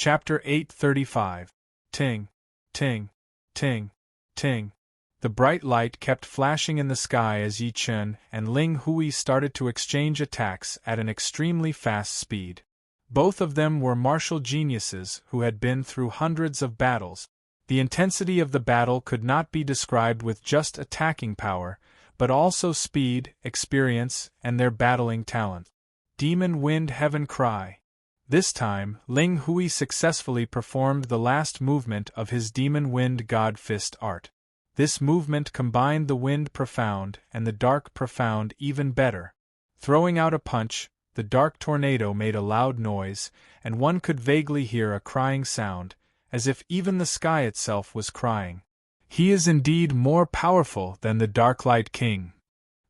Chapter 835. Ting, ting, ting, ting. The bright light kept flashing in the sky as Yi Chen and Ling Hui started to exchange attacks at an extremely fast speed. Both of them were martial geniuses who had been through hundreds of battles. The intensity of the battle could not be described with just attacking power, but also speed, experience, and their battling talent. Demon Wind Heaven Cry. This time, Ling Hui successfully performed the last movement of his Demon Wind God Fist art. This movement combined the wind profound and the dark profound even better. Throwing out a punch, the dark tornado made a loud noise, and one could vaguely hear a crying sound, as if even the sky itself was crying. He is indeed more powerful than the Darklight King.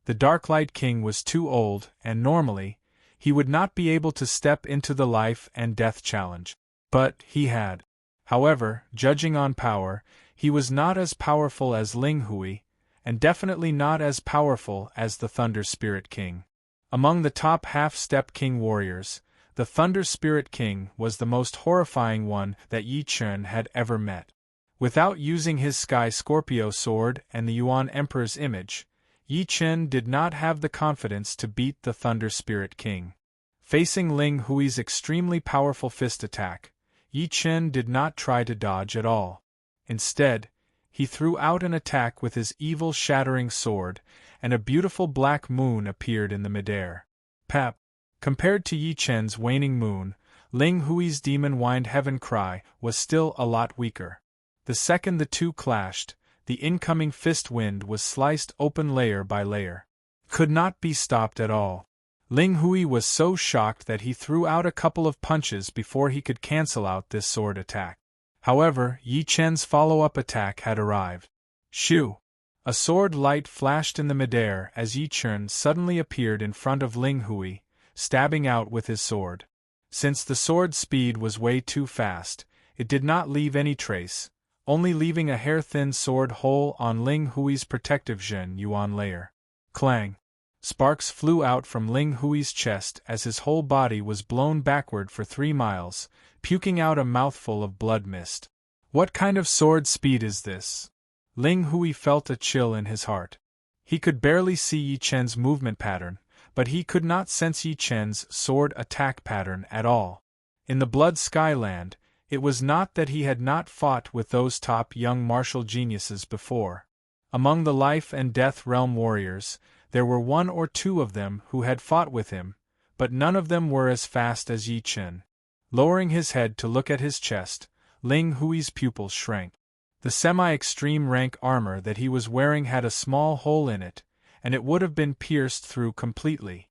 The Darklight King was too old, and normally, he would not be able to step into the life and death challenge. But he had. However, judging on power, he was not as powerful as Ling Hui, and definitely not as powerful as the Thunder Spirit King. Among the top half-step king warriors, the Thunder Spirit King was the most horrifying one that Yi Chen had ever met. Without using his Sky Scorpio sword and the Yuan Emperor's image, Yi Chen did not have the confidence to beat the Thunder Spirit King. Facing Ling Hui's extremely powerful fist attack, Yi Chen did not try to dodge at all. Instead, he threw out an attack with his evil shattering sword, and a beautiful black moon appeared in the midair. Pep. Compared to Yi Chen's waning moon, Ling Hui's Demon Wind Heaven Cry was still a lot weaker. The second the two clashed, the incoming fist wind was sliced open layer by layer. Could not be stopped at all. Ling Hui was so shocked that he threw out a couple of punches before he could cancel out this sword attack. However, Yi Chen's follow-up attack had arrived. Shoo! A sword light flashed in the midair as Yi Chen suddenly appeared in front of Ling Hui, stabbing out with his sword. Since the sword's speed was way too fast, it did not leave any trace, only leaving a hair-thin sword hole on Ling Hui's protective Zhen Yuan layer. Clang! Sparks flew out from Ling Hui's chest as his whole body was blown backward for 3 miles, puking out a mouthful of blood mist. What kind of sword speed is this? Ling Hui felt a chill in his heart. He could barely see Yi Chen's movement pattern, but he could not sense Yi Chen's sword attack pattern at all. In the Blood Skyland, it was not that he had not fought with those top young martial geniuses before. Among the life and death realm warriors, there were 1 or 2 of them who had fought with him, but none of them were as fast as Yi Chen. Lowering his head to look at his chest, Ling Hui's pupils shrank. The semi-extreme rank armor that he was wearing had a small hole in it, and it would have been pierced through completely.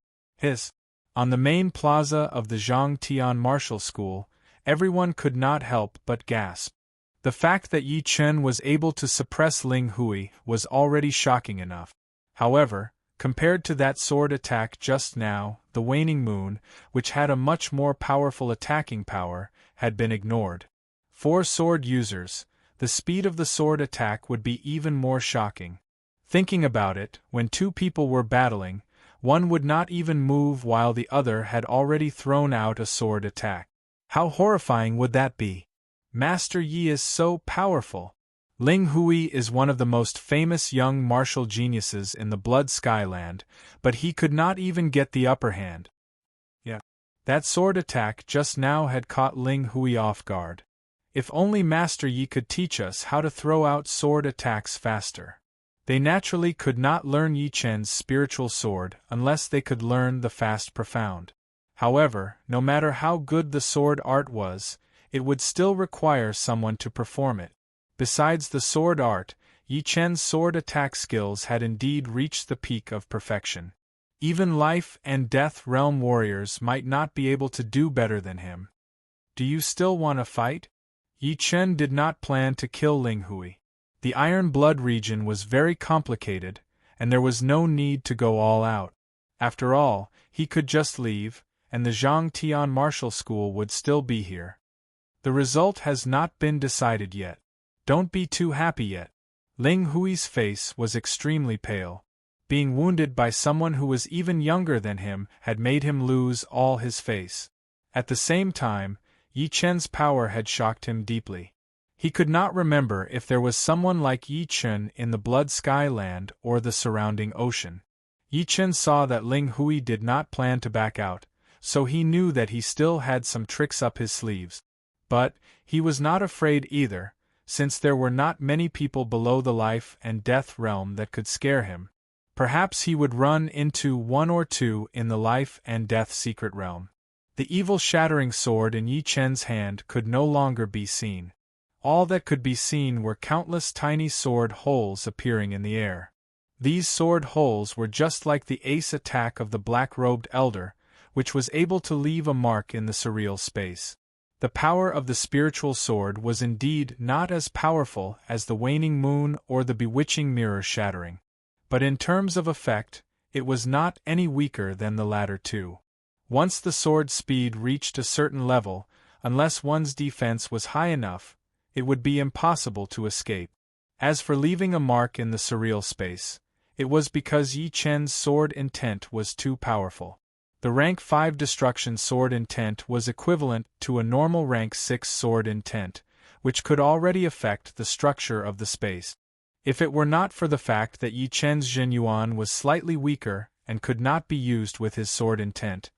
On the main plaza of the Zhangtian Martial School, everyone could not help but gasp. The fact that Yi Chen was able to suppress Ling Hui was already shocking enough. However, compared to that sword attack just now, the waning moon, which had a much more powerful attacking power, had been ignored. For sword users, the speed of the sword attack would be even more shocking. Thinking about it, when 2 people were battling, one would not even move while the other had already thrown out a sword attack. How horrifying would that be? Master Yi is so powerful. Ling Hui is one of the most famous young martial geniuses in the Blood Skyland, but he could not even get the upper hand. That sword attack just now had caught Ling Hui off guard. If only Master Yi could teach us how to throw out sword attacks faster. They naturally could not learn Yi Chen's spiritual sword unless they could learn the fast profound. However, no matter how good the sword art was, it would still require someone to perform it. Besides the sword art, Yi Chen's sword attack skills had indeed reached the peak of perfection. Even life and death realm warriors might not be able to do better than him. Do you still want to fight? Yi Chen did not plan to kill Ling Hui. The Iron Blood region was very complicated, and there was no need to go all out. After all, he could just leave, and the Zhangtian Martial School would still be here. The result has not been decided yet. Don't be too happy yet. Ling Hui's face was extremely pale. Being wounded by someone who was even younger than him had made him lose all his face. At the same time, Yi Chen's power had shocked him deeply. He could not remember if there was someone like Yi Chen in the Blood Sky Land or the surrounding ocean. Yi Chen saw that Ling Hui did not plan to back out, so he knew that he still had some tricks up his sleeves. But he was not afraid either, since there were not many people below the life and death realm that could scare him. Perhaps he would run into one or two in the life and death secret realm. The evil shattering sword in Yi Chen's hand could no longer be seen. All that could be seen were countless tiny sword holes appearing in the air. These sword holes were just like the ace attack of the black-robed elder, which was able to leave a mark in the surreal space. The power of the spiritual sword was indeed not as powerful as the waning moon or the bewitching mirror shattering. But in terms of effect, it was not any weaker than the latter two. Once the sword's speed reached a certain level, unless one's defense was high enough, it would be impossible to escape. As for leaving a mark in the surreal space, it was because Yi Chen's sword intent was too powerful. The rank 5 destruction sword intent was equivalent to a normal rank 6 sword intent, which could already affect the structure of the space. If it were not for the fact that Yi Chen's Zhenyuan was slightly weaker and could not be used with his sword intent,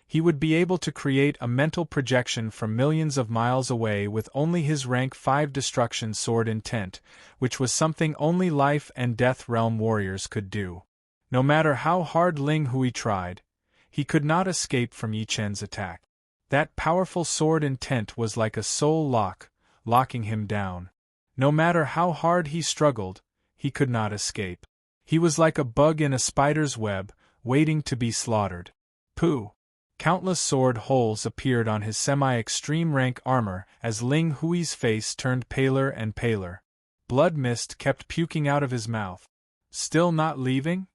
he would be able to create a mental projection from millions of miles away with only his rank 5 destruction sword intent, which was something only life and death realm warriors could do. No matter how hard Ling Hui tried, he could not escape from Yi Chen's attack. That powerful sword intent was like a soul lock, locking him down. No matter how hard he struggled, he could not escape. He was like a bug in a spider's web, waiting to be slaughtered. Pooh! Countless sword holes appeared on his semi-extreme rank armor as Ling Hui's face turned paler and paler. Blood mist kept puking out of his mouth. Still not leaving?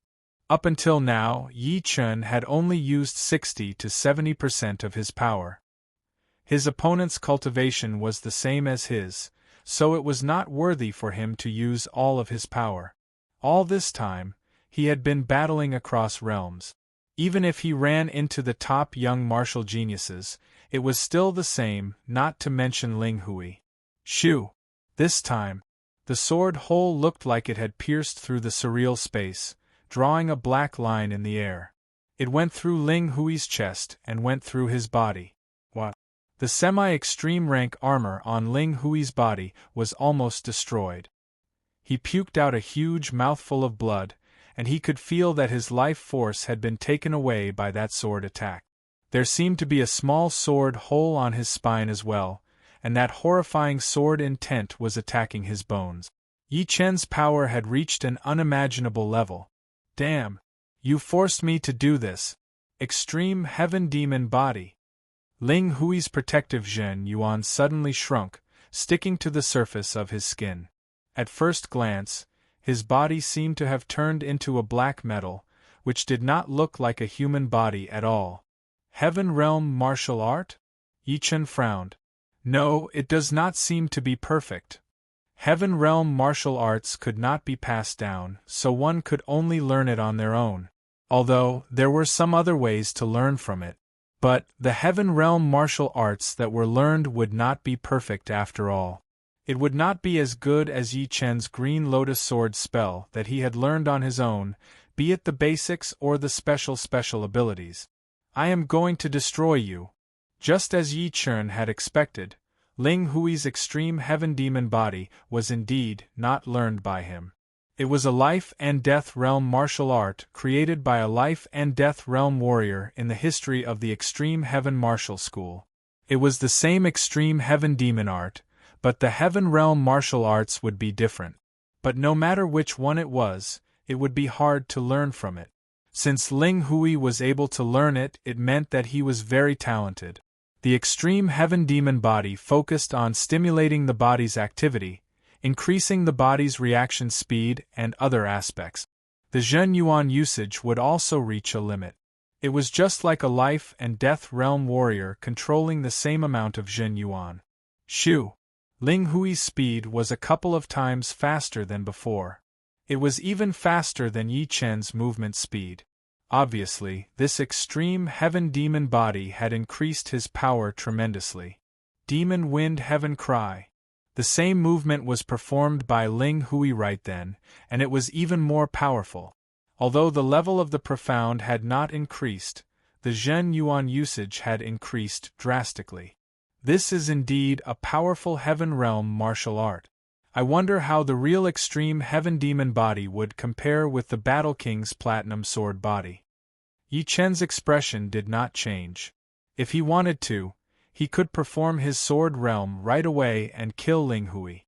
Up until now, Yi Chen had only used 60 to 70% of his power. His opponent's cultivation was the same as his, so it was not worthy for him to use all of his power. All this time, he had been battling across realms. Even if he ran into the top young martial geniuses, it was still the same, not to mention Ling Hui. Shoo! This time, the sword hole looked like it had pierced through the surreal space, drawing a black line in the air. It went through Ling Hui's chest and went through his body. What? The semi-extreme rank armor on Ling Hui's body was almost destroyed. He puked out a huge mouthful of blood, and he could feel that his life force had been taken away by that sword attack. There seemed to be a small sword hole on his spine as well, and that horrifying sword intent was attacking his bones. Yi Chen's power had reached an unimaginable level. Damn! You forced me to do this. Extreme Heaven Demon Body. Ling Hui's protective Zhenyuan suddenly shrunk, sticking to the surface of his skin. At first glance, his body seemed to have turned into a black metal, which did not look like a human body at all. Heaven Realm Martial Art? Yi Chen frowned. No, it does not seem to be perfect. Heaven Realm martial arts could not be passed down, so one could only learn it on their own. Although, there were some other ways to learn from it. But, the Heaven Realm martial arts that were learned would not be perfect after all. It would not be as good as Yi Chen's Green Lotus Sword spell that he had learned on his own, be it the basics or the special abilities. I am going to destroy you. Just as Yi Chen had expected, Ling Hui's extreme heaven demon body was indeed not learned by him. It was a life and death realm martial art created by a life and death realm warrior in the history of the Extreme Heaven Martial School. It was the same extreme heaven demon art, but the Heaven Realm martial arts would be different. But no matter which one it would be hard to learn from it. Since Ling Hui was able to learn it, it meant that he was very talented. The extreme heaven demon body focused on stimulating the body's activity, increasing the body's reaction speed and other aspects. The Zhenyuan usage would also reach a limit. It was just like a life and death realm warrior controlling the same amount of Zhenyuan. Shoo! Ling Hui's speed was a couple of times faster than before. It was even faster than Yi Chen's movement speed. Obviously, this extreme heaven demon body had increased his power tremendously. demon wind heaven cry. The same movement was performed by Ling Hui right then, and it was even more powerful. Although the level of the profound had not increased, the Zhen Yuan usage had increased drastically. This is indeed a powerful heaven realm martial art. I wonder how the real extreme heaven demon body would compare with the Battle King's platinum sword body. Yi Chen's expression did not change. If he wanted to, he could perform his sword realm right away and kill Ling Hui.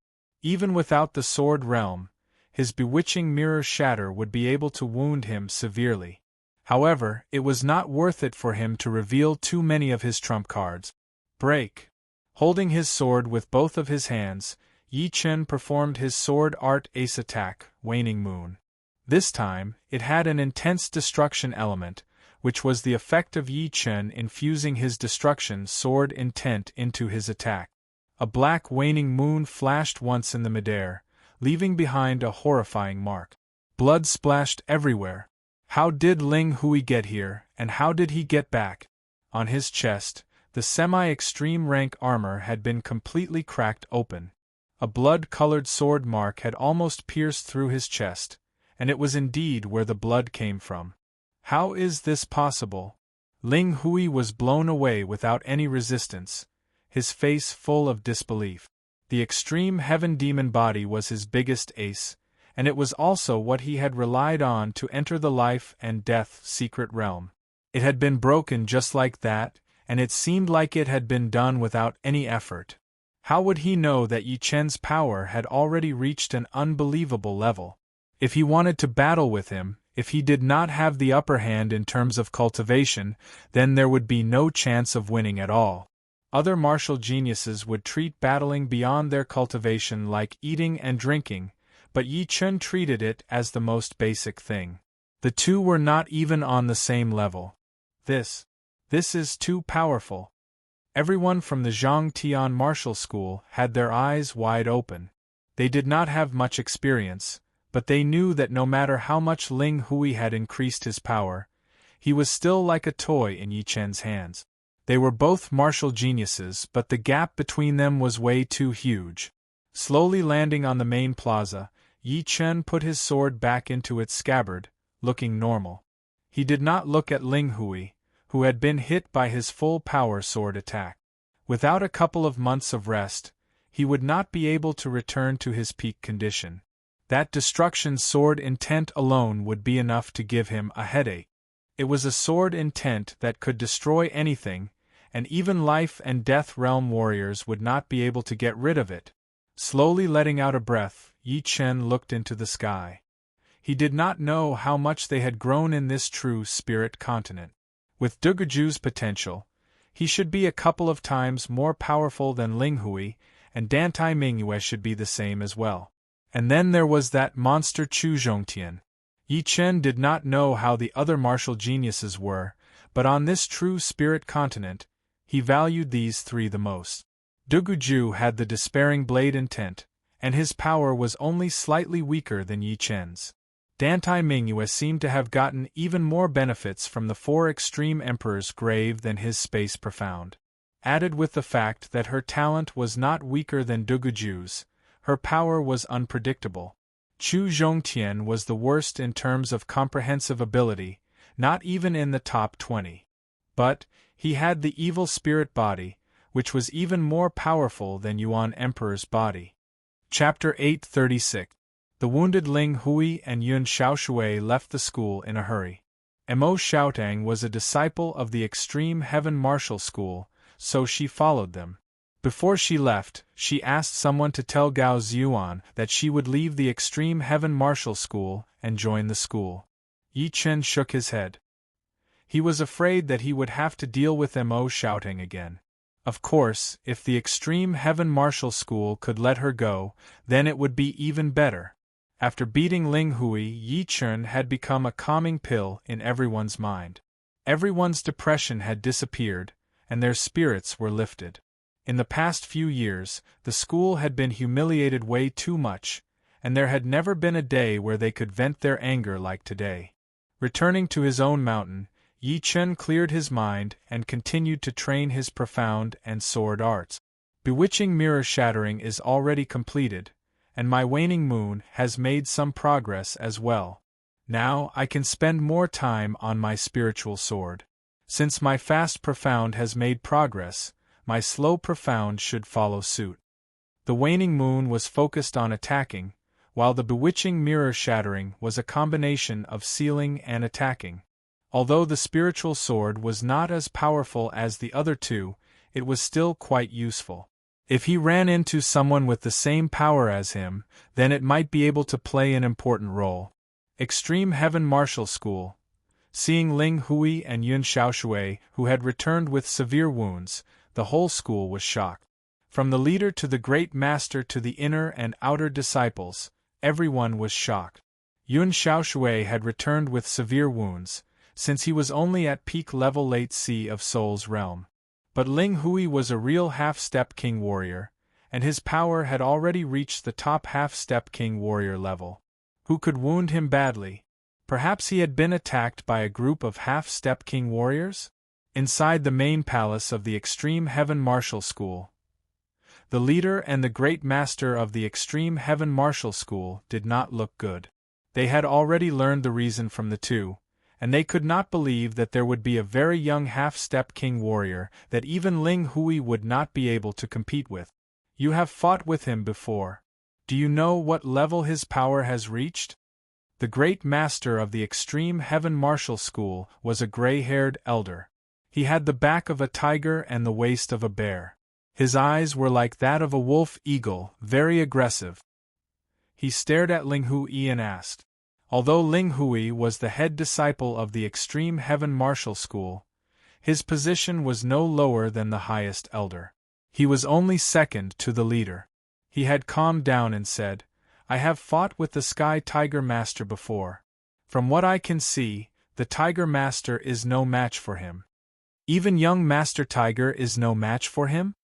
Even without the sword realm, his bewitching mirror shatter would be able to wound him severely. However, it was not worth it for him to reveal too many of his trump cards. Break. Holding his sword with both of his hands, Yi Chen performed his sword art ace attack, Waning Moon. This time, it had an intense destruction element, which was the effect of Yi Chen infusing his destruction sword intent into his attack. A black waning moon flashed once in the midair, leaving behind a horrifying mark. Blood splashed everywhere. How did Ling Hui get here, and how did he get back? On his chest, the semi-extreme rank armor had been completely cracked open. A blood-colored sword mark had almost pierced through his chest, and it was indeed where the blood came from. How is this possible? Ling Hui was blown away without any resistance, his face full of disbelief. The extreme heaven demon body was his biggest ace, and it was also what he had relied on to enter the life and death secret realm. It had been broken just like that, and it seemed like it had been done without any effort. How would he know that Yi Chen's power had already reached an unbelievable level? If he wanted to battle with him, if he did not have the upper hand in terms of cultivation, then there would be no chance of winning at all. Other martial geniuses would treat battling beyond their cultivation like eating and drinking, but Yi Chen treated it as the most basic thing. The two were not even on the same level. This is too powerful. Everyone from the Zhang Tian martial school had their eyes wide open. They did not have much experience, but they knew that no matter how much Ling Hui had increased his power, he was still like a toy in Yi Chen's hands. They were both martial geniuses, but the gap between them was way too huge. Slowly landing on the main plaza, Yi Chen put his sword back into its scabbard, looking normal. He did not look at Ling Hui, who had been hit by his full-power sword attack. Without a couple of months of rest, he would not be able to return to his peak condition. That destruction sword intent alone would be enough to give him a headache. It was a sword intent that could destroy anything, and even life and death realm warriors would not be able to get rid of it. Slowly letting out a breath, Yi Chen looked into the sky. He did not know how much they had grown in this true spirit continent. With Duguju's potential, he should be a couple of times more powerful than Ling Hui, and Dantai Mingyue should be the same as well. And then there was that monster Chu Zhongtian. Yi Chen did not know how the other martial geniuses were, but on this true spirit continent, he valued these three the most. Duguju had the despairing blade intent, and his power was only slightly weaker than Yi Chen's. Dantai Mingyue seemed to have gotten even more benefits from the four extreme emperor's grave than his space profound. Added with the fact that her talent was not weaker than Duguju's, her power was unpredictable. Chu Zhongtian was the worst in terms of comprehensive ability, not even in the top 20. But he had the evil spirit body, which was even more powerful than Yuan Emperor's body. Chapter 836. The wounded Ling Hui and Yun Xiaoshui left the school in a hurry. Mo Xiaotang was a disciple of the Extreme Heaven Martial School, so she followed them. Before she left, she asked someone to tell Gao Ziyuan that she would leave the Extreme Heaven Martial School and join the school. Yi Chen shook his head. He was afraid that he would have to deal with Mo Xiaotang again. Of course, if the Extreme Heaven Martial School could let her go, then it would be even better. After beating Ling Hui, Yi Chen had become a calming pill in everyone's mind. Everyone's depression had disappeared, and their spirits were lifted. In the past few years, the school had been humiliated way too much, and there had never been a day where they could vent their anger like today. Returning to his own mountain, Yi Chen cleared his mind and continued to train his profound and sword arts. Bewitching mirror shattering is already completed, and my waning moon has made some progress as well. Now I can spend more time on my spiritual sword. Since my fast profound has made progress, my slow profound should follow suit. The waning moon was focused on attacking, while the bewitching mirror shattering was a combination of sealing and attacking. Although the spiritual sword was not as powerful as the other two, it was still quite useful. If he ran into someone with the same power as him, then it might be able to play an important role. Extreme Heaven Martial School. Seeing Ling Hui and Yun Xiaoshui, who had returned with severe wounds, the whole school was shocked. From the leader to the great master to the inner and outer disciples, everyone was shocked. Yun Xiaoshui had returned with severe wounds, since he was only at peak level late sea of Soul's realm. But Ling Hui was a real half-step king warrior, and his power had already reached the top half-step king warrior level. Who could wound him badly? Perhaps he had been attacked by a group of half-step king warriors? Inside the main palace of the Extreme Heaven Martial School, the leader and the great master of the Extreme Heaven Martial School did not look good. They had already learned the reason from the two, and they could not believe that there would be a very young half-step king warrior that even Ling Hui would not be able to compete with. You have fought with him before. Do you know what level his power has reached? The great master of the Extreme Heaven Martial School was a gray-haired elder. He had the back of a tiger and the waist of a bear. His eyes were like that of a wolf-eagle, very aggressive. He stared at Ling Hui and asked. Although Ling Hui was the head disciple of the Extreme Heaven Martial School, his position was no lower than the highest elder. He was only second to the leader. He had calmed down and said, I have fought with the Sky Tiger Master before. From what I can see, the Tiger Master is no match for him. Even young Master Tiger is no match for him?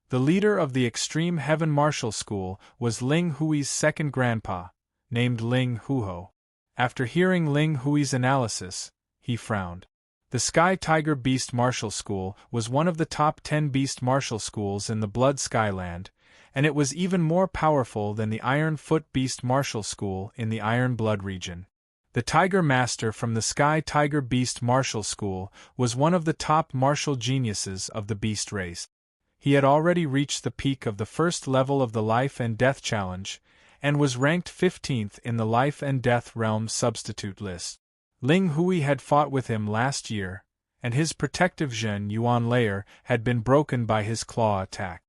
The leader of the Extreme Heaven Martial School was Ling Hui's second grandpa, named Ling Huho. After hearing Ling Hui's analysis, he frowned. The Sky Tiger Beast Martial School was one of the top 10 beast martial schools in the Blood Skyland, and it was even more powerful than the Iron Foot Beast Martial School in the Iron Blood region. The Tiger Master from the Sky Tiger Beast Martial School was one of the top martial geniuses of the beast race. He had already reached the peak of the first level of the Life and Death Challenge, and was ranked 15th in the Life and Death Realm substitute list. Ling Hui had fought with him last year, and his protective Zhen Yuan layer had been broken by his claw attack.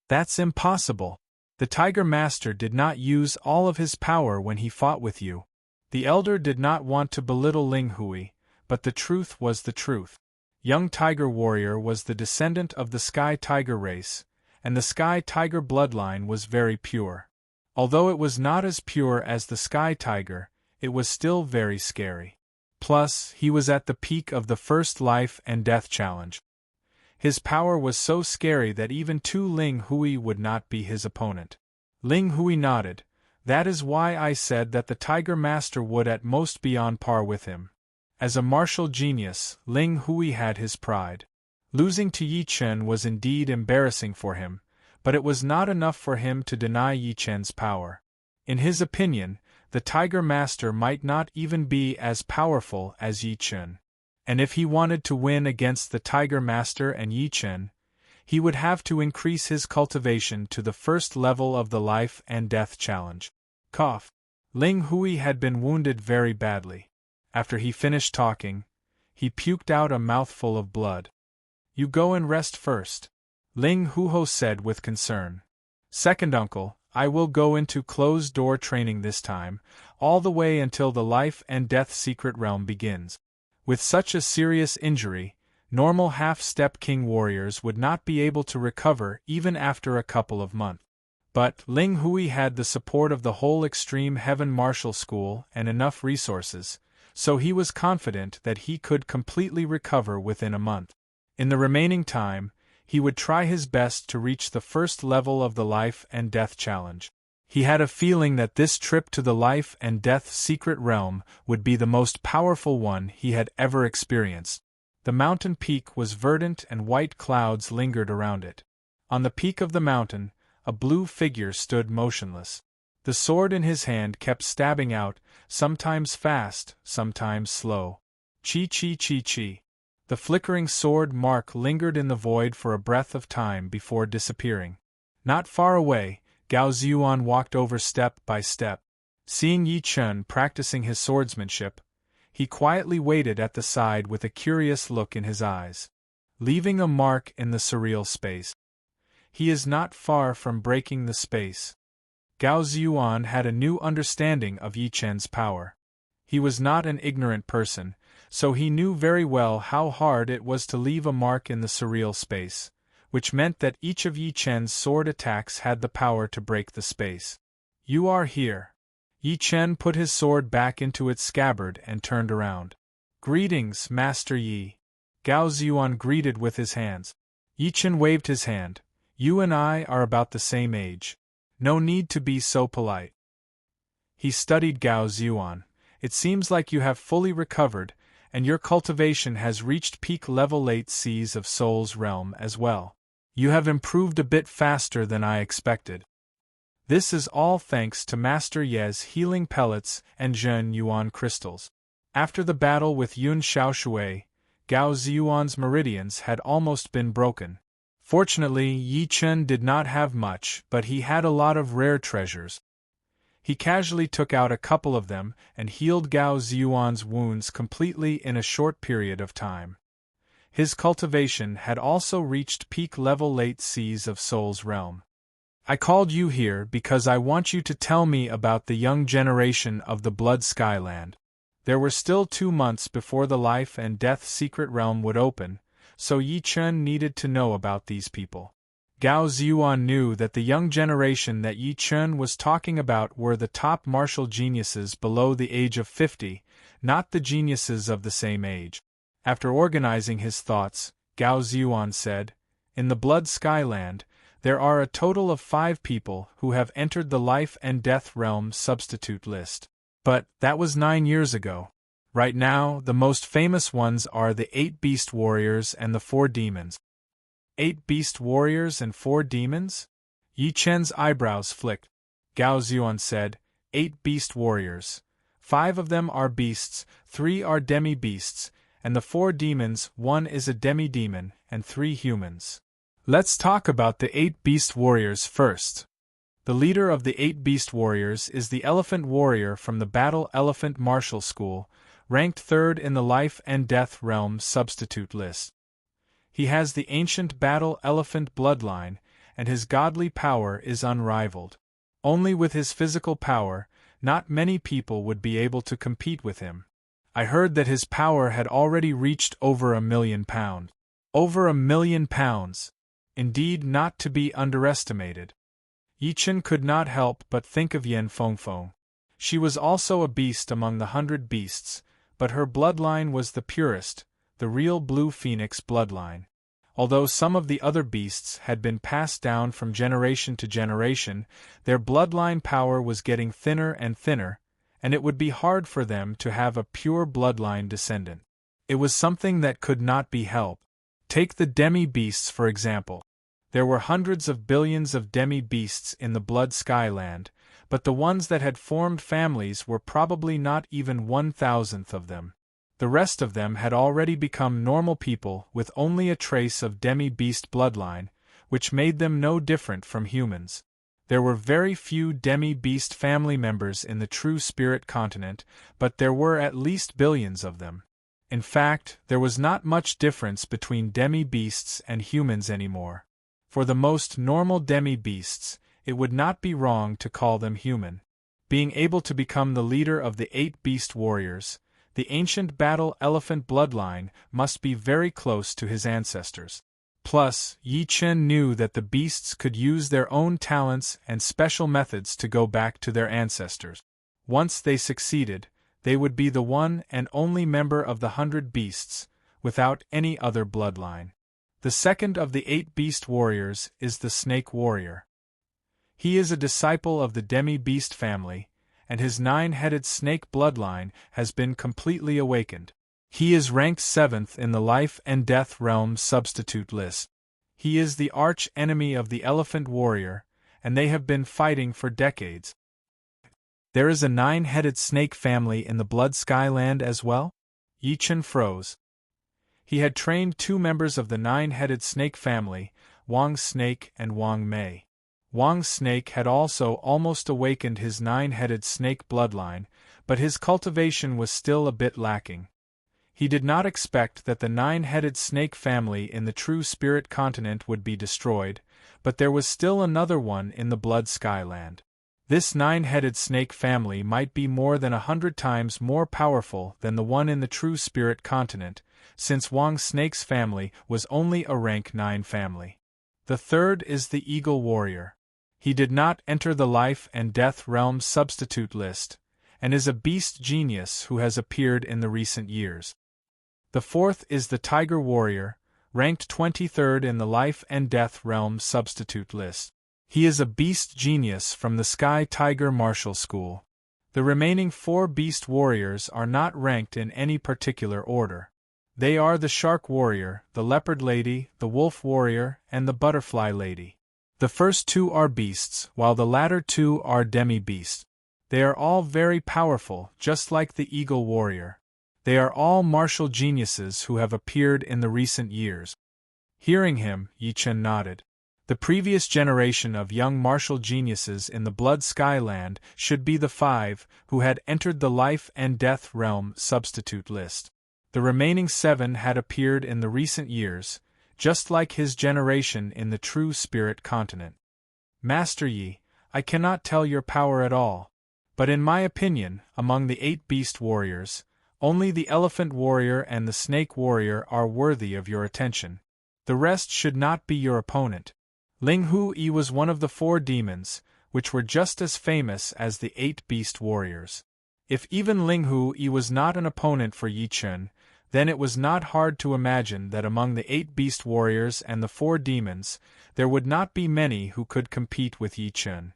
That's impossible. The Tiger Master did not use all of his power when he fought with you. The elder did not want to belittle Ling Hui, but the truth was the truth. Young Tiger Warrior was the descendant of the Sky Tiger race, and the Sky Tiger bloodline was very pure. Although it was not as pure as the Sky Tiger, it was still very scary. Plus, he was at the peak of the first Life and Death Challenge. His power was so scary that even two Ling Hui would not be his opponent. Ling Hui nodded. That is why I said that the Tiger Master would at most be on par with him. As a martial genius, Ling Hui had his pride. Losing to Yi Chen was indeed embarrassing for him, but it was not enough for him to deny Yi Chen's power. In his opinion, the Tiger Master might not even be as powerful as Yi Chen. And if he wanted to win against the Tiger Master and Yi Chen, he would have to increase his cultivation to the first level of the Life and Death Challenge. Cough. Ling Hui had been wounded very badly. After he finished talking, he puked out a mouthful of blood. You go and rest first, Ling Huho said with concern. Second uncle, I will go into closed-door training this time, all the way until the Life and Death Secret Realm begins. With such a serious injury, normal half-step king warriors would not be able to recover even after a couple of months. But Ling Hui had the support of the whole Extreme Heaven Martial School and enough resources, so he was confident that he could completely recover within a month. In the remaining time, he would try his best to reach the first level of the Life and Death Challenge. He had a feeling that this trip to the Life and Death Secret Realm would be the most powerful one he had ever experienced. The mountain peak was verdant and white clouds lingered around it. On the peak of the mountain, a blue figure stood motionless. The sword in his hand kept stabbing out, sometimes fast, sometimes slow. Chi chi chi chi. The flickering sword mark lingered in the void for a breath of time before disappearing. Not far away, Gao Ziyuan walked over step by step. Seeing Yi Chen practicing his swordsmanship, he quietly waited at the side with a curious look in his eyes. Leaving a mark in the surreal space. He is not far from breaking the space. Gao Ziyuan had a new understanding of Yi Chen's power. He was not an ignorant person, so he knew very well how hard it was to leave a mark in the surreal space, which meant that each of Yi Chen's sword attacks had the power to break the space. You are here. Yi Chen put his sword back into its scabbard and turned around. Greetings, Master Yi. Gao Ziyuan greeted with his hands. Yi Chen waved his hand. You and I are about the same age. No need to be so polite. He studied Gao Ziyuan. It seems like you have fully recovered, and your cultivation has reached peak level late seas of Soul's realm as well. You have improved a bit faster than I expected. This is all thanks to Master Ye's healing pellets and Zhen Yuan crystals. After the battle with Yun Xiaoshui, Gao Ziyuan's meridians had almost been broken. Fortunately, Yi Chen did not have much, but he had a lot of rare treasures. He casually took out a couple of them and healed Gao Ziyuan's wounds completely in a short period of time. His cultivation had also reached peak level late seas of Soul's realm. I called you here because I want you to tell me about the young generation of the Blood Skyland. There were still 2 months before the life and death secret realm would open, so Yi Chen needed to know about these people. Gao Ziyuan knew that the young generation that Yi Chen was talking about were the top martial geniuses below the age of 50, not the geniuses of the same age. After organizing his thoughts, Gao Ziyuan said, In the Blood Skyland, there are a total of 5 people who have entered the life and death realm substitute list. But that was 9 years ago. Right now, the most famous ones are the 8 beast warriors and the 4 demons. 8 beast warriors and 4 demons? Yi Chen's eyebrows flicked. Gao Ziyuan said, 8 beast warriors. 5 of them are beasts, 3 are demi-beasts, and the 4 demons, 1 is a demi-demon, and 3 humans. Let's talk about the 8 beast warriors first. The leader of the 8 beast warriors is the elephant warrior from the Battle Elephant Martial School, ranked 3rd in the Life and Death Realm substitute list. He has the ancient Battle Elephant bloodline, and his godly power is unrivaled. Only with his physical power, not many people would be able to compete with him. I heard that his power had already reached over £1,000,000. Over £1,000,000! Indeed, not to be underestimated. Yi Chen could not help but think of Yan Fengfeng. She was also a beast among the 100 beasts, but her bloodline was the purest, the real Blue Phoenix bloodline. Although some of the other beasts had been passed down from generation to generation, their bloodline power was getting thinner and thinner, and it would be hard for them to have a pure bloodline descendant. It was something that could not be helped. Take the demi-beasts for example. There were hundreds of billions of demi-beasts in the Blood Skyland, but the ones that had formed families were probably not even 1,000th of them. The rest of them had already become normal people with only a trace of demi-beast bloodline, which made them no different from humans. There were very few demi-beast family members in the true spirit continent, but there were at least billions of them. In fact, there was not much difference between demi-beasts and humans anymore. For the most normal demi-beasts, it would not be wrong to call them human. Being able to become the leader of the 8 beast warriors, the ancient Battle Elephant bloodline must be very close to his ancestors. Plus, Yi Chen knew that the beasts could use their own talents and special methods to go back to their ancestors. Once they succeeded, they would be the one and only member of the 100 beasts, without any other bloodline. The second of the 8 beast warriors is the Snake Warrior. He is a disciple of the demi-beast family, and his 9-headed snake bloodline has been completely awakened. He is ranked 7th in the Life and Death Realm substitute list. He is the arch enemy of the elephant warrior, and they have been fighting for decades. There is a 9-headed snake family in the Blood Skyland as well? Yi Chen froze. He had trained 2 members of the 9-headed snake family, Wang Snake and Wang Mei. Wang Snake had also almost awakened his 9-headed snake bloodline, but his cultivation was still a bit lacking. He did not expect that the 9-headed snake family in the True Spirit continent would be destroyed, but there was still another one in the Blood Skyland. This 9-headed snake family might be more than 100 times more powerful than the one in the True Spirit continent, since Wang Snake's family was only a rank 9 family. The third is the Eagle Warrior. He did not enter the Life and Death Realm substitute list, and is a beast genius who has appeared in the recent years. The fourth is the Tiger Warrior, ranked 23rd in the Life and Death Realm substitute list. He is a beast genius from the Sky Tiger Martial School. The remaining 4 beast warriors are not ranked in any particular order. They are the Shark Warrior, the Leopard Lady, the Wolf Warrior, and the Butterfly Lady. The first 2 are beasts, while the latter 2 are demi-beasts. They are all very powerful, just like the Eagle Warrior. They are all martial geniuses who have appeared in the recent years. Hearing him, Yi Chen nodded. The previous generation of young martial geniuses in the Blood Skyland should be the 5 who had entered the Life and Death Realm substitute list. The remaining 7 had appeared in the recent years, just like his generation in the True Spirit continent. Master Yi, I cannot tell your power at all, but in my opinion, among the 8 beast warriors, only the Elephant Warrior and the Snake Warrior are worthy of your attention. The rest should not be your opponent. Ling Hu-Yi was one of the 4 demons, which were just as famous as the 8 beast warriors. If even Ling Hu-Yi was not an opponent for Yi Chen, then it was not hard to imagine that among the 8 beast warriors and the 4 demons, there would not be many who could compete with Yi Chen.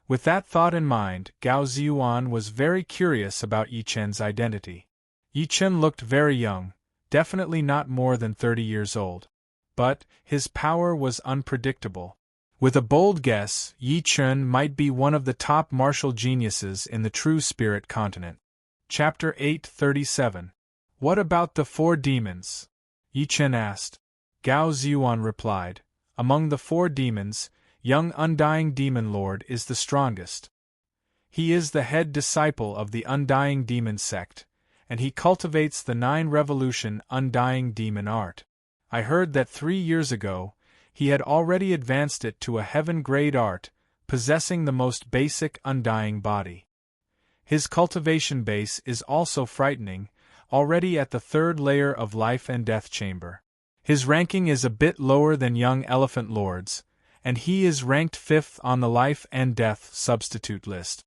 With that thought in mind, Gao Ziyuan was very curious about Yi Chen's identity. Yi Chen looked very young, definitely not more than 30 years old. But his power was unpredictable. With a bold guess, Yi Chen might be one of the top martial geniuses in the True Spirit continent. Chapter 837. What about the 4 demons? Yi Chen asked. Gao Ziyuan replied, among the 4 demons, young Undying Demon Lord is the strongest. He is the head disciple of the Undying Demon sect, and he cultivates the 9-revolution Undying Demon art. I heard that 3 years ago, he had already advanced it to a heaven-grade art, possessing the most basic undying body. His cultivation base is also frightening, already at the 3rd layer of Life and Death Chamber. His ranking is a bit lower than young Elephant Lord's, and he is ranked 5th on the Life and Death substitute list.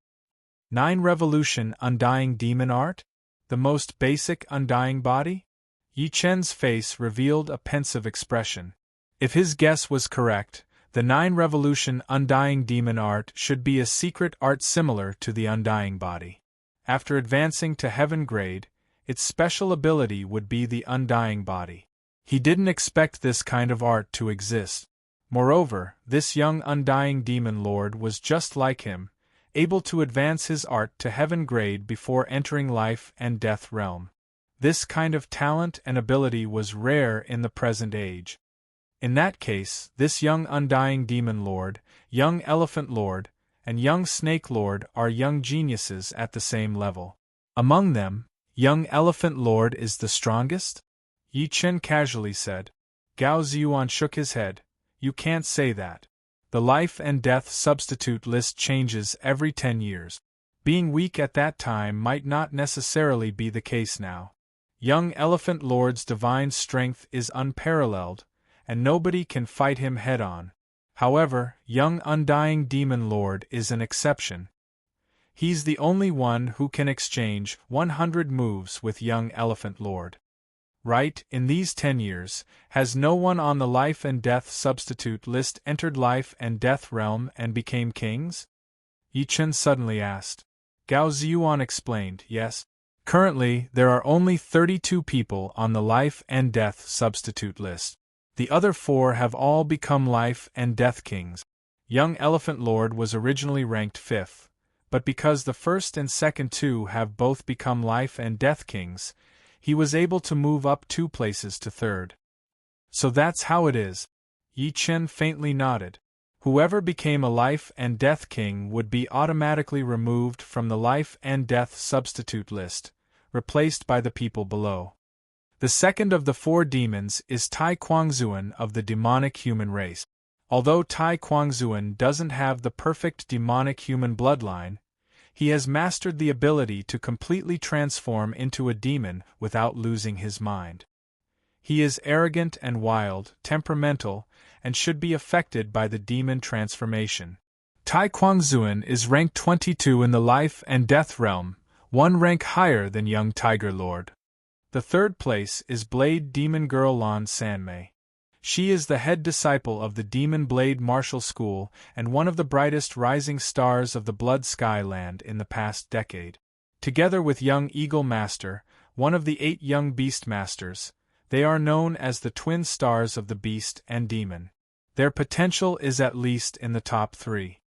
9-revolution Undying Demon art? The most basic undying body? Yi Chen's face revealed a pensive expression. If his guess was correct, the 9-revolution Undying Demon art should be a secret art similar to the Undying body. After advancing to heaven grade, its special ability would be the Undying body. He didn't expect this kind of art to exist. Moreover, this young Undying Demon Lord was just like him, able to advance his art to heaven grade before entering Life and Death realm. This kind of talent and ability was rare in the present age. In that case, this young Undying Demon Lord, young Elephant Lord, and young Snake Lord are young geniuses at the same level. Among them, young Elephant Lord is the strongest? Yi Chen casually said. Gao Ziyuan shook his head. You can't say that. The Life and Death substitute list changes every 10 years. Being weak at that time might not necessarily be the case now. Young Elephant Lord's divine strength is unparalleled, and nobody can fight him head-on. However, young Undying Demon Lord is an exception. He's the only one who can exchange 100 moves with young Elephant Lord. Right, in these 10 years, has no one on the Life and Death substitute list entered Life and Death realm and became kings? Yi Chen suddenly asked. Gao Ziyuan explained, yes. Currently, there are only 32 people on the Life and Death substitute list. The other 4 have all become life and death kings. Young Elephant Lord was originally ranked 5th, but because the first and second 2 have both become life and death kings, he was able to move up 2 places to 3rd. So that's how it is. Yi Chen faintly nodded. Whoever became a life and death king would be automatically removed from the life and death substitute list, replaced by the people below. The second of the 4 demons is Tai Quangzuan of the demonic human race. Although Tai Quangzuan doesn't have the perfect demonic human bloodline, he has mastered the ability to completely transform into a demon without losing his mind. He is arrogant and wild, temperamental, and should be affected by the demon transformation. Tai Quangzuan is ranked 22 in the life and death realm, 1 rank higher than young Tiger Lord. The 3rd place is Blade Demon Girl Lan Sanmei. She is the head disciple of the Demon Blade Martial School and one of the brightest rising stars of the Blood Sky Land in the past decade. Together with young Eagle Master, one of the 8 young Beast Masters, they are known as the twin stars of the Beast and Demon. Their potential is at least in the top 3.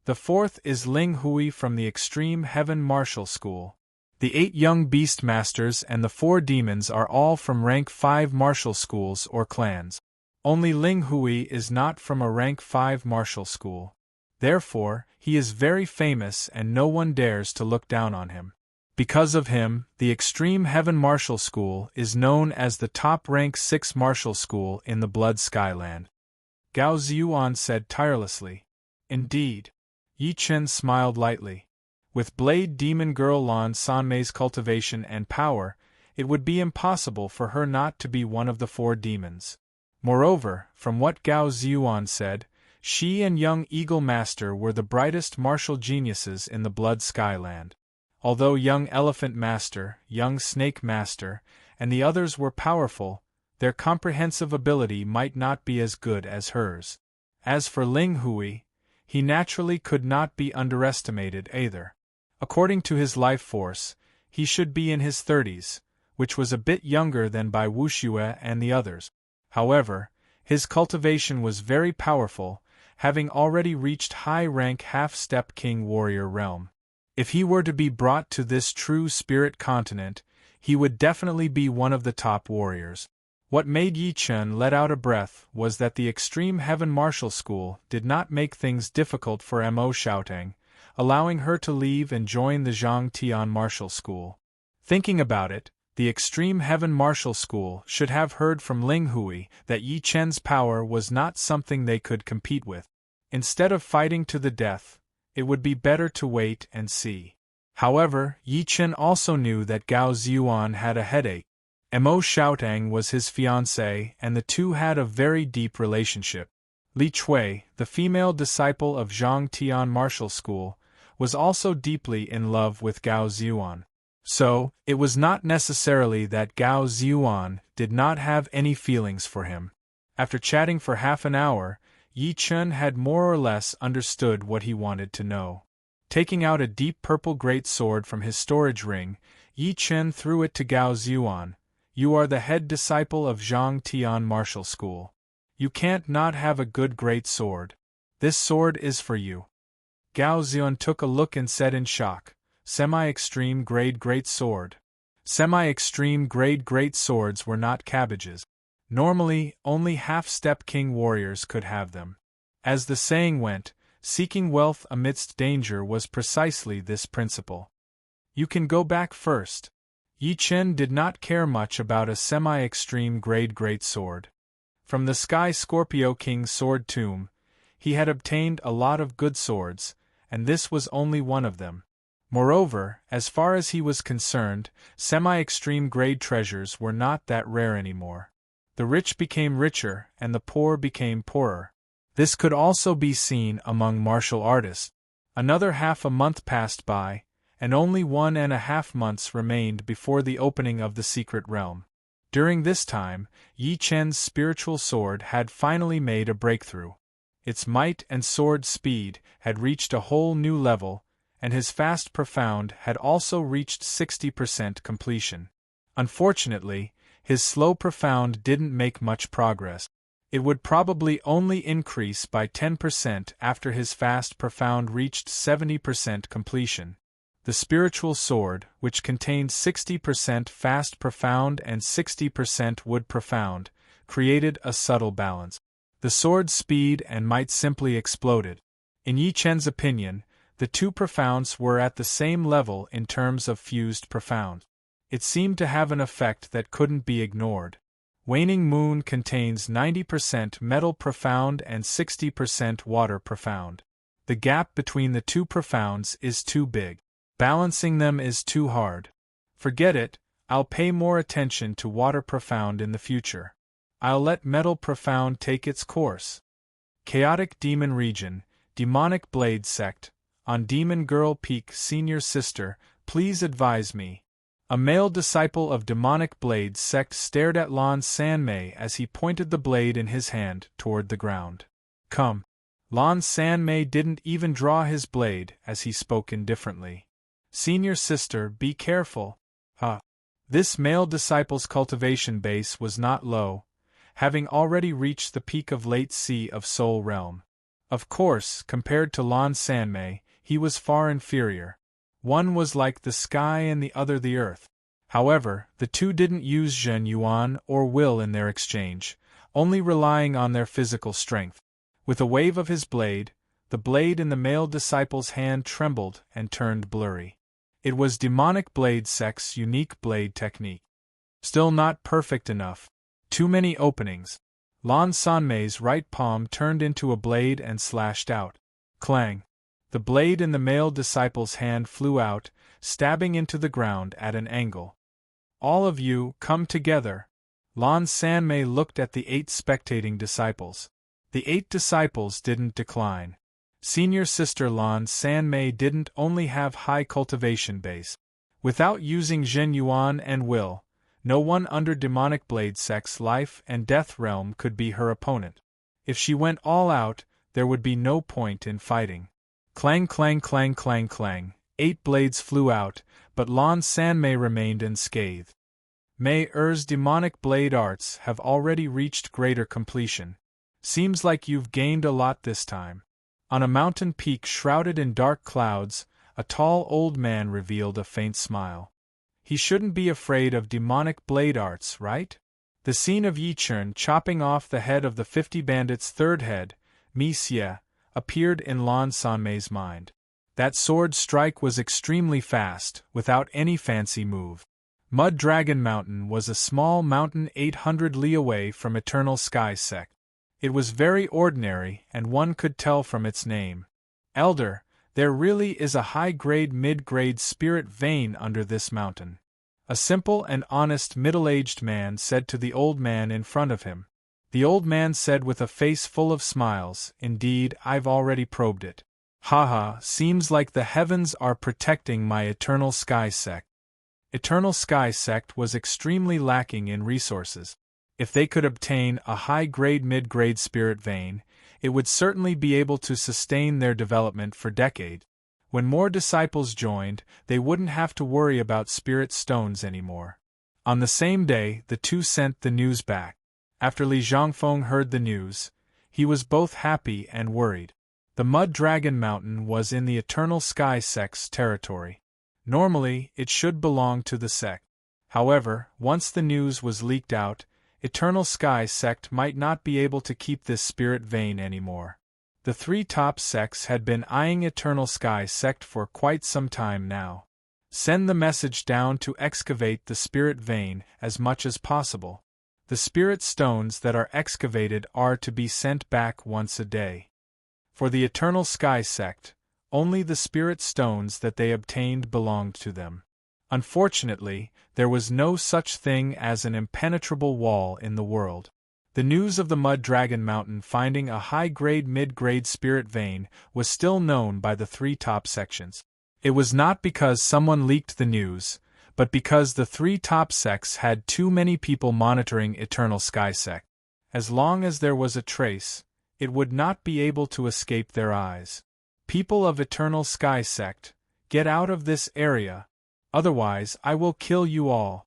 The 4th is Ling Hui from the Extreme Heaven Martial School. The 8 young Beast Masters and the 4 demons are all from rank 5 martial schools or clans. Only Ling Hui is not from a rank 5 martial school. Therefore, he is very famous and no one dares to look down on him. Because of him, the Extreme Heaven Martial School is known as the top rank 6 martial school in the Blood Skyland. Gao Ziyuan said tirelessly. Indeed. Yi Chen smiled lightly. With Blade Demon Girl Lan Sanmei's cultivation and power, it would be impossible for her not to be one of the 4 demons. Moreover, from what Gao Ziyuan said, she and young Eagle Master were the brightest martial geniuses in the Blood Skyland. Although young Elephant Master, young Snake Master, and the others were powerful, their comprehensive ability might not be as good as hers. As for Ling Hui, he naturally could not be underestimated either. According to his life force, he should be in his 30s, which was a bit younger than Bai Wuxue and the others. However, his cultivation was very powerful, having already reached high-rank half-step king warrior realm. If he were to be brought to this true spirit continent, he would definitely be one of the top warriors. What made Yi Chen let out a breath was that the Extreme Heaven Martial School did not make things difficult for Mo Xiaotang, allowing her to leave and join the Zhang Tian Martial School. Thinking about it, the Extreme Heaven Martial School should have heard from Ling Hui that Yi Chen's power was not something they could compete with. Instead of fighting to the death, it would be better to wait and see. However, Yi Chen also knew that Gao Ziyuan had a headache. Mo Xiaotang was his fiancée and the two had a very deep relationship. Li Chui, the female disciple of Zhang Tian Martial School, was also deeply in love with Gao Ziyuan. So, it was not necessarily that Gao Ziyuan did not have any feelings for him. After chatting for half an hour, Yi Chen had more or less understood what he wanted to know. Taking out a deep purple great sword from his storage ring, Yi Chen threw it to Gao Ziyuan. You are the head disciple of Zhang Tian Martial School. You can't not have a good great sword. This sword is for you. Gao Ziyuan took a look and said in shock, Semi-extreme grade great sword. Semi-extreme grade great swords were not cabbages. Normally, only half-step king warriors could have them. As the saying went, seeking wealth amidst danger was precisely this principle. You can go back first. Yi Chen did not care much about a semi-extreme grade great sword. From the Sky Scorpio King's sword tomb, he had obtained a lot of good swords, and this was only one of them. Moreover, as far as he was concerned, semi-extreme grade treasures were not that rare anymore. The rich became richer and the poor became poorer. This could also be seen among martial artists. Another half a month passed by, and only 1.5 months remained before the opening of the secret realm. During this time, Yi Chen's spiritual sword had finally made a breakthrough. Its might and sword speed had reached a whole new level, and his fast profound had also reached 60% completion. Unfortunately, his slow profound didn't make much progress. It would probably only increase by 10% after his fast profound reached 70% completion. The spiritual sword, which contained 60% fast profound and 60% wood profound, created a subtle balance. The sword's speed and might simply exploded. In Yi Chen's opinion, the two profounds were at the same level in terms of fused profound. It seemed to have an effect that couldn't be ignored. Waning Moon contains 90% metal profound and 60% water profound. The gap between the two profounds is too big. Balancing them is too hard. Forget it, I'll pay more attention to water profound in the future. I'll let metal profound take its course. Chaotic Demon Region, Demonic Blade Sect, on Demon Girl Peak. Senior Sister, please advise me. A male disciple of Demonic Blade Sect stared at Lan Sanmei as he pointed the blade in his hand toward the ground. Come. Lan Sanmei didn't even draw his blade as he spoke indifferently. Senior Sister, be careful. This male disciple's cultivation base was not low, having already reached the peak of Late Sea of Soul Realm. Of course, compared to Lan Sanmei, he was far inferior. One was like the sky and the other the earth. However, the two didn't use Zhen Yuan or will in their exchange, only relying on their physical strength. With a wave of his blade, the blade in the male disciple's hand trembled and turned blurry. It was Demonic Blade Sect's unique blade technique. Still not perfect enough. Too many openings. Lan Sanmei's right palm turned into a blade and slashed out. Clang. The blade in the male disciple's hand flew out, stabbing into the ground at an angle. All of you, come together. Lan Sanmei looked at the 8 spectating disciples. The 8 disciples didn't decline. Senior Sister Lan Sanmei didn't only have high cultivation base. Without using Zhen Yuan and will, no one under Demonic Blade Sect's life and death realm could be her opponent. If she went all out, there would be no point in fighting. Clang clang clang clang clang, 8 blades flew out, but Lan Sanmei remained unscathed. Mei Er's demonic blade arts have already reached greater completion. Seems like you've gained a lot this time. On a mountain peak shrouded in dark clouds, a tall old man revealed a faint smile. He shouldn't be afraid of demonic blade arts, right? The scene of Yi Chen chopping off the head of the 50 bandits' third head, Mi Xie, appeared in Lan Sanmei's mind. That sword strike was extremely fast, without any fancy move. Mud Dragon Mountain was a small mountain 800 li away from Eternal Sky Sect. It was very ordinary, and one could tell from its name. Elder, there really is a high-grade mid-grade spirit vein under this mountain. A simple and honest middle-aged man said to the old man in front of him. The old man said with a face full of smiles, indeed, I've already probed it. Haha, seems like the heavens are protecting my Eternal Sky Sect. Eternal Sky Sect was extremely lacking in resources. If they could obtain a high-grade mid-grade spirit vein, it would certainly be able to sustain their development for decades. When more disciples joined, they wouldn't have to worry about spirit stones anymore. On the same day, the two sent the news back. After Li Zhangfeng heard the news, he was both happy and worried. The Mud Dragon Mountain was in the Eternal Sky Sect's territory. Normally, it should belong to the sect. However, once the news was leaked out, Eternal Sky Sect might not be able to keep this spirit vein anymore. The 3 top sects had been eyeing Eternal Sky Sect for quite some time now. Send the message down to excavate the spirit vein as much as possible. The spirit stones that are excavated are to be sent back once a day. For the Eternal Sky Sect, only the spirit stones that they obtained belonged to them. Unfortunately, there was no such thing as an impenetrable wall in the world. The news of the Mud Dragon Mountain finding a high-grade mid-grade spirit vein was still known by the 3 top sections. It was not because someone leaked the news, but because the 3 top sects had too many people monitoring Eternal Sky Sect. As long as there was a trace, it would not be able to escape their eyes. People of Eternal Sky Sect, get out of this area, otherwise I will kill you all.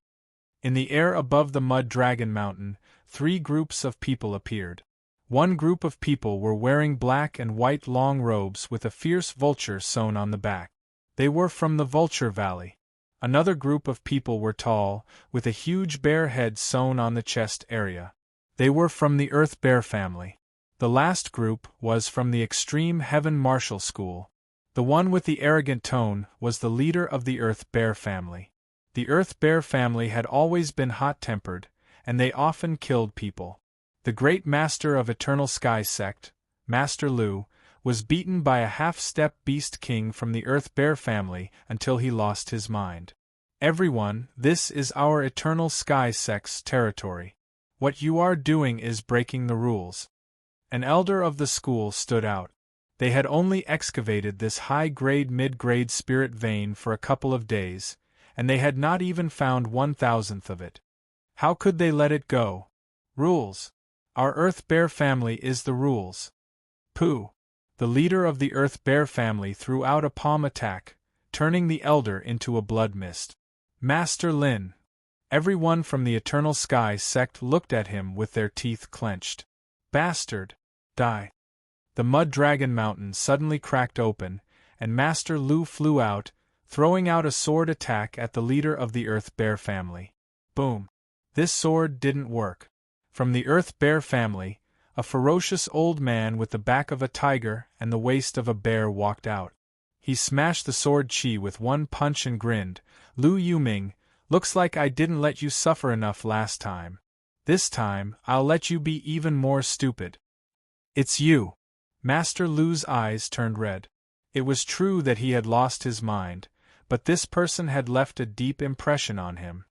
In the air above the Mud Dragon Mountain, 3 groups of people appeared. One group of people were wearing black and white long robes with a fierce vulture sewn on the back. They were from the Vulture Valley. Another group of people were tall, with a huge bear head sewn on the chest area. They were from the Earth Bear family. The last group was from the Extreme Heaven Martial School. The one with the arrogant tone was the leader of the Earth Bear family. The Earth Bear family had always been hot-tempered, and they often killed people. The great master of Eternal Sky sect, Master Lu, was beaten by a half-step beast king from the Earth Bear family until he lost his mind. Everyone, this is our Eternal Sky sect's territory. What you are doing is breaking the rules. An elder of the school stood out. They had only excavated this high-grade mid-grade spirit vein for a couple of days, and they had not even found 1,000th of it. How could they let it go? Rules. Our Earth Bear family is the rules. Pooh. The leader of the Earth Bear family threw out a palm attack, turning the elder into a blood mist. Master Lin. Everyone from the Eternal Sky sect looked at him with their teeth clenched. Bastard. Die. The Mud Dragon Mountain suddenly cracked open, and Master Lu flew out, throwing out a sword attack at the leader of the Earth Bear family. Boom. This sword didn't work. From the Earth Bear family, a ferocious old man with the back of a tiger and the waist of a bear walked out. He smashed the sword chi with one punch and grinned. Lu Yuming, looks like I didn't let you suffer enough last time. This time, I'll let you be even more stupid. It's you. Master Lu's eyes turned red. It was true that he had lost his mind, but this person had left a deep impression on him.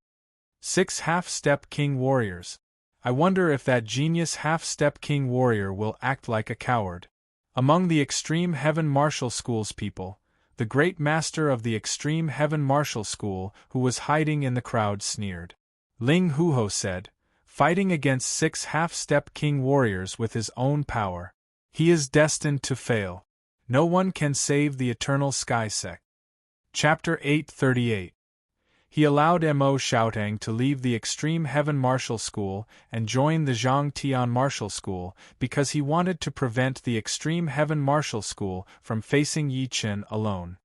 6 half-step king warriors. I wonder if that genius half-step king warrior will act like a coward. Among the Extreme Heaven Martial School's people, the great master of the Extreme Heaven Martial School, who was hiding in the crowd, sneered. Ling Huho said, fighting against 6 half-step king warriors with his own power. He is destined to fail. No one can save the Eternal Sky sect. Chapter 838. He allowed Mo Xiaotang to leave the Extreme Heaven Martial School and join the Zhang Tian Martial School because he wanted to prevent the Extreme Heaven Martial School from facing Yi Chen alone.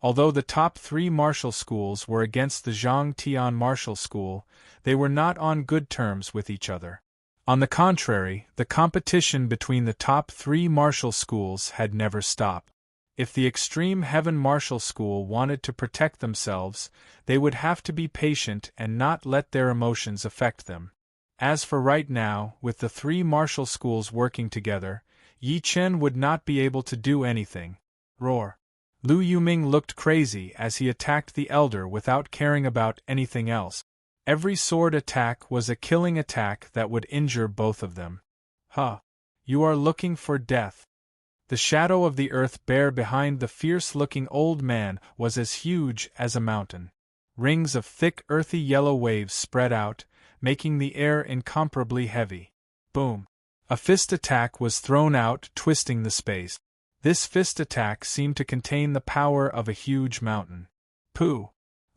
Although the top 3 martial schools were against the Zhang Tian Martial School, they were not on good terms with each other. On the contrary, the competition between the top 3 martial schools had never stopped. If the Extreme Heaven Martial School wanted to protect themselves, they would have to be patient and not let their emotions affect them. As for right now, with the 3 martial schools working together, Yi Chen would not be able to do anything. Roar. Lu Yuming looked crazy as he attacked the elder without caring about anything else. Every sword attack was a killing attack that would injure both of them. Huh. You are looking for death. The shadow of the Earth Bear behind the fierce-looking old man was as huge as a mountain. Rings of thick earthy yellow waves spread out, making the air incomparably heavy. Boom. A fist attack was thrown out, twisting the space. This fist attack seemed to contain the power of a huge mountain. Pooh.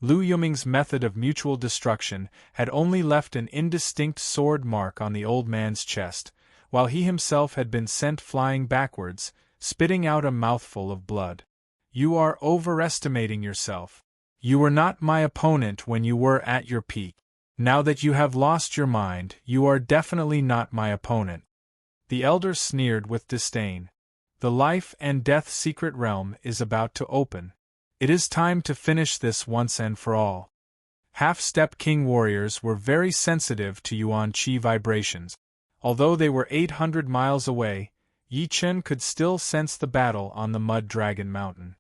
Lu Yuming's method of mutual destruction had only left an indistinct sword mark on the old man's chest, while he himself had been sent flying backwards, spitting out a mouthful of blood. You are overestimating yourself. You were not my opponent when you were at your peak. Now that you have lost your mind, you are definitely not my opponent. The elder sneered with disdain. The life and death secret realm is about to open. It is time to finish this once and for all. Half-step king warriors were very sensitive to Yuan Qi vibrations. Although they were 800 miles away, Yi Chen could still sense the battle on the Mud Dragon Mountain.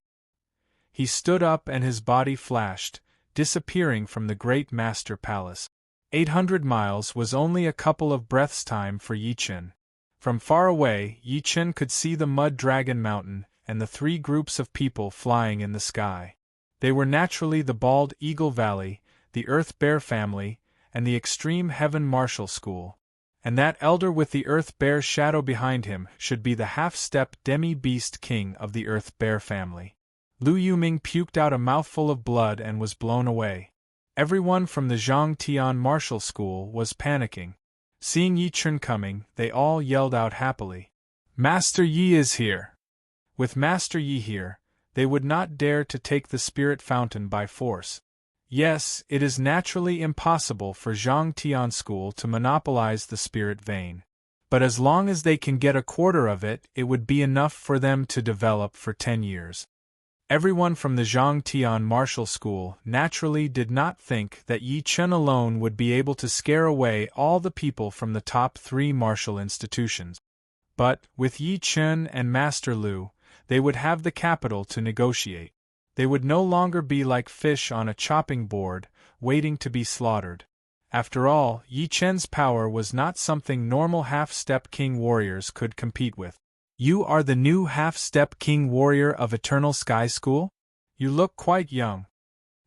He stood up and his body flashed, disappearing from the Great Master Palace. 800 miles was only a couple of breaths' time for Yi Chen. From far away, Yi Chen could see the Mud Dragon Mountain and the 3 groups of people flying in the sky. They were naturally the Bald Eagle Valley, the Earth Bear family, and the Extreme Heaven Martial School. And that elder with the Earth Bear shadow behind him should be the half-step demi-beast king of the Earth Bear family. Lu Yuming puked out a mouthful of blood and was blown away. Everyone from the Zhang Tian Martial School was panicking. Seeing Yi Chun coming, they all yelled out happily, "Master Yi is here!" With Master Yi here, they would not dare to take the spirit fountain by force. Yes, it is naturally impossible for Zhang Tian School to monopolize the spirit vein. But as long as they can get a quarter of it, it would be enough for them to develop for 10 years. Everyone from the Zhang Tian Martial School naturally did not think that Yi Chun alone would be able to scare away all the people from the top 3 martial institutions. But, with Yi Chun and Master Lu, they would have the capital to negotiate. They would no longer be like fish on a chopping board, waiting to be slaughtered. After all, Yi Chun's power was not something normal half-step king warriors could compete with. "You are the new half-step king warrior of Eternal Sky School? You look quite young."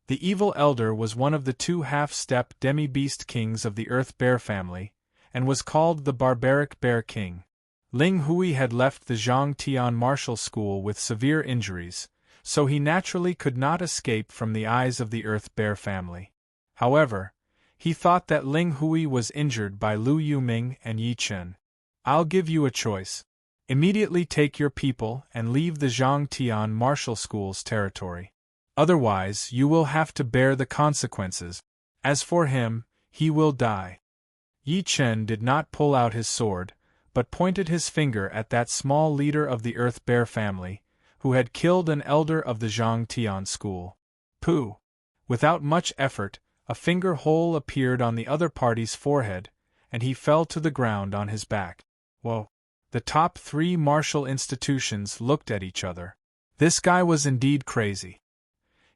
The evil elder was one of the 2 half-step demi-beast kings of the Earth Bear family, and was called the Barbaric Bear King. Ling Hui had left the Zhang Tian Martial School with severe injuries, so he naturally could not escape from the eyes of the Earth Bear family. However, he thought that Ling Hui was injured by Lu Yuming and Yi Chun. "I'll give you a choice. Immediately take your people and leave the Zhang Tian Martial School's territory. Otherwise, you will have to bear the consequences. As for him, he will die." Yi Chun did not pull out his sword, but pointed his finger at that small leader of the Earth Bear family, who had killed an elder of the Zhang Tian School. Pooh! Without much effort, a finger hole appeared on the other party's forehead, and he fell to the ground on his back. Whoa! The top 3 martial institutions looked at each other. This guy was indeed crazy.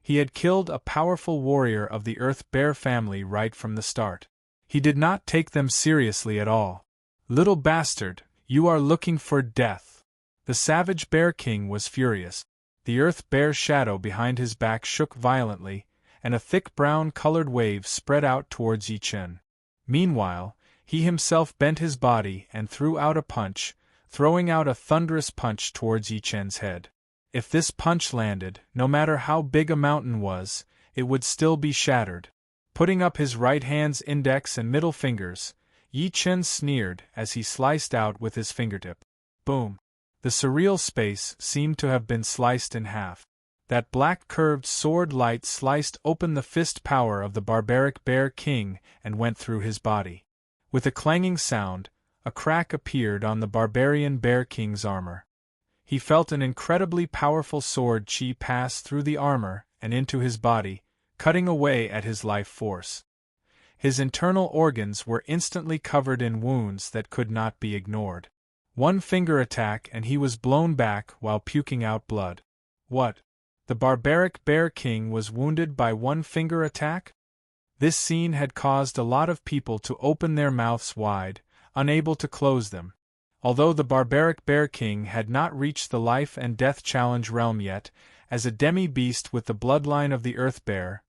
He had killed a powerful warrior of the Earth Bear family right from the start. He did not take them seriously at all. "Little bastard, you are looking for death." The savage Bear King was furious. The Earth Bear's shadow behind his back shook violently, and a thick brown-colored wave spread out towards Yi Chun. Meanwhile, he himself bent his body and threw out a punch, throwing out a thunderous punch towards Yi Chun's head. If this punch landed, no matter how big a mountain was, it would still be shattered. Putting up his right hand's index and middle fingers, Yi Chun sneered as he sliced out with his fingertip. Boom! The surreal space seemed to have been sliced in half. That black curved sword light sliced open the fist power of the barbaric Bear King and went through his body. With a clanging sound, a crack appeared on the barbarian Bear King's armor. He felt an incredibly powerful sword chi pass through the armor and into his body, cutting away at his life force. His internal organs were instantly covered in wounds that could not be ignored. One finger attack and he was blown back while puking out blood. What? The barbaric Bear King was wounded by one finger attack? This scene had caused a lot of people to open their mouths wide, unable to close them. Although the barbaric Bear King had not reached the life and death challenge realm yet, as a demi-beast with the bloodline of the Earth Bear,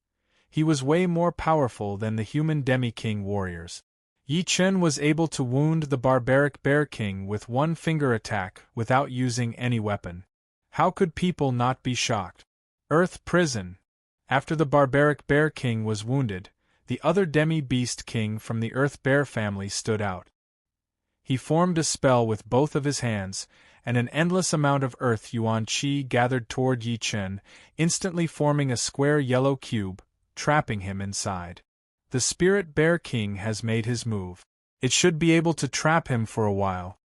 he was way more powerful than the human demi-king warriors. Yi Chun was able to wound the barbaric Bear King with one finger attack without using any weapon. How could people not be shocked? Earth Prison. After the barbaric Bear King was wounded, the other demi-beast king from the Earth Bear family stood out. He formed a spell with both of his hands, and an endless amount of Earth Yuan Qi gathered toward Yi Chun, instantly forming a square yellow cube, trapping him inside. The Spirit Bear King has made his move. It should be able to trap him for a while.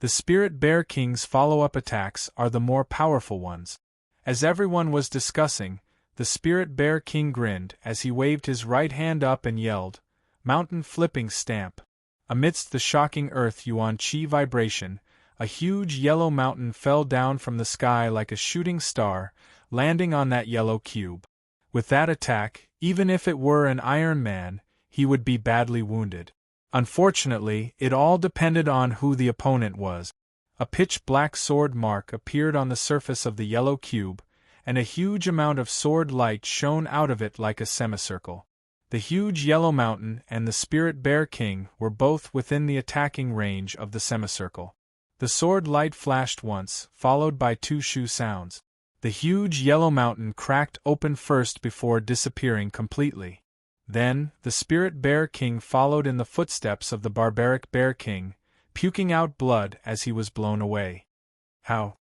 The Spirit Bear King's follow-up attacks are the more powerful ones. As everyone was discussing, the Spirit Bear King grinned as he waved his right hand up and yelled, "Mountain Flipping Stamp." Amidst the shocking Earth Yuan Qi vibration, a huge yellow mountain fell down from the sky like a shooting star, landing on that yellow cube. With that attack, even if it were an Iron Man, he would be badly wounded. Unfortunately, it all depended on who the opponent was. A pitch-black sword mark appeared on the surface of the yellow cube, and a huge amount of sword light shone out of it like a semicircle. The huge yellow mountain and the Spirit Bear King were both within the attacking range of the semicircle. The sword light flashed once, followed by two shoe sounds. The huge yellow mountain cracked open first before disappearing completely. Then, the Spirit Bear King followed in the footsteps of the barbaric Bear King, puking out blood as he was blown away. How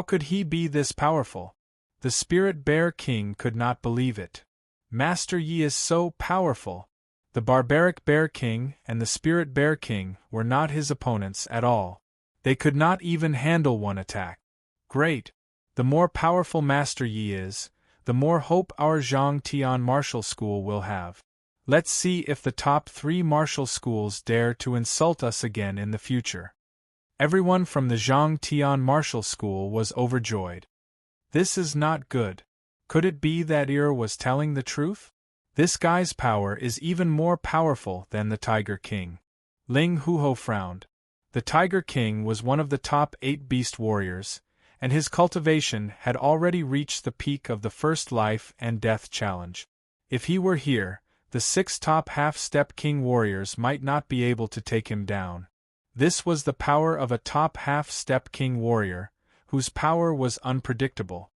could he be this powerful? The Spirit Bear King could not believe it. Master Yi is so powerful. The barbaric Bear King and the Spirit Bear King were not his opponents at all. They could not even handle one attack. Great! The more powerful Master Yi is, the more hope our Zhang Tian martial school will have. Let's see if the top 3 martial schools dare to insult us again in the future. Everyone from the Zhang Tian martial school was overjoyed. This is not good. Could it be that Ir was telling the truth? This guy's power is even more powerful than the Tiger King. Ling Huho frowned. The Tiger King was one of the top 8 beast warriors, and his cultivation had already reached the peak of the first life and death challenge. If he were here, the 6 top half-step king warriors might not be able to take him down. This was the power of a top half-step king warrior, whose power was unpredictable.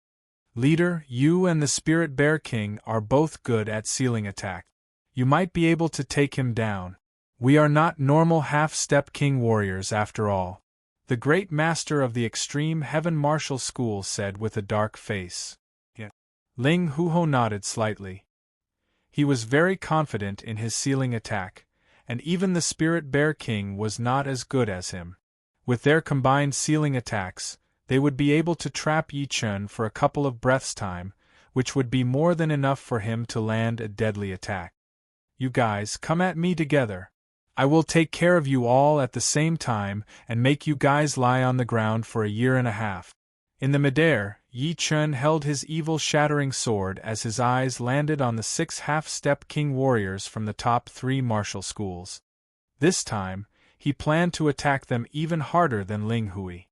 Leader, you and the Spirit Bear King are both good at ceiling attack. You might be able to take him down. We are not normal half-step king warriors after all. The great master of the Extreme Heaven Martial School said with a dark face. Ling Huho nodded slightly. He was very confident in his ceiling attack, and even the Spirit Bear King was not as good as him. With their combined ceiling attacks, they would be able to trap Yi Chen for a couple of breaths' time, which would be more than enough for him to land a deadly attack. You guys, come at me together. I will take care of you all at the same time and make you guys lie on the ground for a year and a half. In the midair, Yi Chen held his evil shattering sword as his eyes landed on the 6 half-step king warriors from the top 3 martial schools. This time, he planned to attack them even harder than Ling Hui.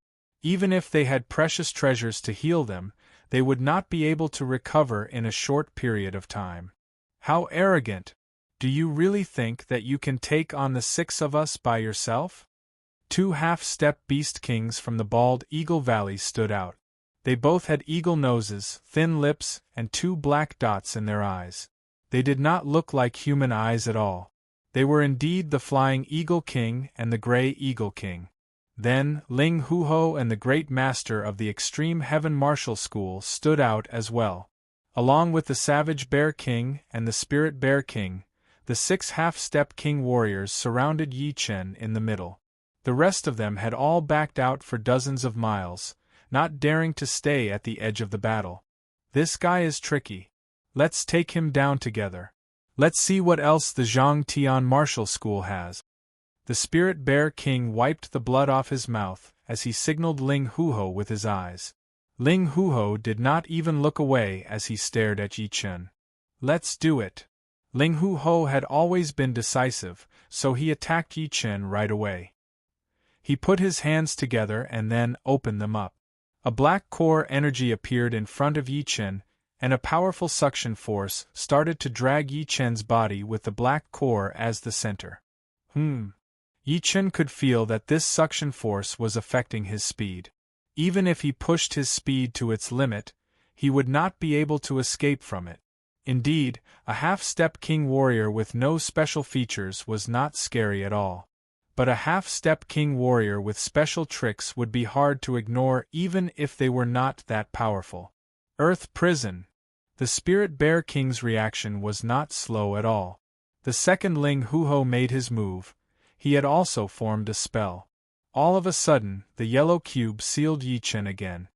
Even if they had precious treasures to heal them, they would not be able to recover in a short period of time. How arrogant! Do you really think that you can take on the 6 of us by yourself? 2 half-step beast kings from the bald Eagle Valley stood out. They both had eagle noses, thin lips, and 2 black dots in their eyes. They did not look like human eyes at all. They were indeed the Flying Eagle King and the Gray Eagle King. Then, Ling Huho and the Great Master of the Extreme Heaven Martial School stood out as well. Along with the Savage Bear King and the Spirit Bear King, the 6 half-step king warriors surrounded Yi Chen in the middle. The rest of them had all backed out for dozens of miles, not daring to stay at the edge of the battle. This guy is tricky. Let's take him down together. Let's see what else the Zhang Tian Martial School has. The Spirit Bear King wiped the blood off his mouth as he signaled Ling Huho with his eyes. Ling Huho did not even look away as he stared at Yi Chen. Let's do it. Ling Huho had always been decisive, so he attacked Yi Chen right away. He put his hands together and then opened them up. A black core energy appeared in front of Yi Chen, and a powerful suction force started to drag Yi Chen's body with the black core as the center. Yi Chen could feel that this suction force was affecting his speed. Even if he pushed his speed to its limit, he would not be able to escape from it. Indeed, a half-step king warrior with no special features was not scary at all. But a half-step king warrior with special tricks would be hard to ignore even if they were not that powerful. Earth Prison. The Spirit Bear King's reaction was not slow at all. The second Ling Huho made his move, he had also formed a spell. All of a sudden, the yellow cube sealed Yi Chen again.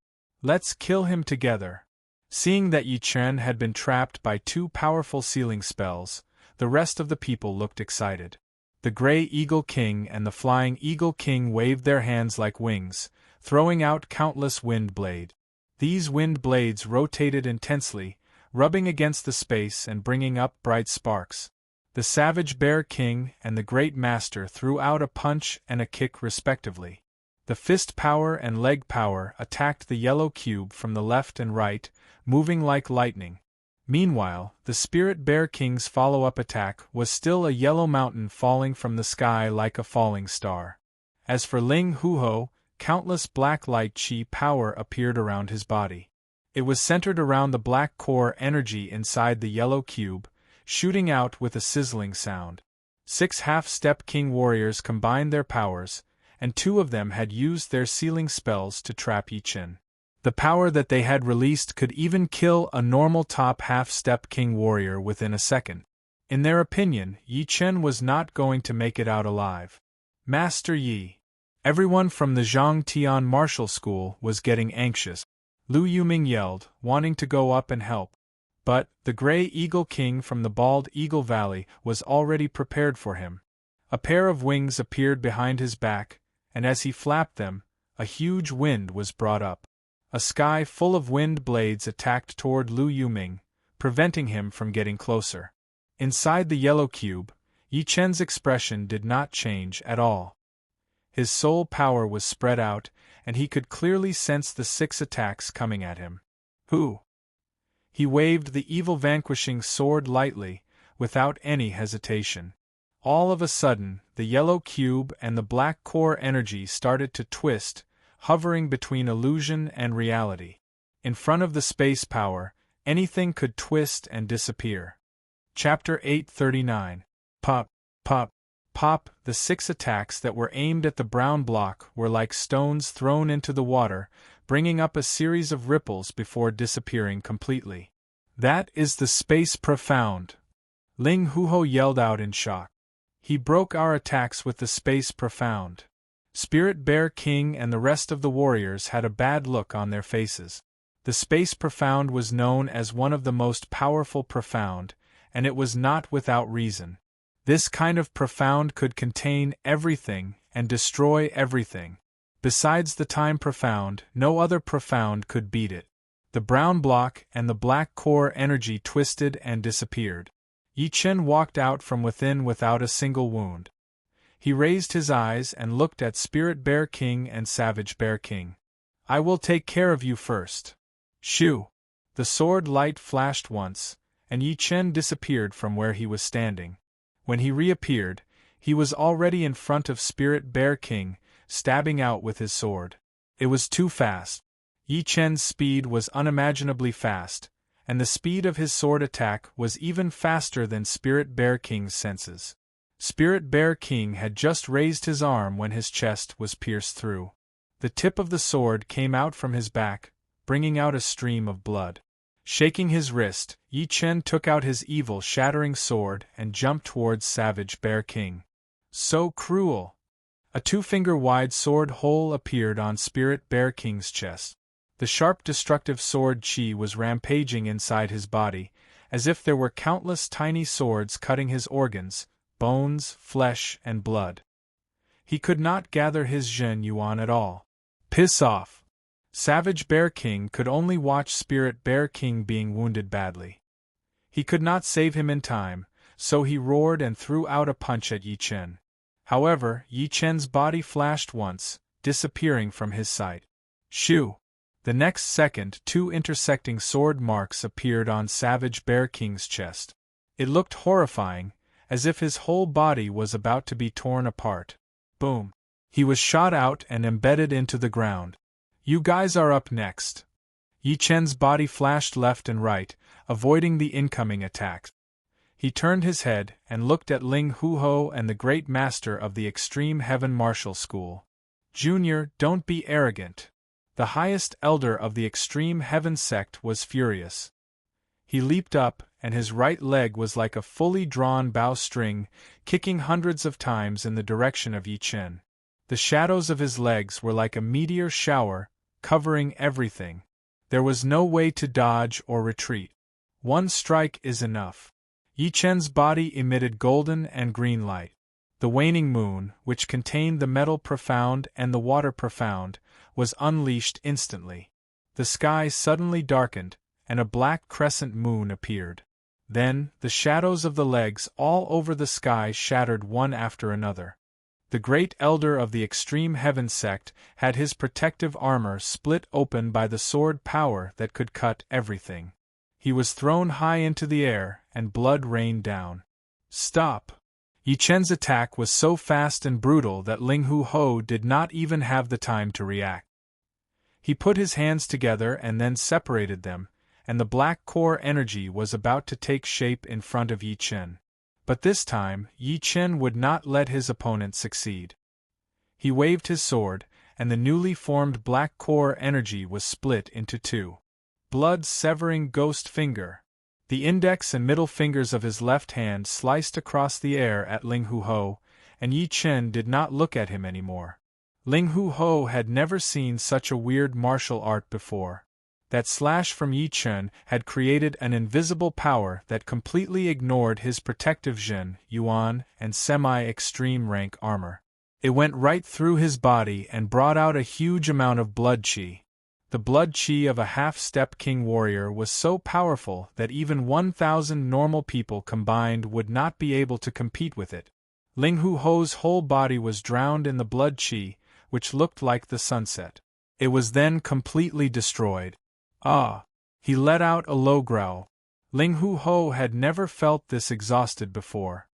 Let's kill him together. Seeing that Yi Chen had been trapped by 2 powerful sealing spells, the rest of the people looked excited. The Gray Eagle King and the Flying Eagle King waved their hands like wings, throwing out countless wind blades. These wind blades rotated intensely, rubbing against the space and bringing up bright sparks. The Savage Bear King and the Great Master threw out a punch and a kick respectively. The fist power and leg power attacked the yellow cube from the left and right, moving like lightning. Meanwhile, the Spirit Bear King's follow-up attack was still a yellow mountain falling from the sky like a falling star. As for Ling Huho, countless black light chi power appeared around his body. It was centered around the black core energy inside the yellow cube, shooting out with a sizzling sound. 6 half-step king warriors combined their powers, and 2 of them had used their sealing spells to trap Yi Chen. The power that they had released could even kill a normal top half-step king warrior within a second. In their opinion, Yi Chen was not going to make it out alive. Master Yi. Everyone from the Zhang Tian martial school was getting anxious. Lu Yuming yelled, wanting to go up and help. But the Grey Eagle King from the Bald Eagle Valley was already prepared for him. A pair of wings appeared behind his back, and as he flapped them, a huge wind was brought up. A sky full of wind blades attacked toward Lu Yuming, preventing him from getting closer. Inside the yellow cube, Yi Chen's expression did not change at all. His soul power was spread out, and he could clearly sense the 6 attacks coming at him. Who? He waved the evil vanquishing sword lightly, without any hesitation. All of a sudden, the yellow cube and the black core energy started to twist, hovering between illusion and reality. In front of the space power, anything could twist and disappear. Chapter 839. Pop, pop, pop. The 6 attacks that were aimed at the brown block were like stones thrown into the water, bringing up a series of ripples before disappearing completely. That is the space profound. Ling Huho yelled out in shock. He broke our attacks with the space profound. Spirit Bear King and the rest of the warriors had a bad look on their faces. The space profound was known as one of the most powerful profound, and it was not without reason. This kind of profound could contain everything and destroy everything. Besides the time profound, no other profound could beat it. The brown block and the black core energy twisted and disappeared. Yi Chen walked out from within without a single wound. He raised his eyes and looked at Spirit Bear King and Savage Bear King. I will take care of you first. Shoo! The sword light flashed once, and Yi Chen disappeared from where he was standing. When he reappeared, he was already in front of Spirit Bear King, stabbing out with his sword. It was too fast. Yi Chen's speed was unimaginably fast, and the speed of his sword attack was even faster than Spirit Bear King's senses. Spirit Bear King had just raised his arm when his chest was pierced through. The tip of the sword came out from his back, bringing out a stream of blood. Shaking his wrist, Yi Chen took out his evil shattering sword and jumped towards Savage Bear King. So cruel! A 2-finger-wide sword hole appeared on Spirit Bear King's chest. The sharp destructive sword chi was rampaging inside his body, as if there were countless tiny swords cutting his organs, bones, flesh, and blood. He could not gather his Zhen Yuan at all. Piss off! Savage Bear King could only watch Spirit Bear King being wounded badly. He could not save him in time, so he roared and threw out a punch at Yi Chen. However, Yi Chen's body flashed once, disappearing from his sight. Shoo! The next second, 2 intersecting sword marks appeared on Savage Bear King's chest. It looked horrifying, as if his whole body was about to be torn apart. Boom! He was shot out and embedded into the ground. You guys are up next. Yi Chen's body flashed left and right, avoiding the incoming attacks. He turned his head and looked at Ling Huho and the great master of the Extreme Heaven Martial School. Junior, don't be arrogant. The highest elder of the Extreme Heaven sect was furious. He leaped up, and his right leg was like a fully drawn bowstring, kicking hundreds of times in the direction of Yi Chen. The shadows of his legs were like a meteor shower, covering everything. There was no way to dodge or retreat. One strike is enough. Yi Chen's body emitted golden and green light. The waning moon, which contained the metal profound and the water profound, was unleashed instantly. The sky suddenly darkened, and a black crescent moon appeared. Then, the shadows of the legs all over the sky shattered one after another. The great elder of the Extreme Heaven sect had his protective armor split open by the sword power that could cut everything. He was thrown high into the air, and blood rained down. Stop! Yi Chen's attack was so fast and brutal that Ling Huho did not even have the time to react. He put his hands together and then separated them, and the black core energy was about to take shape in front of Yi Chen. But this time, Yi Chen would not let his opponent succeed. He waved his sword, and the newly formed black core energy was split into two. Blood-severing ghost finger. The index and middle fingers of his left hand sliced across the air at Ling Huho, and Yi Chen did not look at him anymore. Ling Huho had never seen such a weird martial art before. That slash from Yi Chen had created an invisible power that completely ignored his protective Jin, Yuan, and semi-extreme rank armor. It went right through his body and brought out a huge amount of blood qi. The blood qi of a half-step king warrior was so powerful that even 1,000 normal people combined would not be able to compete with it. Ling Huho's whole body was drowned in the blood qi, which looked like the sunset. It was then completely destroyed. Ah! He let out a low growl. Ling Huho had never felt this exhausted before.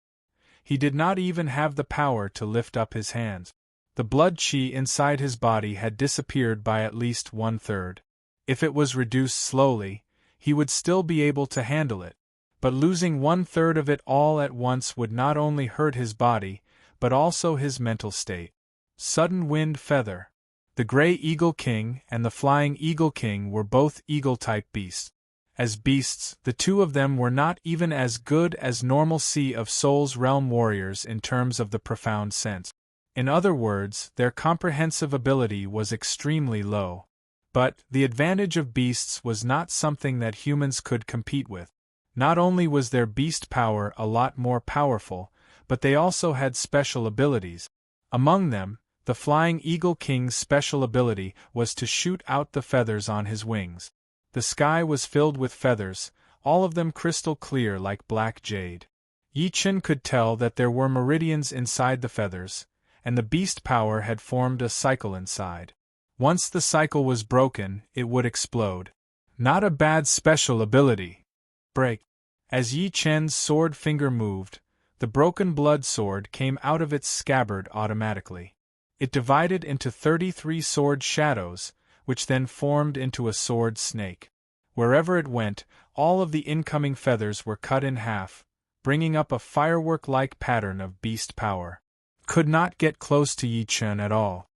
He did not even have the power to lift up his hands. The blood qi inside his body had disappeared by at least 1/3. If it was reduced slowly, he would still be able to handle it. But losing 1/3 of it all at once would not only hurt his body, but also his mental state. Sudden wind feather. The Gray Eagle King and the Flying Eagle King were both eagle-type beasts. As beasts, the two of them were not even as good as normal Sea of Souls realm warriors in terms of the profound sense. In other words, their comprehensive ability was extremely low. But the advantage of beasts was not something that humans could compete with. Not only was their beast power a lot more powerful, but they also had special abilities. Among them, the Flying Eagle King's special ability was to shoot out the feathers on his wings. The sky was filled with feathers, all of them crystal clear like black jade. Yi Chen could tell that there were meridians inside the feathers, and the beast power had formed a cycle inside. Once the cycle was broken, it would explode. Not a bad special ability. Break. As Yi Chen's sword finger moved, the broken blood sword came out of its scabbard automatically. It divided into 33 sword shadows, which then formed into a sword snake. Wherever it went, all of the incoming feathers were cut in half, bringing up a firework-like pattern of beast power. Could not get close to Yi Chen at all.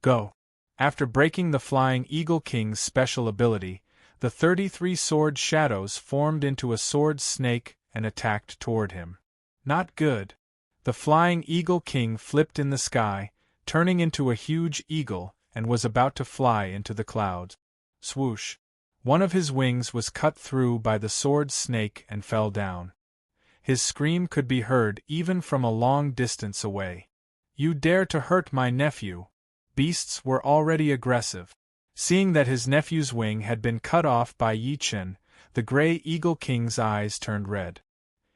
Go. After breaking the Flying Eagle King's special ability, the 33 sword shadows formed into a sword snake and attacked toward him. Not good. The Flying Eagle King flipped in the sky, turning into a huge eagle, and was about to fly into the clouds. Swoosh! One of his wings was cut through by the sword snake and fell down. His scream could be heard even from a long distance away. You dare to hurt my nephew! Beasts were already aggressive. Seeing that his nephew's wing had been cut off by Yi Chen, the Gray Eagle King's eyes turned red.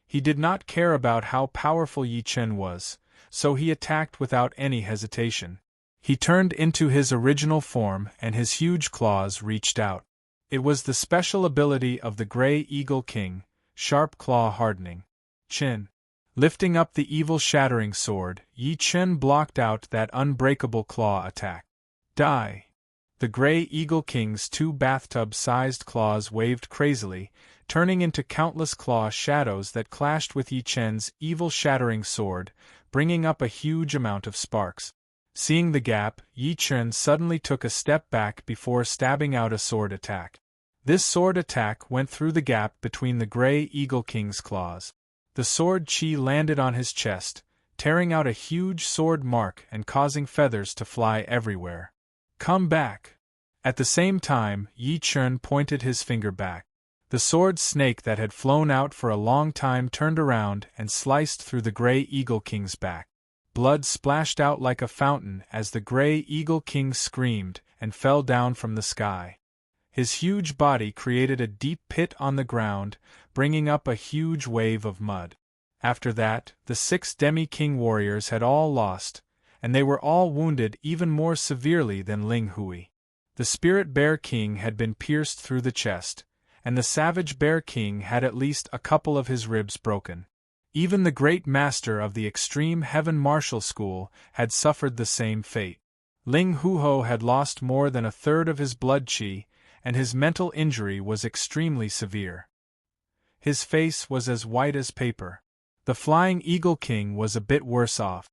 He did not care about how powerful Yi Chen was, so he attacked without any hesitation. He turned into his original form and his huge claws reached out. It was the special ability of the Gray Eagle King, Sharp Claw Hardening. Chin. Lifting up the evil shattering sword, Yi Chen blocked out that unbreakable claw attack. Die! The Gray Eagle King's two bathtub-sized claws waved crazily, turning into countless claw shadows that clashed with Yi Chen's evil shattering sword, bringing up a huge amount of sparks. Seeing the gap, Yi Chen suddenly took a step back before stabbing out a sword attack. This sword attack went through the gap between the Gray Eagle King's claws. The sword qi landed on his chest, tearing out a huge sword mark and causing feathers to fly everywhere. Come back! At the same time, Yi Chen pointed his finger back. The sword snake that had flown out for a long time turned around and sliced through the Gray Eagle King's back. Blood splashed out like a fountain as the Gray Eagle King screamed and fell down from the sky. His huge body created a deep pit on the ground, bringing up a huge wave of mud. After that, the 6 demi-king warriors had all lost, and they were all wounded even more severely than Ling Hui. The Spirit Bear King had been pierced through the chest, and the Savage Bear King had at least a couple of his ribs broken. Even the Great Master of the Extreme Heaven Martial School had suffered the same fate. Ling Huho had lost more than 1/3 of his blood qi, and his mental injury was extremely severe. His face was as white as paper. The Flying Eagle King was a bit worse off.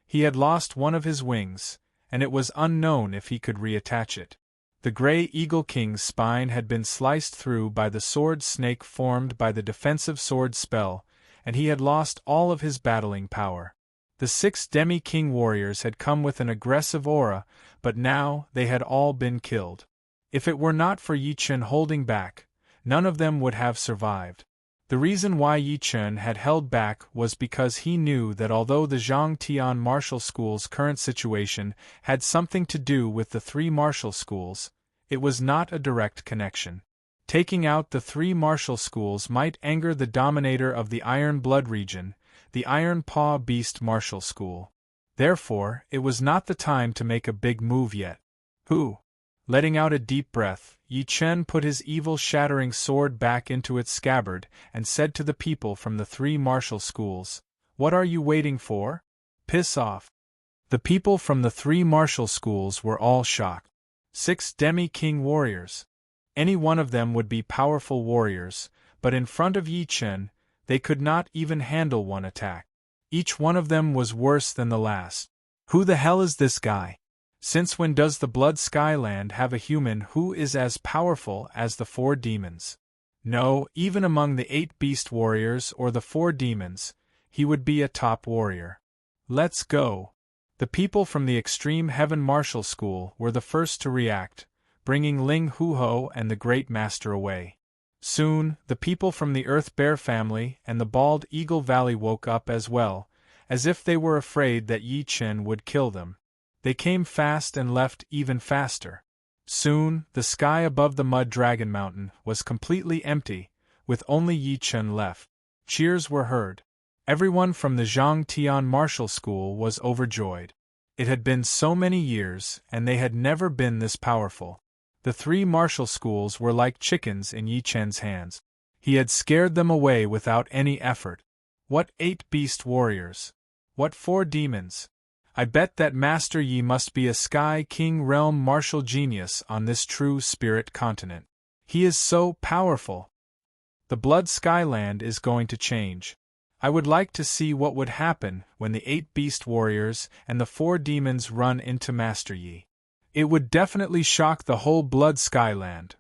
He had lost one of his wings, and it was unknown if he could reattach it. The Grey Eagle King's spine had been sliced through by the sword snake formed by the defensive sword spell, and he had lost all of his battling power. The 6 Demi-King warriors had come with an aggressive aura, but now they had all been killed. If it were not for Yi Chen holding back, none of them would have survived. The reason why Yi Chen had held back was because he knew that although the Zhangtian martial school's current situation had something to do with the 3 martial schools, it was not a direct connection. Taking out the 3 martial schools might anger the dominator of the Iron Blood region, the Iron Paw Beast martial school. Therefore, it was not the time to make a big move yet. Letting out a deep breath, Yi Chen put his evil-shattering sword back into its scabbard and said to the people from the 3 martial schools, "What are you waiting for? Piss off." The people from the 3 martial schools were all shocked. 6 Demi-King warriors. Any one of them would be powerful warriors, but in front of Yi Chen, they could not even handle one attack. Each one of them was worse than the last. Who the hell is this guy? Since when does the Blood Skyland have a human who is as powerful as the 4 demons? No, even among the 8 beast warriors or the 4 demons, he would be a top warrior. Let's go. The people from the Extreme Heaven Martial School were the first to react, bringing Ling Huho and the Great Master away. Soon, the people from the Earth Bear family and the Bald Eagle Valley woke up as well, as if they were afraid that Yi Chen would kill them. They came fast and left even faster. Soon, the sky above the Mud Dragon Mountain was completely empty, with only Yi Chen left. Cheers were heard. Everyone from the Zhangtian Martial School was overjoyed. It had been so many years, and they had never been this powerful. The 3 martial schools were like chickens in Yi Chen's hands. He had scared them away without any effort. What 8 beast warriors? What 4 demons? I bet that Master Yi must be a Sky King realm martial genius on this true spirit continent. He is so powerful. The Blood Skyland is going to change. I would like to see what would happen when the 8 beast warriors and the 4 demons run into Master Yi. It would definitely shock the whole Blood Skyland.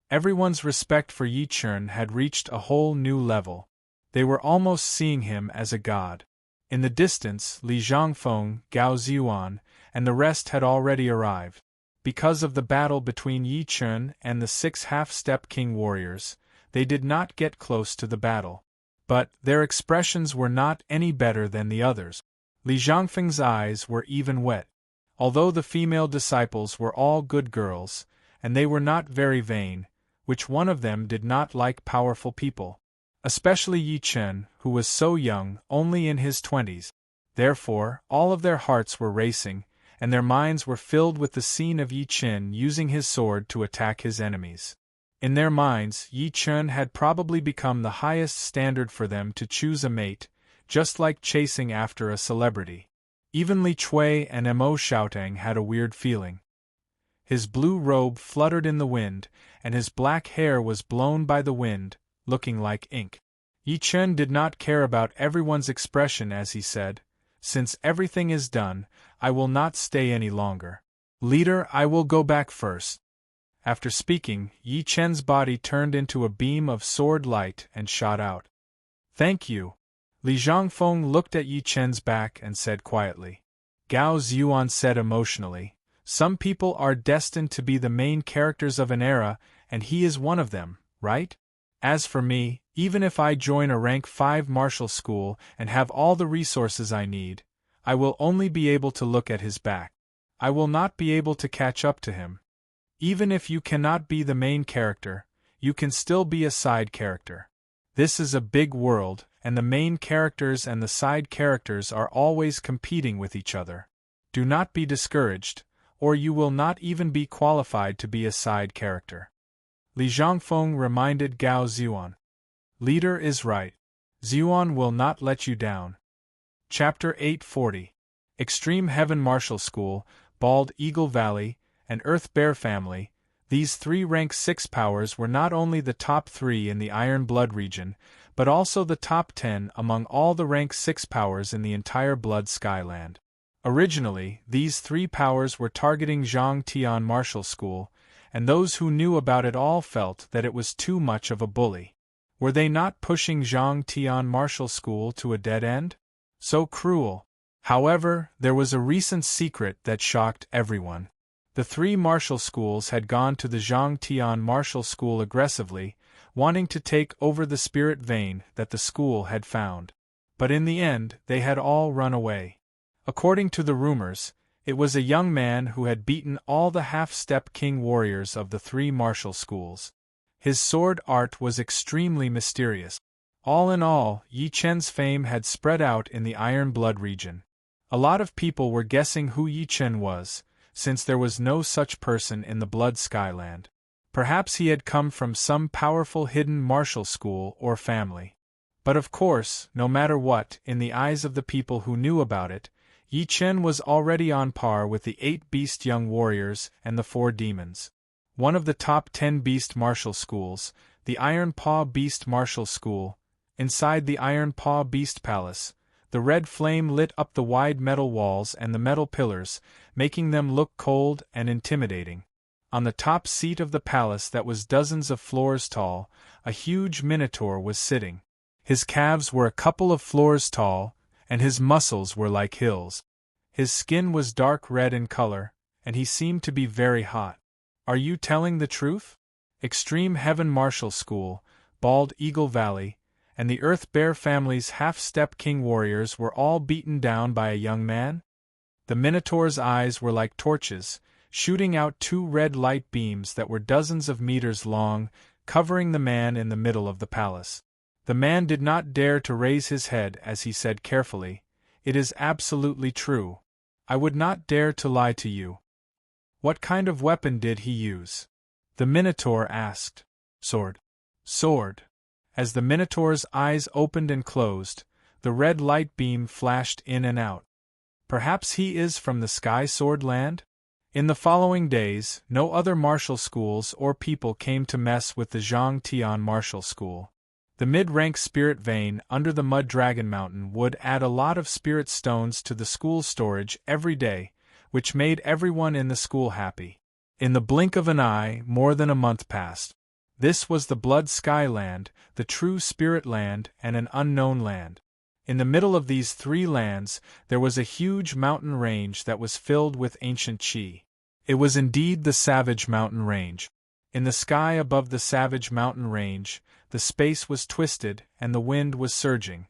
Everyone's respect for Yi Chen had reached a whole new level. They were almost seeing him as a god. In the distance, Li Zhangfeng, Gao Ziyuan, and the rest had already arrived. Because of the battle between Yi Chen and the 6 half-step king warriors, they did not get close to the battle. But their expressions were not any better than the others. Li Zhangfeng's eyes were even wet. Although the female disciples were all good girls, and they were not very vain, which one of them did not like powerful people? Especially Yi Chen, who was so young, only in his 20s. Therefore, all of their hearts were racing, and their minds were filled with the scene of Yi Chen using his sword to attack his enemies. In their minds, Yi Chen had probably become the highest standard for them to choose a mate, just like chasing after a celebrity. Even Li Chui and Mo Xiaotang had a weird feeling. His blue robe fluttered in the wind, and his black hair was blown by the wind, looking like ink. Yi Chen did not care about everyone's expression as he said, "Since everything is done, I will not stay any longer. Leader, I will go back first." After speaking, Yi Chen's body turned into a beam of sword light and shot out. "Thank you." Li Zhangfeng looked at Yi Chen's back and said quietly. Gao Ziyuan said emotionally, "Some people are destined to be the main characters of an era, and he is one of them, right? As for me, even if I join a rank 5 martial school and have all the resources I need, I will only be able to look at his back. I will not be able to catch up to him. Even if you cannot be the main character, you can still be a side character. This is a big world, and the main characters and the side characters are always competing with each other. Do not be discouraged, or you will not even be qualified to be a side character." Li Zhangfeng reminded Gao Ziyuan. "Leader is right. Ziyuan will not let you down." Chapter 840. Extreme Heaven Martial School, Bald Eagle Valley, and Earth Bear Family, These 3 rank 6 powers were not only the top 3 in the Iron Blood region, but also the top 10 among all the rank 6 powers in the entire Blood Skyland. Originally, these 3 powers were targeting Zhang Tian Martial School, and those who knew about it all felt that it was too much of a bully. Were they not pushing Zhang Tian Martial School to a dead end? So cruel. However, there was a recent secret that shocked everyone. The 3 martial schools had gone to the Zhang Tian Martial School aggressively, wanting to take over the spirit vein that the school had found. But in the end, they had all run away. According to the rumors, it was a young man who had beaten all the half-step king warriors of the 3 martial schools. His sword art was extremely mysterious. All in all, Yi Chen's fame had spread out in the Iron Blood region. A lot of people were guessing who Yi Chen was, since there was no such person in the Blood Skyland. Perhaps he had come from some powerful hidden martial school or family. But of course, no matter what, in the eyes of the people who knew about it, Yi Chen was already on par with the 8 beast young warriors and the 4 demons. One of the top 10 beast martial schools, the Iron Paw Beast Martial School. Inside the Iron Paw Beast Palace, the red flame lit up the wide metal walls and the metal pillars, making them look cold and intimidating. On the top seat of the palace that was dozens of floors tall, a huge minotaur was sitting. His calves were a couple of floors tall, and his muscles were like hills. His skin was dark red in color, and he seemed to be very hot. Are you telling the truth? Extreme Heaven Martial School, Bald Eagle Valley, and the Earth Bear family's half-step king warriors were all beaten down by a young man? The Minotaur's eyes were like torches, shooting out 2 red light beams that were dozens of meters long, covering the man in the middle of the palace. The man did not dare to raise his head as he said carefully, "It is absolutely true. I would not dare to lie to you." "What kind of weapon did he use?" the Minotaur asked. "Sword." "Sword." As the Minotaur's eyes opened and closed, the red light beam flashed in and out. "Perhaps he is from the Sky Sword Land?" In the following days, no other martial schools or people came to mess with the Zhang Tian Martial School. The mid-rank spirit vein under the Mud Dragon Mountain would add a lot of spirit stones to the school storage every day, which made everyone in the school happy. In the blink of an eye, more than a month passed. This was the Blood Sky Land, the true spirit land, and an unknown land. In the middle of these 3 lands, there was a huge mountain range that was filled with ancient chi. It was indeed the Savage Mountain Range. In the sky above the Savage Mountain Range, the space was twisted and the wind was surging.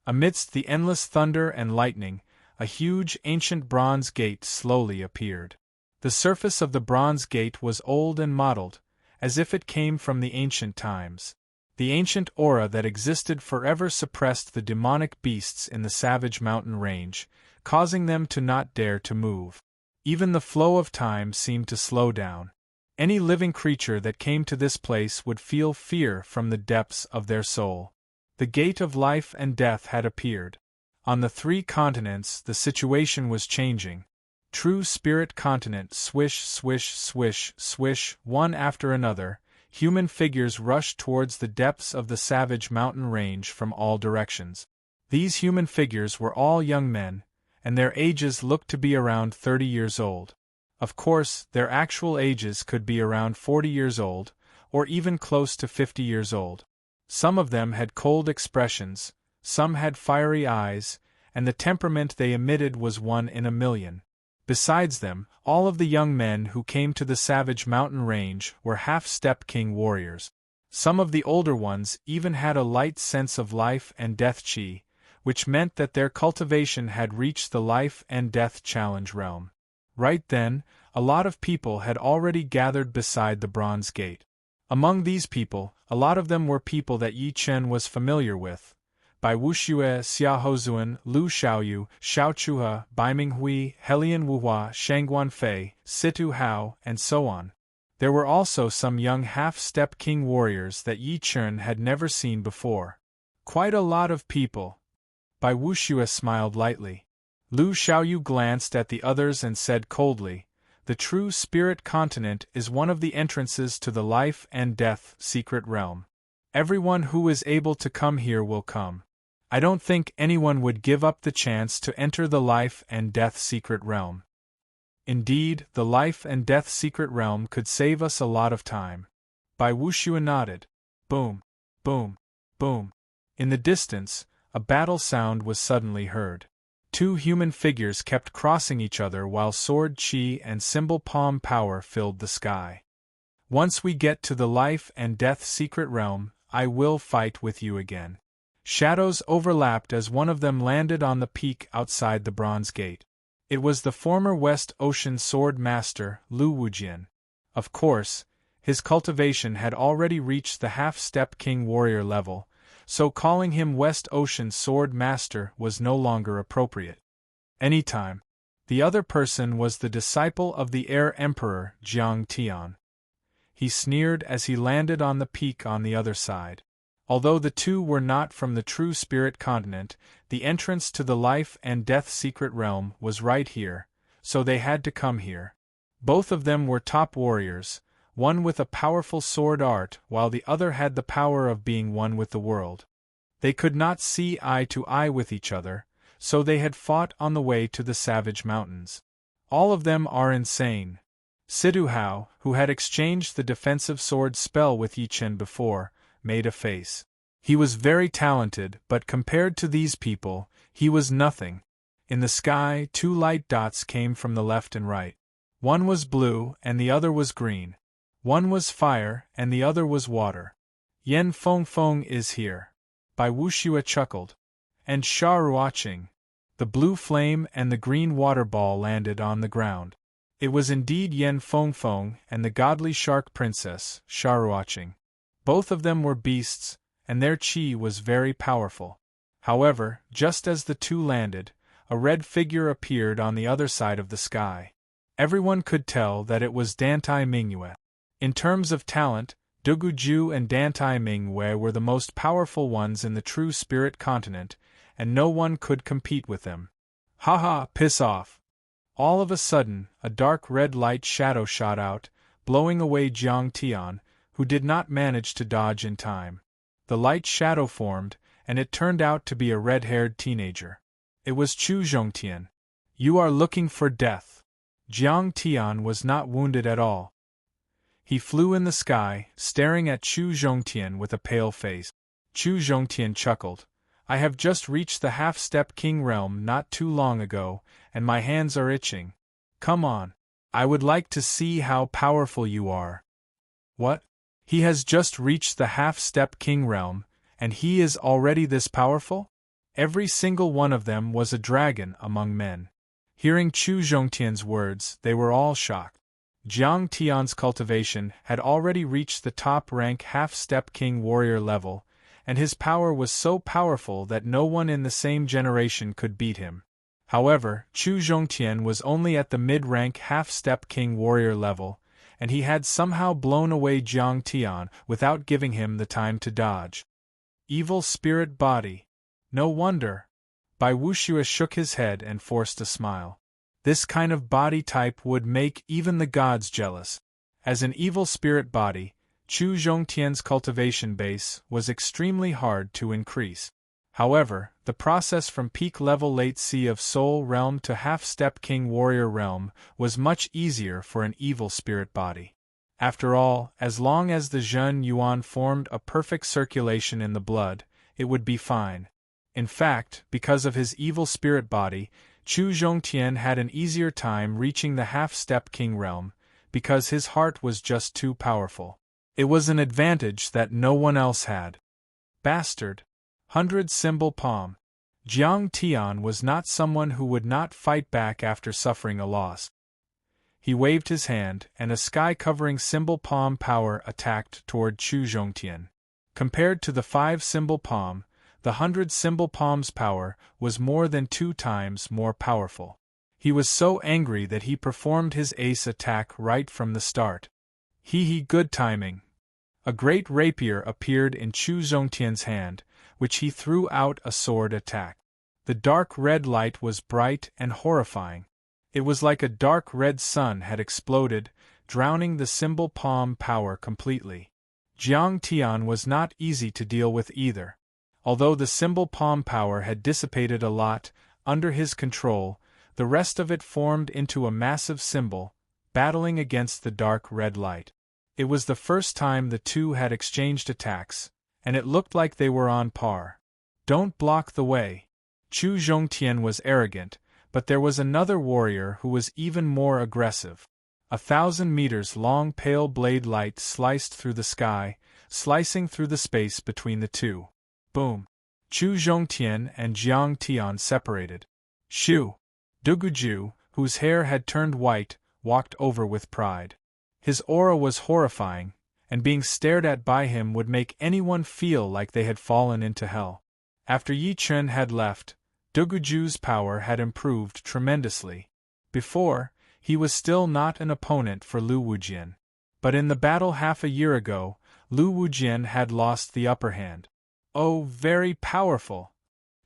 Amidst the endless thunder and lightning, a huge ancient bronze gate slowly appeared. The surface of the bronze gate was old and mottled, as if it came from the ancient times. The ancient aura that existed forever suppressed the demonic beasts in the Savage Mountain Range, causing them to not dare to move. Even the flow of time seemed to slow down. Any living creature that came to this place would feel fear from the depths of their soul. The gate of life and death had appeared. On the 3 continents, the situation was changing. True Spirit Continent, swish, swish, swish, swish, one after another, human figures rushed towards the depths of the Savage Mountain Range from all directions. These human figures were all young men, and their ages looked to be around 30 years old. Of course, their actual ages could be around 40 years old, or even close to 50 years old. Some of them had cold expressions, some had fiery eyes, and the temperament they emitted was 1 in a million. Besides them, all of the young men who came to the Savage Mountain Range were half-step king warriors. Some of the older ones even had a light sense of life and death chi, which meant that their cultivation had reached the life and death challenge realm. Right then, a lot of people had already gathered beside the Bronze Gate. Among these people, a lot of them were people that Yi Chen was familiar with. Bai Wuxue, Xia Hozuan, Lu Xiaoyu, Xiao Chuhe, Bai Minghui, Helian Wuhua, Shangguan Fei, Situ Hao, and so on. There were also some young half-step king warriors that Yi Chen had never seen before. Quite a lot of people. Bai Wuxue smiled lightly. Lu Xiaoyu glanced at the others and said coldly, The true spirit continent is one of the entrances to the life and death secret realm. Everyone who is able to come here will come. I don't think anyone would give up the chance to enter the life and death secret realm. Indeed, the life and death secret realm could save us a lot of time. Bai Wuxian nodded. Boom, boom, boom. In the distance, a battle sound was suddenly heard. Two human figures kept crossing each other while sword chi and symbol palm power filled the sky. Once we get to the life and death secret realm, I will fight with you again. Shadows overlapped as one of them landed on the peak outside the bronze gate. It was the former West Ocean Sword Master, Lu Wujian. Of course, his cultivation had already reached the half-step king warrior level, so calling him West Ocean Sword Master was no longer appropriate. Anytime. The other person was the disciple of the Air Emperor, Jiang Tian. He sneered as he landed on the peak on the other side. Although the two were not from the true spirit continent, the entrance to the life and death secret realm was right here, so they had to come here. Both of them were top warriors, one with a powerful sword art while the other had the power of being one with the world. They could not see eye to eye with each other, so they had fought on the way to the Savage Mountains. All of them are insane. Sidu Hao, who had exchanged the defensive sword spell with Yi Chen before, made a face. He was very talented, but compared to these people, he was nothing. In the sky, two light dots came from the left and right. One was blue and the other was green. One was fire and the other was water. Yen Feng Feng is here. Bai Wuxia chuckled. And Sha Ruoqing. The blue flame and the green water ball landed on the ground. It was indeed Yen Feng Feng and the godly shark princess, Sha Ruoqing. Both of them were beasts, and their chi was very powerful. However, just as the two landed, a red figure appeared on the other side of the sky. Everyone could tell that it was Dantai Mingyue. In terms of talent, Dugu Ju and Dantai Mingyue were the most powerful ones in the true spirit continent, and no one could compete with them. Haha, piss off! All of a sudden, a dark red light shadow shot out, blowing away Jiang Tian, who did not manage to dodge in time. The light shadow formed, and it turned out to be a red-haired teenager. It was Chu Zhongtian. You are looking for death. Jiang Tian was not wounded at all. He flew in the sky, staring at Chu Zhongtian with a pale face. Chu Zhongtian chuckled. I have just reached the half-step king realm not too long ago, and my hands are itching. Come on. I would like to see how powerful you are. What? He has just reached the half-step king realm, and he is already this powerful? Every single one of them was a dragon among men. Hearing Chu Zhongtian's words, they were all shocked. Jiang Tian's cultivation had already reached the top-rank half-step king warrior level, and his power was so powerful that no one in the same generation could beat him. However, Chu Zhongtian was only at the mid-rank half-step king warrior level, and he had somehow blown away Jiang Tian without giving him the time to dodge. Evil spirit body. No wonder. Bai Wuxia shook his head and forced a smile. This kind of body type would make even the gods jealous. As an evil spirit body, Chu Zhongtian's cultivation base was extremely hard to increase. However, the process from peak level late sea of soul realm to half-step king warrior realm was much easier for an evil spirit body. After all, as long as the Zhen Yuan formed a perfect circulation in the blood, it would be fine. In fact, because of his evil spirit body, Chu Zhongtian had an easier time reaching the half-step king realm, because his heart was just too powerful. It was an advantage that no one else had. Bastard. 100 symbol palm. Jiang Tian was not someone who would not fight back after suffering a loss. He waved his hand, and a sky-covering symbol palm power attacked toward Chu Zhongtian. Compared to the 5 symbol palm, the 100 symbol palm's power was more than 2 times more powerful. He was so angry that he performed his ace attack right from the start. Good timing. A great rapier appeared in Chu Zhongtian's hand, which he threw out a sword attack. The dark red light was bright and horrifying. It was like a dark red sun had exploded, drowning the symbol palm power completely. Jiang Tian was not easy to deal with either. Although the symbol palm power had dissipated a lot, under his control, the rest of it formed into a massive symbol, battling against the dark red light. It was the first time the two had exchanged attacks, and it looked like they were on par. Don't block the way. Chu Zhongtian was arrogant, but there was another warrior who was even more aggressive. 1,000 meters long pale blade light sliced through the sky, slicing through the space between the two. Boom! Chu Zhongtian and Jiang Tian separated. Shu! Duguju, whose hair had turned white, walked over with pride. His aura was horrifying, and being stared at by him would make anyone feel like they had fallen into hell. After Yi Chen had left, Duguju's power had improved tremendously. Before, he was still not an opponent for Lu Wujian. But in the battle half a year ago, Lu Wujian had lost the upper hand. Oh, very powerful!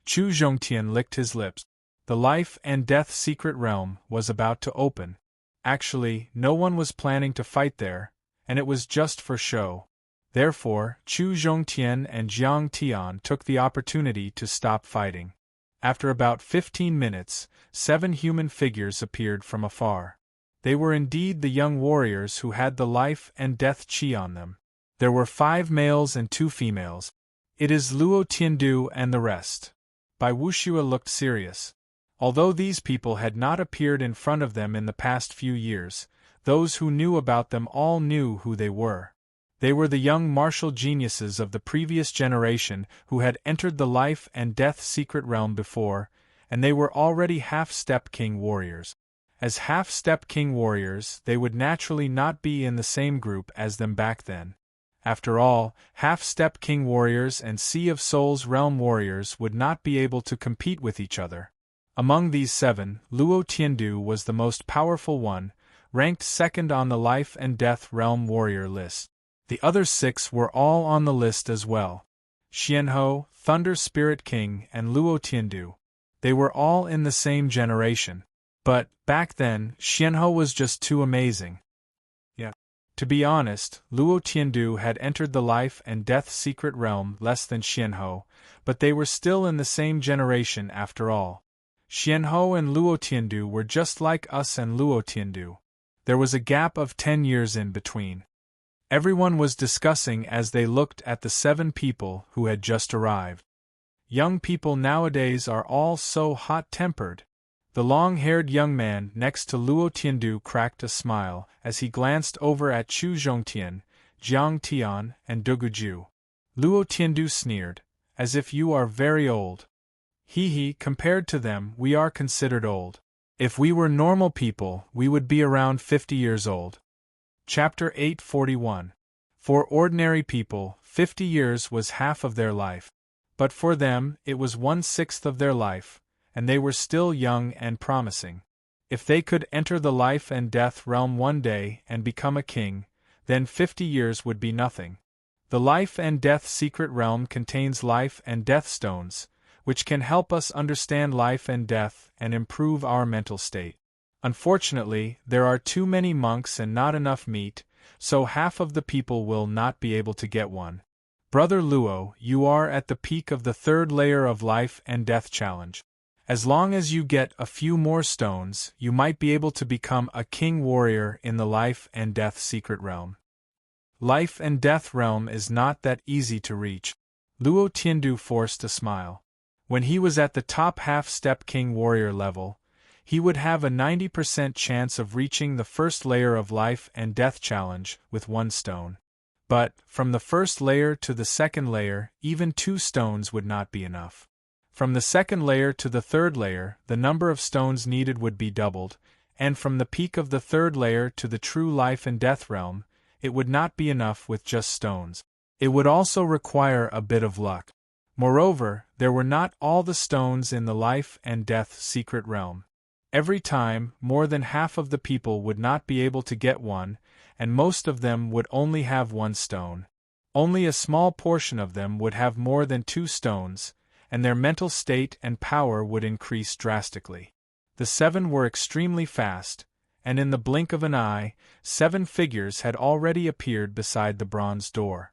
Chu Zhongtian licked his lips. The life and death secret realm was about to open. Actually, no one was planning to fight there, and it was just for show. Therefore, Chu Zhongtian and Jiang Tian took the opportunity to stop fighting. After about 15 minutes, 7 human figures appeared from afar. They were indeed the young warriors who had the life and death chi on them. There were 5 males and 2 females. It is Luo Tiandu and the rest. Bai Wuxue looked serious. Although these people had not appeared in front of them in the past few years, those who knew about them all knew who they were. They were the young martial geniuses of the previous generation who had entered the life and death secret realm before, and they were already half-step king warriors. As half-step king warriors, they would naturally not be in the same group as them back then. After all, half-step king warriors and Sea of Souls realm warriors would not be able to compete with each other. Among these 7, Luo Tiandu was the most powerful one, ranked second on the life and death realm warrior list. The other 6 were all on the list as well. Xianhou, Thunder Spirit King, and Luo Tiandu. They were all in the same generation. But, back then, Xianhou was just too amazing. To be honest, Luo Tiandu had entered the life and death secret realm less than Xianhou, but they were still in the same generation after all. Xianhou and Luo Tiandu were just like us and Luo Tiandu. There was a gap of 10 years in between. Everyone was discussing as they looked at the 7 people who had just arrived. Young people nowadays are all so hot-tempered. The long-haired young man next to Luo Tiandu cracked a smile as he glanced over at Chu Zhongtian, Jiang Tian, and Duguju. Luo Tiandu sneered, as if you are very old. He, compared to them, we are considered old. If we were normal people, we would be around 50 years old. Chapter 841. For ordinary people, 50 years was half of their life. But for them, it was 1/6 of their life, and they were still young and promising. If they could enter the life and death realm one day and become a king, then 50 years would be nothing. The life and death secret realm contains life and death stones, which can help us understand life and death and improve our mental state. Unfortunately, there are too many monks and not enough meat, so half of the people will not be able to get one. Brother Luo, you are at the peak of the 3rd layer of life and death challenge. As long as you get a few more stones, you might be able to become a king warrior in the life and death secret realm. Life and death realm is not that easy to reach. Luo Tiandu forced a smile. When he was at the top half-step king warrior level, he would have a 90% chance of reaching the 1st layer of life and death challenge with 1 stone. But, from the 1st layer to the 2nd layer, even 2 stones would not be enough. From the 2nd layer to the 3rd layer, the number of stones needed would be doubled, and from the peak of the 3rd layer to the true life and death realm, it would not be enough with just stones. It would also require a bit of luck. Moreover, there were not all the stones in the life and death secret realm. Every time, more than half of the people would not be able to get one, and most of them would only have 1 stone. Only a small portion of them would have more than 2 stones, and their mental state and power would increase drastically. The 7 were extremely fast, and in the blink of an eye, 7 figures had already appeared beside the bronze door.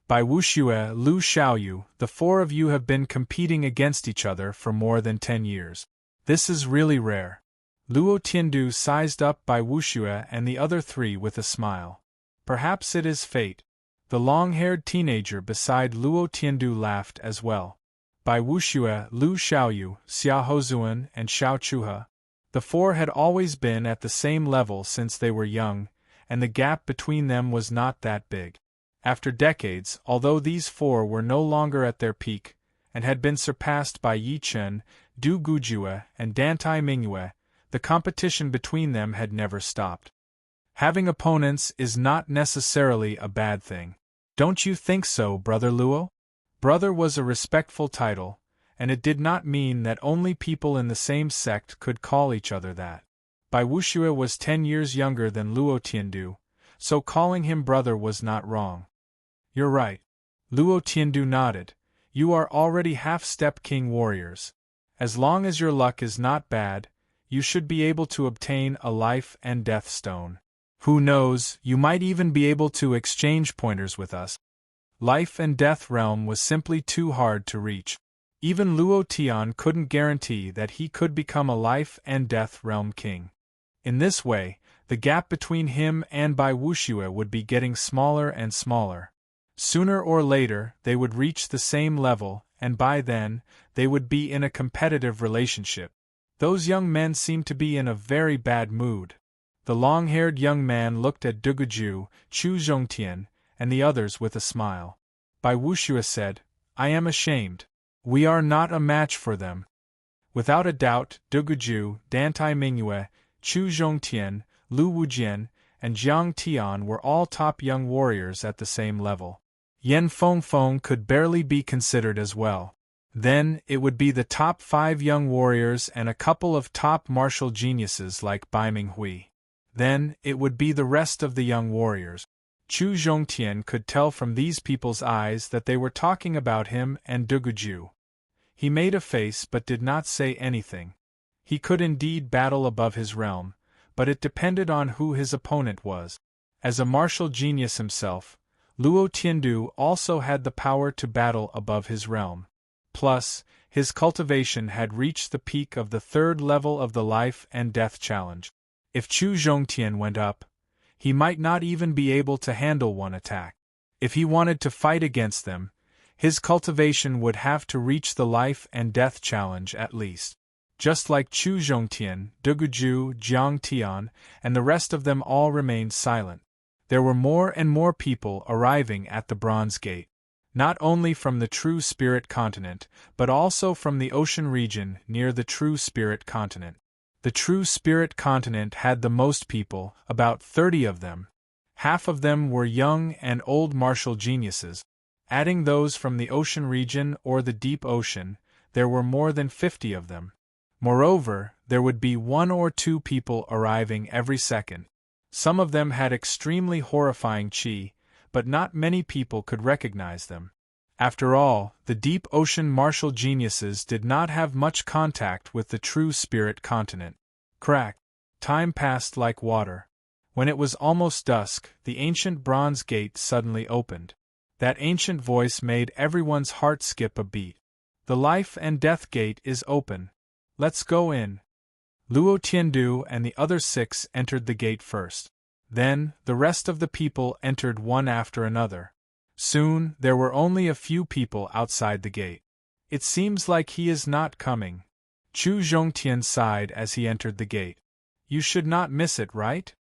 Bai Wuxue, Lu Xiaoyu, the 4 of you have been competing against each other for more than 10 years. This is really rare. Luo Tiandu sized up Bai Wuxue and the other 3 with a smile. Perhaps it is fate. The long-haired teenager beside Luo Tiandu laughed as well. Bai Wuxue, Lu Xiaoyu, Xia Hozuan, and Xiao Chuhe. The 4 had always been at the same level since they were young, and the gap between them was not that big. After decades, although these 4 were no longer at their peak, and had been surpassed by Yi Chen, Du Gujue, and Dantai Mingyue, the competition between them had never stopped. Having opponents is not necessarily a bad thing. Don't you think so, Brother Luo? Brother was a respectful title, and it did not mean that only people in the same sect could call each other that. Bai Wuxue was 10 years younger than Luo Tiandu, so calling him brother was not wrong. You're right. Luo Tiandu nodded. You are already half-step king warriors. As long as your luck is not bad, you should be able to obtain a life and death stone. Who knows, you might even be able to exchange pointers with us. Life and death realm was simply too hard to reach. Even Luo Tian couldn't guarantee that he could become a life and death realm king. In this way, the gap between him and Bai Wuxue would be getting smaller and smaller. Sooner or later, they would reach the same level, and by then, they would be in a competitive relationship. Those young men seemed to be in a very bad mood. The long-haired young man looked at Duguju, Chu Zhongtian, and the others with a smile. Bai Wuxue said, I am ashamed. We are not a match for them. Without a doubt, Duguju, Dantai Mingyue, Chu Zhongtian, Lu Wujian, and Jiang Tian were all top young warriors at the same level. Yan Fengfeng could barely be considered as well. Then, it would be the top 5 young warriors and a couple of top martial geniuses like Bai Minghui. Then, it would be the rest of the young warriors. Chu Zhongtian could tell from these people's eyes that they were talking about him and Duguju. He made a face but did not say anything. He could indeed battle above his realm, but it depended on who his opponent was. As a martial genius himself, Luo Tiandu also had the power to battle above his realm. Plus, his cultivation had reached the peak of the 3rd level of the life and death challenge. If Chu Zhongtian went up, he might not even be able to handle one attack. If he wanted to fight against them, his cultivation would have to reach the life and death challenge at least. Just like Chu Zhongtian, Duguju, Jiang Tian, and the rest of them all remained silent. There were more and more people arriving at the Bronze Gate. Not only from the True Spirit Continent, but also from the ocean region near the True Spirit Continent. The True Spirit Continent had the most people, about 30 of them. Half of them were young and old martial geniuses. Adding those from the ocean region or the deep ocean, there were more than 50 of them. Moreover, there would be 1 or 2 people arriving every second. Some of them had extremely horrifying qi, but not many people could recognize them. After all, the deep ocean martial geniuses did not have much contact with the True Spirit Continent. Crack! Time passed like water. When it was almost dusk, the ancient bronze gate suddenly opened. That ancient voice made everyone's heart skip a beat. The life and death gate is open. Let's go in. Luo Tiandu and the other 6 entered the gate first. Then, the rest of the people entered one after another. Soon, there were only a few people outside the gate. It seems like he is not coming. Chu Zhongtian sighed as he entered the gate. You should not miss it, right?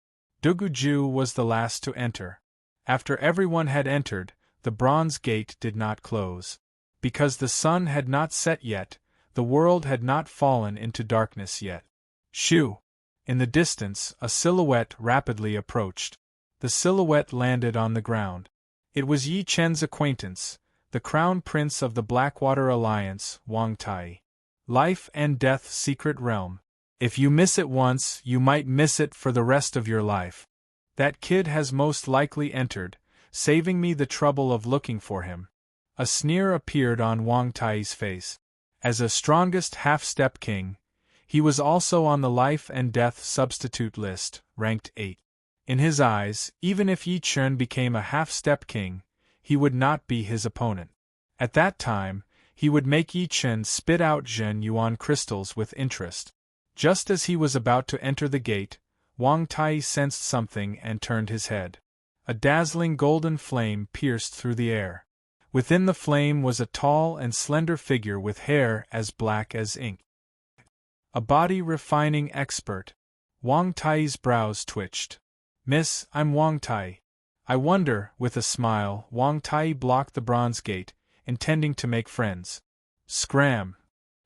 Duguju was the last to enter. After everyone had entered, the bronze gate did not close. Because the sun had not set yet, the world had not fallen into darkness yet. Shoo! In the distance, a silhouette rapidly approached. The silhouette landed on the ground. It was Yi Chen's acquaintance, the Crown Prince of the Blackwater Alliance, Wang Tai. Life and Death Secret Realm. If you miss it once, you might miss it for the rest of your life. That kid has most likely entered, saving me the trouble of looking for him. A sneer appeared on Wang Tai's face. As a strongest half-step king, He was also on the life and death substitute list, ranked 8. In his eyes, even if Yi Chen became a half-step king, he would not be his opponent. At that time, he would make Yi Chen spit out Zhen Yuan crystals with interest. Just as he was about to enter the gate, Wang Tai sensed something and turned his head. A dazzling golden flame pierced through the air. Within the flame was a tall and slender figure with hair as black as ink. A body refining expert. Wang Tai's brows twitched. "Miss, I'm Wang Tai." "I wonder," with a smile, Wang Tai blocked the bronze gate, intending to make friends. Scram!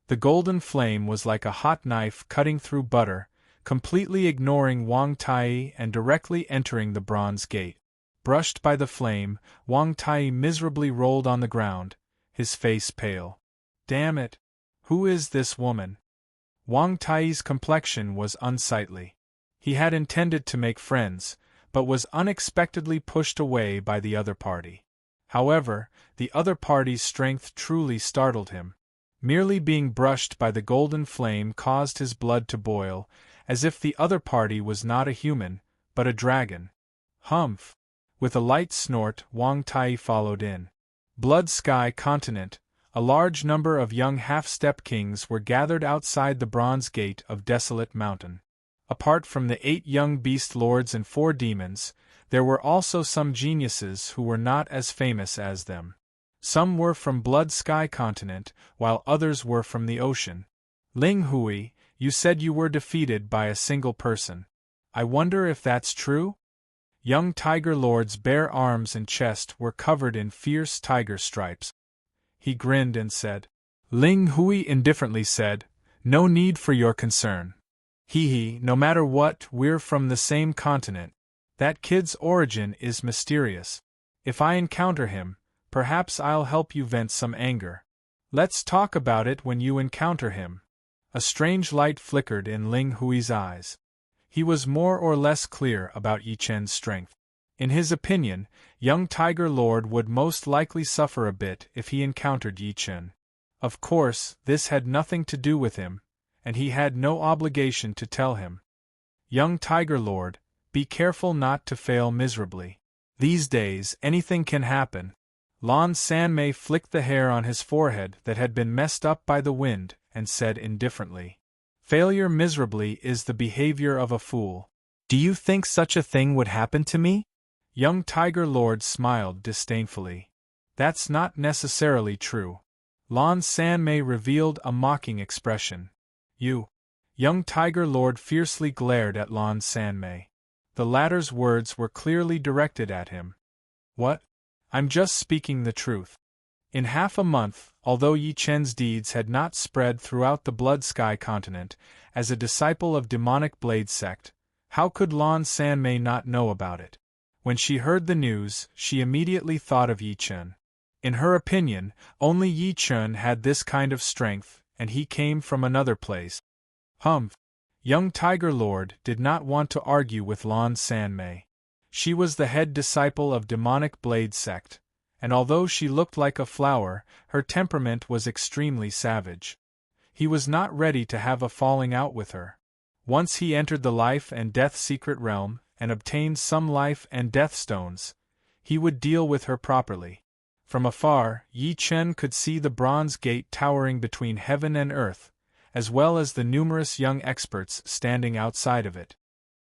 The golden flame was like a hot knife cutting through butter, completely ignoring Wang Tai and directly entering the bronze gate. Brushed by the flame, Wang Tai miserably rolled on the ground, his face pale. "Damn it! Who is this woman?" Wang Tai's complexion was unsightly. He had intended to make friends, but was unexpectedly pushed away by the other party. However, the other party's strength truly startled him. Merely being brushed by the golden flame caused his blood to boil, as if the other party was not a human, but a dragon. Humph! With a light snort, Wang Tai followed in. Blood Sky Continent. A large number of young half-step kings were gathered outside the bronze gate of Desolate Mountain. Apart from the 8 young beast lords and 4 demons, there were also some geniuses who were not as famous as them. Some were from Blood Sky Continent, while others were from the ocean. "Ling Hui, you said you were defeated by a single person. I wonder if that's true?" Young tiger lord's bare arms and chest were covered in fierce tiger stripes. He grinned and said. Ling Hui indifferently said, "No need for your concern. Hee, no matter what, we're from the same continent. That kid's origin is mysterious. If I encounter him, perhaps I'll help you vent some anger. Let's talk about it when you encounter him." A strange light flickered in Ling Hui's eyes. He was more or less clear about Yi Chen's strength. In his opinion, young Tiger Lord would most likely suffer a bit if he encountered Yi Chen. Of course, this had nothing to do with him, and he had no obligation to tell him. "Young Tiger Lord, be careful not to fail miserably. These days, anything can happen." Lan Sanmei flicked the hair on his forehead that had been messed up by the wind and said indifferently, "Failure miserably is the behavior of a fool. Do you think such a thing would happen to me?" Young Tiger Lord smiled disdainfully. "That's not necessarily true." Lan Sanmei revealed a mocking expression. "You." Young Tiger Lord fiercely glared at Lan Sanmei. The latter's words were clearly directed at him. "What? I'm just speaking the truth." In half a month, although Yi Chen's deeds had not spread throughout the Blood Sky Continent, as a disciple of demonic blade sect, how could Lan Sanmei not know about it? When she heard the news, she immediately thought of Yi Chen. In her opinion, only Yi Chen had this kind of strength, and he came from another place. Humph! Young Tiger Lord did not want to argue with Lan Sanmei. She was the head disciple of demonic blade sect, and although she looked like a flower, her temperament was extremely savage. He was not ready to have a falling out with her. Once he entered the life and death secret realm, and obtained some life and death stones, he would deal with her properly. From afar, Yi Chen could see the bronze gate towering between heaven and earth, as well as the numerous young experts standing outside of it.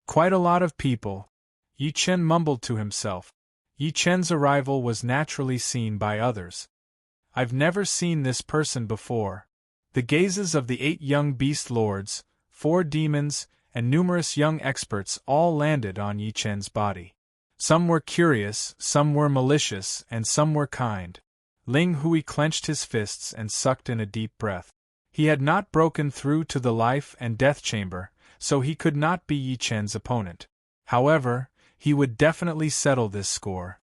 Quite a lot of people. Yi Chen mumbled to himself. Yi Chen's arrival was naturally seen by others. "I've never seen this person before." The gazes of the 8 young beast lords, 4 demons, and numerous young experts all landed on Yi Chen's body. Some were curious, some were malicious, and some were kind. Ling Hui clenched his fists and sucked in a deep breath. He had not broken through to the life and death chamber, so he could not be Yi Chen's opponent. However, he would definitely settle this score.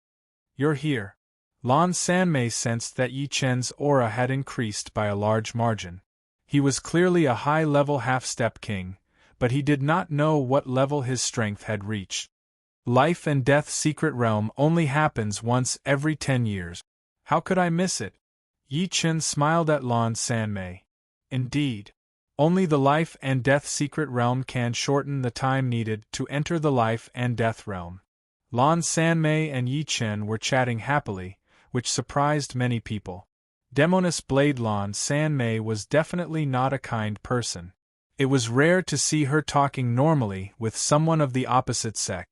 "You're here." Lan Sanmei sensed that Yi Chen's aura had increased by a large margin. He was clearly a high-level half-step king, but he did not know what level his strength had reached. Life and death secret realm only happens once every 10 years. How could I miss it? Yi Chen smiled at Lan Sanmei. Indeed. Only the life and death secret realm can shorten the time needed to enter the life and death realm. Lan Sanmei and Yi Chen were chatting happily, which surprised many people. Demoness Blade Lan Sanmei was definitely not a kind person. It was rare to see her talking normally with someone of the opposite sex.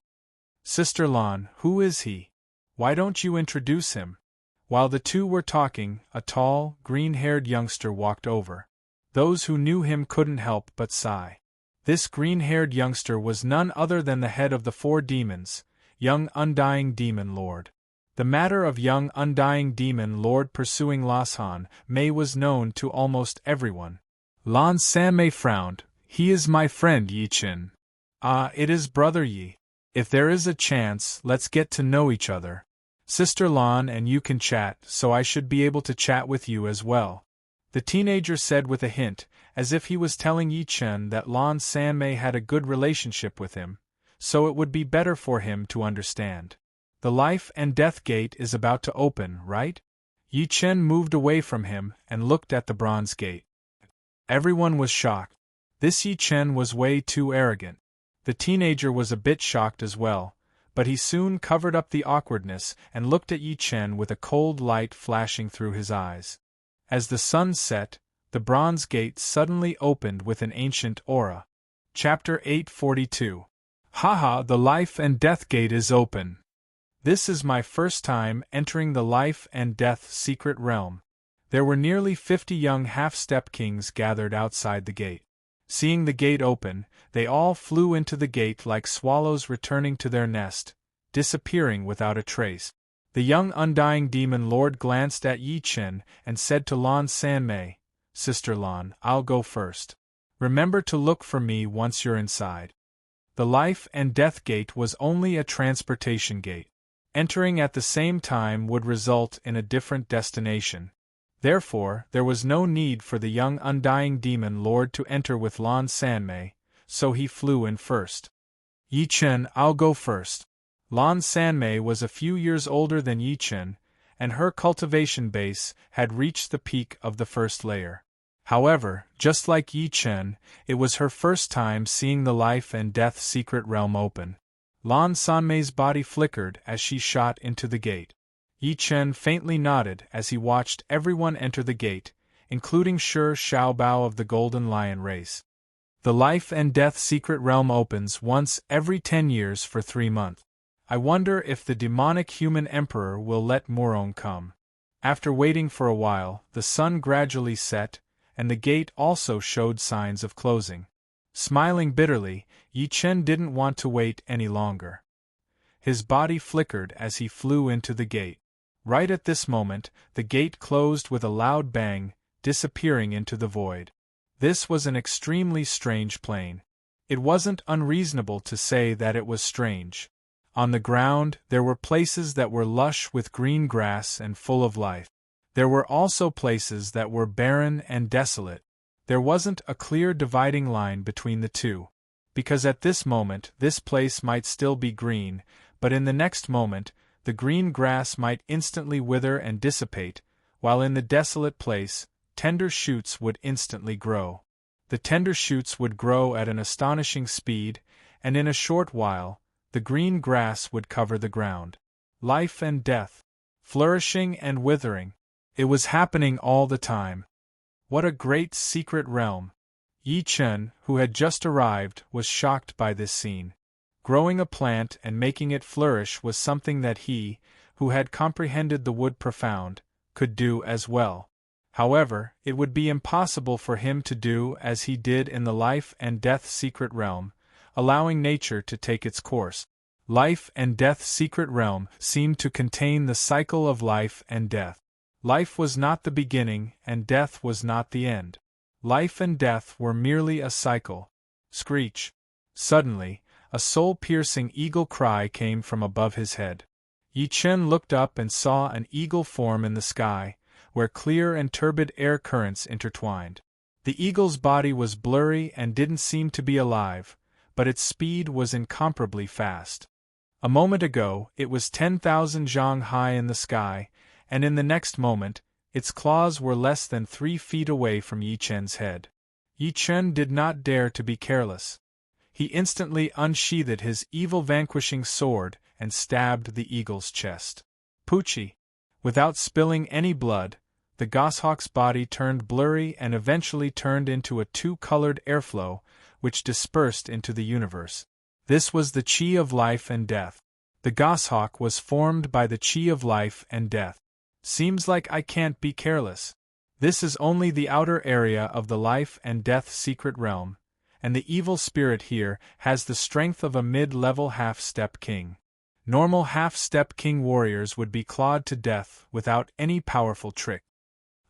Sister Lan, who is he? Why don't you introduce him? While the two were talking, a tall, green-haired youngster walked over. Those who knew him couldn't help but sigh. This green-haired youngster was none other than the head of the 4 demons, young Undying Demon Lord. The matter of young Undying Demon Lord pursuing Lan Mei was known to almost everyone. Lan Sanmei frowned. He is my friend Yi Chen. Ah, it is Brother Yi. If there is a chance, let's get to know each other. Sister Lan and you can chat, so I should be able to chat with you as well. The teenager said with a hint, as if he was telling Yi Chen that Lan Sanmei had a good relationship with him, so it would be better for him to understand. The life and death gate is about to open, right? Yi Chen moved away from him and looked at the bronze gate. Everyone was shocked. This Yi Chen was way too arrogant. The teenager was a bit shocked as well, but he soon covered up the awkwardness and looked at Yi Chen with a cold light flashing through his eyes. As the sun set, the bronze gate suddenly opened with an ancient aura. Chapter 842. Haha, the life and death gate is open. This is my first time entering the life and death secret realm. There were nearly 50 young half-step kings gathered outside the gate. Seeing the gate open, they all flew into the gate like swallows returning to their nest, disappearing without a trace. The young Undying Demon Lord glanced at Yi Chen and said to Lan Sanmei, Sister Lan, I'll go first. Remember to look for me once you're inside. The life and death gate was only a transportation gate. Entering at the same time would result in a different destination. Therefore, there was no need for the young Undying Demon Lord to enter with Lan Sanmei, so he flew in first. Yi Chen, I'll go first. Lan Sanmei was a few years older than Yi Chen, and her cultivation base had reached the peak of the first layer. However, just like Yi Chen, it was her first time seeing the life and death secret realm open. Lan Sanmei's body flickered as she shot into the gate. Yi Chen faintly nodded as he watched everyone enter the gate, including Shi Xiaobao of the Golden Lion race. The life and death secret realm opens once every 10 years for 3 months. I wonder if the demonic human emperor will let Murong come. After waiting for a while, the sun gradually set, and the gate also showed signs of closing. Smiling bitterly, Yi Chen didn't want to wait any longer. His body flickered as he flew into the gate. Right at this moment, the gate closed with a loud bang, disappearing into the void. This was an extremely strange plane. It wasn't unreasonable to say that it was strange. On the ground, there were places that were lush with green grass and full of life. There were also places that were barren and desolate. There wasn't a clear dividing line between the two. Because at this moment, this place might still be green, but in the next moment, the green grass might instantly wither and dissipate, while in the desolate place, tender shoots would instantly grow. The tender shoots would grow at an astonishing speed, and in a short while, the green grass would cover the ground. Life and death. Flourishing and withering. It was happening all the time. What a great secret realm! Yi Chen, who had just arrived, was shocked by this scene. Growing a plant and making it flourish was something that he, who had comprehended the wood profound, could do as well. However, it would be impossible for him to do as he did in the life and death secret realm, allowing nature to take its course. Life and death secret realm seemed to contain the cycle of life and death. Life was not the beginning and death was not the end. Life and death were merely a cycle. Screech. Suddenly, a soul-piercing eagle cry came from above his head. Yi Chen looked up and saw an eagle form in the sky, where clear and turbid air currents intertwined. The eagle's body was blurry and didn't seem to be alive, but its speed was incomparably fast. A moment ago, it was 10,000 zhang high in the sky, and in the next moment, its claws were less than 3 feet away from Yi Chen's head. Yi Chen did not dare to be careless. He instantly unsheathed his evil vanquishing sword and stabbed the eagle's chest. Poochie! Without spilling any blood, the goshawk's body turned blurry and eventually turned into a two-colored airflow, which dispersed into the universe. This was the chi of life and death. The goshawk was formed by the chi of life and death. Seems like I can't be careless. This is only the outer area of the life and death secret realm, and the evil spirit here has the strength of a mid-level half-step king. Normal half-step king warriors would be clawed to death without any powerful trick.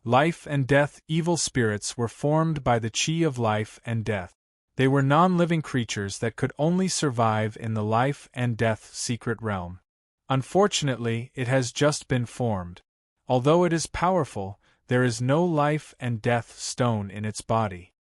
Life and death evil spirits were formed by the chi of life and death. They were non-living creatures that could only survive in the life and death secret realm. Unfortunately, it has just been formed. Although it is powerful, there is no life and death stone in its body.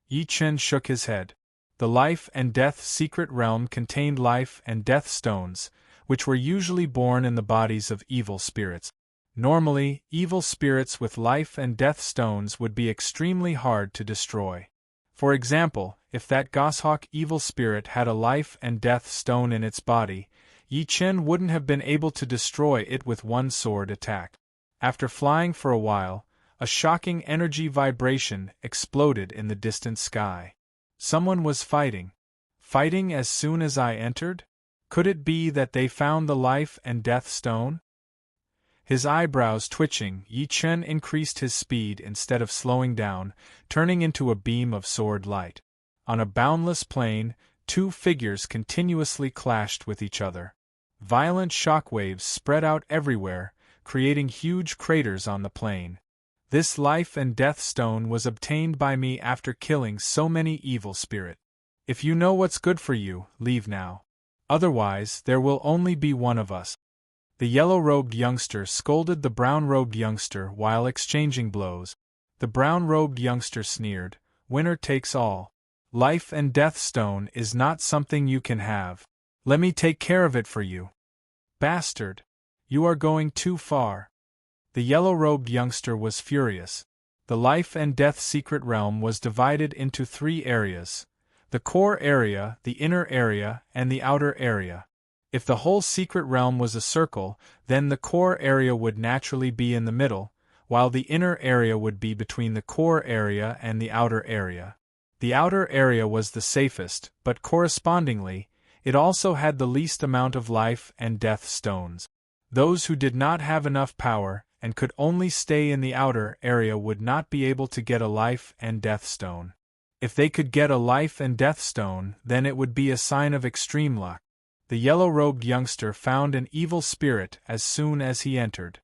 Yi Chen shook his head. The life and death secret realm contained life and death stones, which were usually born in the bodies of evil spirits. Normally, evil spirits with life and death stones would be extremely hard to destroy. For example, if that goshawk evil spirit had a life and death stone in its body, Yi Chen wouldn't have been able to destroy it with one sword attack. After flying for a while, a shocking energy vibration exploded in the distant sky. Someone was fighting. Fighting as soon as I entered? Could it be that they found the life and death stone? His eyebrows twitching, Yi Chen increased his speed instead of slowing down, turning into a beam of sword light. On a boundless plain, two figures continuously clashed with each other. Violent shockwaves spread out everywhere, creating huge craters on the plain. This life and death stone was obtained by me after killing so many evil spirits. If you know what's good for you, leave now. Otherwise, there will only be one of us. The yellow-robed youngster scolded the brown-robed youngster while exchanging blows. The brown-robed youngster sneered, "Winner takes all. Life and death stone is not something you can have. Let me take care of it for you." "Bastard! You are going too far." The yellow-robed youngster was furious. The life and death secret realm was divided into three areas: the core area, the inner area, and the outer area. If the whole secret realm was a circle, then the core area would naturally be in the middle, while the inner area would be between the core area and the outer area. The outer area was the safest, but correspondingly, it also had the least amount of life and death stones. Those who did not have enough power and could only stay in the outer area would not be able to get a life and death stone. If they could get a life and death stone, then it would be a sign of extreme luck. The yellow-robed youngster found an evil spirit as soon as he entered.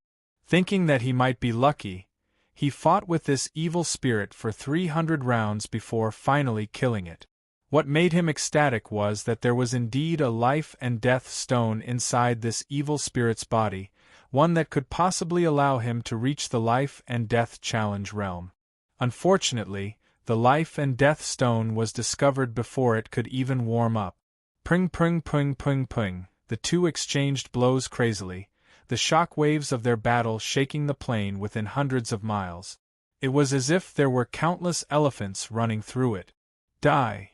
Thinking that he might be lucky, he fought with this evil spirit for 300 rounds before finally killing it. What made him ecstatic was that there was indeed a life and death stone inside this evil spirit's body, one that could possibly allow him to reach the life and death challenge realm. Unfortunately, the life and death stone was discovered before it could even warm up. Pring pring pring pring pring, the two exchanged blows crazily, the shock waves of their battle shaking the plain within hundreds of miles. It was as if there were countless elephants running through it. Die!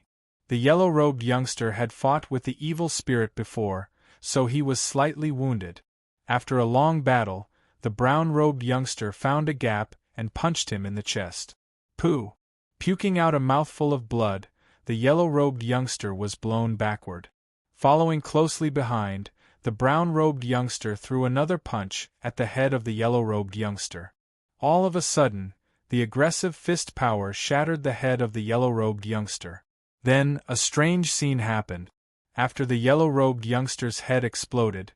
The yellow-robed youngster had fought with the evil spirit before, so he was slightly wounded. After a long battle, the brown-robed youngster found a gap and punched him in the chest. Pooh! Puking out a mouthful of blood, the yellow-robed youngster was blown backward. Following closely behind, the brown-robed youngster threw another punch at the head of the yellow-robed youngster. All of a sudden, the aggressive fist power shattered the head of the yellow-robed youngster. Then, a strange scene happened. After the yellow-robed youngster's head exploded,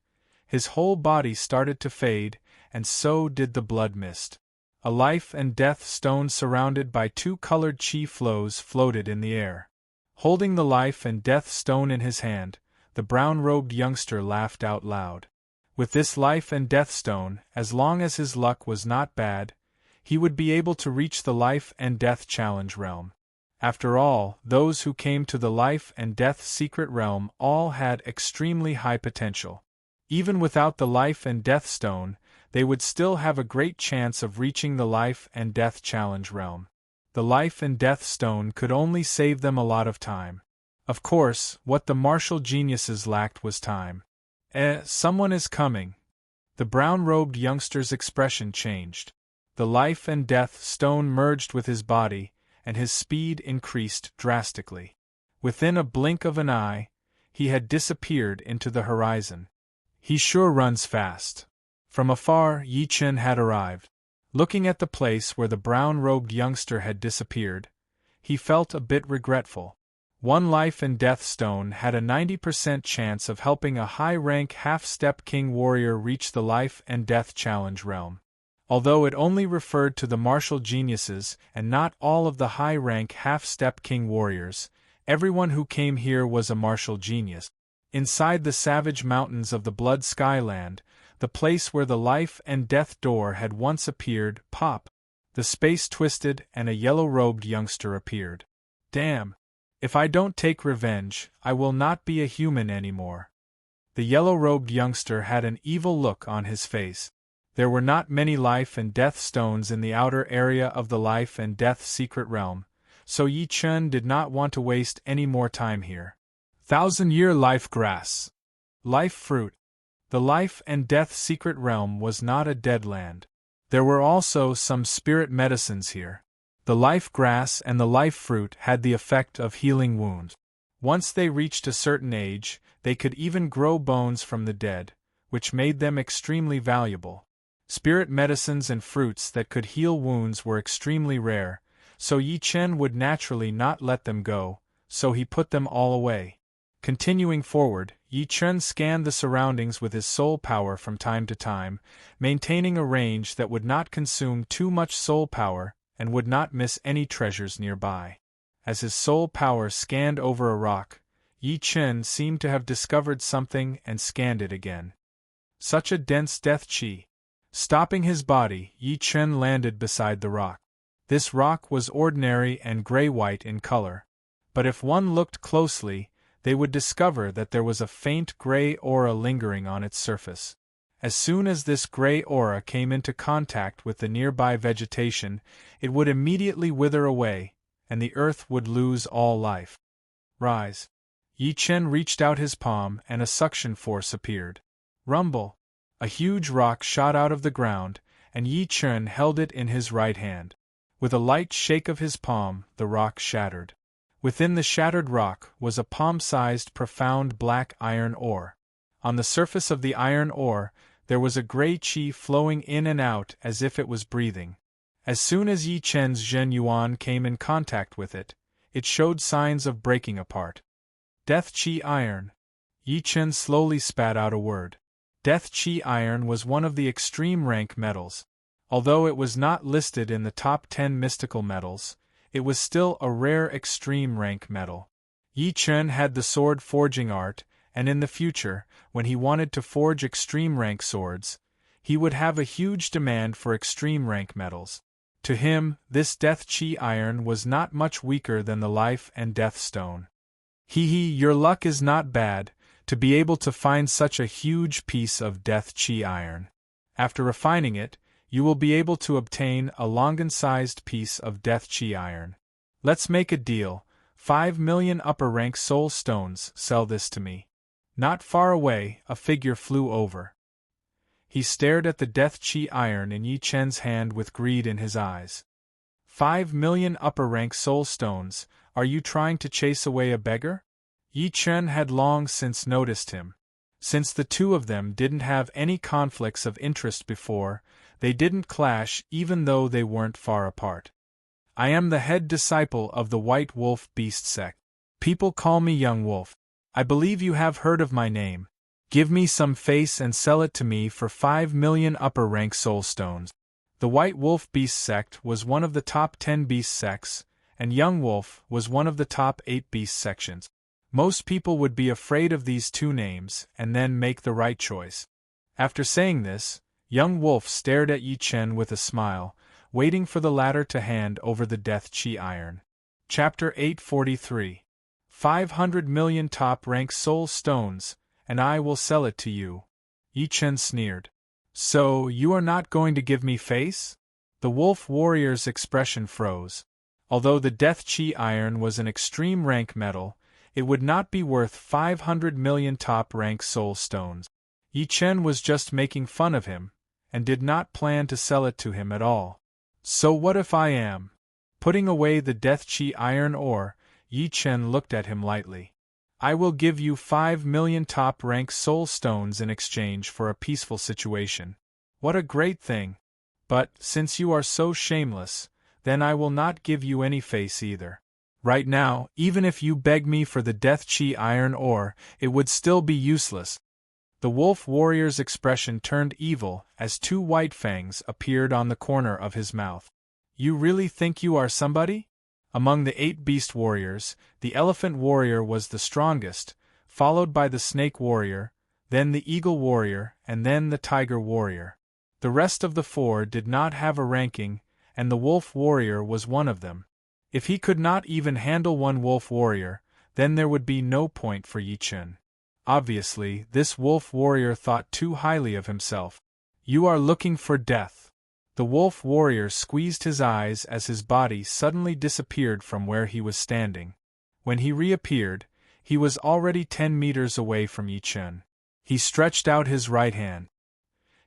his whole body started to fade, and so did the blood mist. A life and death stone surrounded by two colored chi flows floated in the air. Holding the life and death stone in his hand, the brown-robed youngster laughed out loud. With this life and death stone, as long as his luck was not bad, he would be able to reach the life and death challenge realm. After all, those who came to the life and death secret realm all had extremely high potential. Even without the life and death stone, they would still have a great chance of reaching the life and death challenge realm. the life and death stone could only save them a lot of time. Of course, what the martial geniuses lacked was time. Someone is coming. The brown-robed youngster's expression changed. The life and death stone merged with his body, and his speed increased drastically. Within a blink of an eye, he had disappeared into the horizon. He sure runs fast. From afar, Yi Chen had arrived. Looking at the place where the brown-robed youngster had disappeared, he felt a bit regretful. One life and death stone had a 90% chance of helping a high-rank half-step king warrior reach the life and death challenge realm. Although it only referred to the martial geniuses and not all of the high-rank half-step king warriors, everyone who came here was a martial genius. Inside the savage mountains of the Blood Skyland, the place where the life and death door had once appeared, pop! The space twisted and a yellow-robed youngster appeared. Damn! If I don't take revenge, I will not be a human anymore. The yellow-robed youngster had an evil look on his face. There were not many life and death stones in the outer area of the life and death secret realm, so Yi Chen did not want to waste any more time here. 1,000-year life grass. Life fruit. The life and death secret realm was not a dead land. There were also some spirit medicines here. The life grass and the life fruit had the effect of healing wounds. Once they reached a certain age, they could even grow bones from the dead, which made them extremely valuable. Spirit medicines and fruits that could heal wounds were extremely rare, so Yi Chen would naturally not let them go, so he put them all away. Continuing forward, Yi Chen scanned the surroundings with his soul power from time to time, maintaining a range that would not consume too much soul power and would not miss any treasures nearby. As his soul power scanned over a rock, Yi Chen seemed to have discovered something and scanned it again. Such a dense death chi. Stopping his body, Yi Chen landed beside the rock. This rock was ordinary and gray-white in color, but if one looked closely, they would discover that there was a faint gray aura lingering on its surface. As soon as this gray aura came into contact with the nearby vegetation, it would immediately wither away, and the earth would lose all life. Rise. Yi Chen reached out his palm and a suction force appeared. Rumble. A huge rock shot out of the ground, and Yi Chen held it in his right hand. With a light shake of his palm, the rock shattered. Within the shattered rock was a palm-sized profound black iron ore. On the surface of the iron ore, there was a gray chi flowing in and out as if it was breathing. As soon as Yi Chen's Zhen Yuan came in contact with it, it showed signs of breaking apart. Death Chi Iron. Yi Chen slowly spat out a word. Death Chi Iron was one of the extreme rank metals. Although it was not listed in the top 10 mystical metals, it was still a rare extreme rank metal. Yi Chen had the sword forging art, and in the future, when he wanted to forge extreme rank swords, he would have a huge demand for extreme rank metals. To him, this Death Chi Iron was not much weaker than the Life and Death Stone. Your luck is not bad, to be able to find such a huge piece of Death Chi Iron. After refining it, you will be able to obtain a Longan-sized piece of Death Chi Iron. Let's make a deal. 5 million upper-rank soul stones, sell this to me. Not far away, a figure flew over. He stared at the Death Chi Iron in Yi Chen's hand with greed in his eyes. 5 million upper-rank soul stones, are you trying to chase away a beggar? Yi Chen had long since noticed him. Since the two of them didn't have any conflicts of interest before, they didn't clash even though they weren't far apart. I am the head disciple of the White Wolf Beast sect. People call me Young Wolf. I believe you have heard of my name. Give me some face and sell it to me for 5 million upper-rank soul stones. The White Wolf Beast sect was one of the top 10 beast sects, and Young Wolf was one of the top 8 beast sections. Most people would be afraid of these two names and then make the right choice. After saying this, Young Wolf stared at Yi Chen with a smile, waiting for the latter to hand over the Death Chi Iron. Chapter 843. 500 million top-rank soul stones, and I will sell it to you. Yi Chen sneered. So, you are not going to give me face? The wolf warrior's expression froze. Although the Death Chi iron was an extreme rank metal, it would not be worth 500 million top-rank soul stones. Yi Chen was just making fun of him, and did not plan to sell it to him at all. So what if I am? Putting away the Death Chi iron ore, Yi Chen looked at him lightly. I will give you 5 million top-rank soul stones in exchange for a peaceful situation. What a great thing! But, since you are so shameless, then I will not give you any face either. Right now, even if you beg me for the Death Chi iron ore, it would still be useless. The wolf warrior's expression turned evil as 2 white fangs appeared on the corner of his mouth. You really think you are somebody? Among the 8 beast warriors, the elephant warrior was the strongest, followed by the snake warrior, then the eagle warrior, and then the tiger warrior. The rest of the 4 did not have a ranking, and the wolf warrior was one of them. If he could not even handle one wolf warrior, then there would be no point for Yi Chen. Obviously, this wolf warrior thought too highly of himself. You are looking for death. The wolf warrior squeezed his eyes as his body suddenly disappeared from where he was standing. When he reappeared, he was already 10 meters away from Yi Chen. He stretched out his right hand.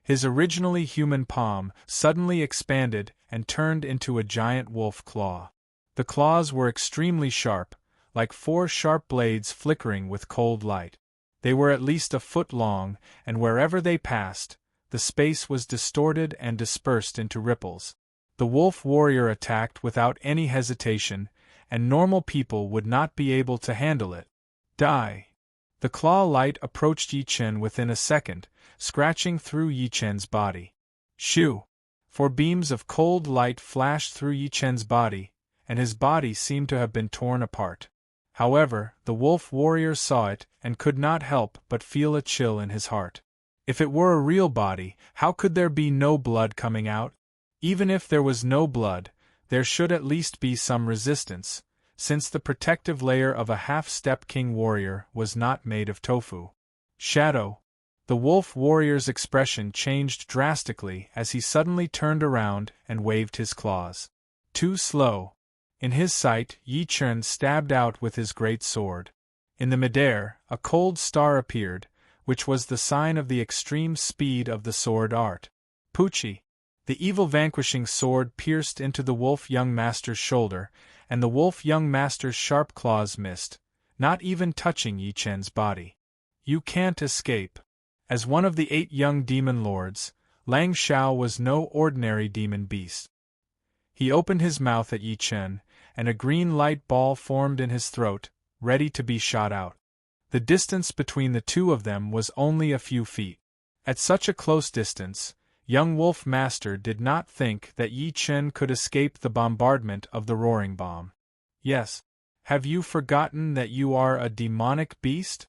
His originally human palm suddenly expanded and turned into a giant wolf claw. The claws were extremely sharp, like 4 sharp blades flickering with cold light. They were at least a foot long, and wherever they passed, the space was distorted and dispersed into ripples. The wolf warrior attacked without any hesitation, and normal people would not be able to handle it. Die! The claw light approached Yi Chen within a second, scratching through Yi Chen's body. Shoo! 4 beams of cold light flashed through Yi Chen's body, and his body seemed to have been torn apart. However, the wolf warrior saw it and could not help but feel a chill in his heart. If it were a real body, how could there be no blood coming out? Even if there was no blood, there should at least be some resistance, since the protective layer of a half-step king warrior was not made of tofu. Shadow. The wolf warrior's expression changed drastically as he suddenly turned around and waved his claws. Too slow. In his sight, Yi Chen stabbed out with his great sword. In the midair, a cold star appeared, which was the sign of the extreme speed of the sword art. Pucci! The evil vanquishing sword pierced into the wolf young master's shoulder, and the wolf young master's sharp claws missed, not even touching Yi Chen's body. You can't escape. As one of the 8 young demon lords, Lang Xiao was no ordinary demon beast. He opened his mouth at Yi Chen, and a green light ball formed in his throat, ready to be shot out. The distance between the 2 of them was only a few feet. At such a close distance, young Wolf Master did not think that Yi Chen could escape the bombardment of the roaring bomb. Yes. Have you forgotten that you are a demonic beast?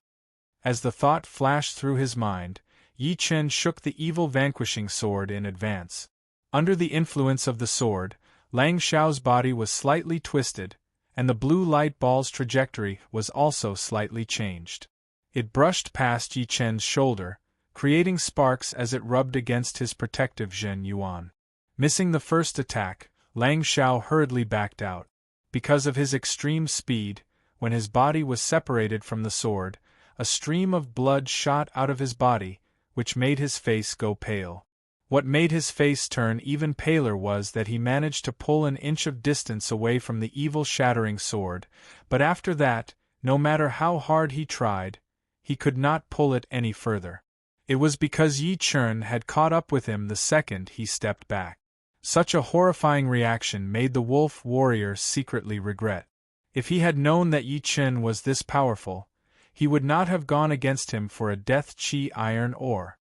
As the thought flashed through his mind, Yi Chen shook the evil vanquishing sword in advance. Under the influence of the sword, Lang Xiao's body was slightly twisted, and the blue light ball's trajectory was also slightly changed. It brushed past Yi Chen's shoulder, creating sparks as it rubbed against his protective Zhen Yuan. Missing the first attack, Lang Xiao hurriedly backed out. Because of his extreme speed, when his body was separated from the sword, a stream of blood shot out of his body, which made his face go pale. What made his face turn even paler was that he managed to pull an inch of distance away from the evil shattering sword, but after that, no matter how hard he tried, he could not pull it any further. It was because Yi Chen had caught up with him the second he stepped back. Such a horrifying reaction made the wolf warrior secretly regret. If he had known that Yi Chen was this powerful, he would not have gone against him for a Death Chi iron ore.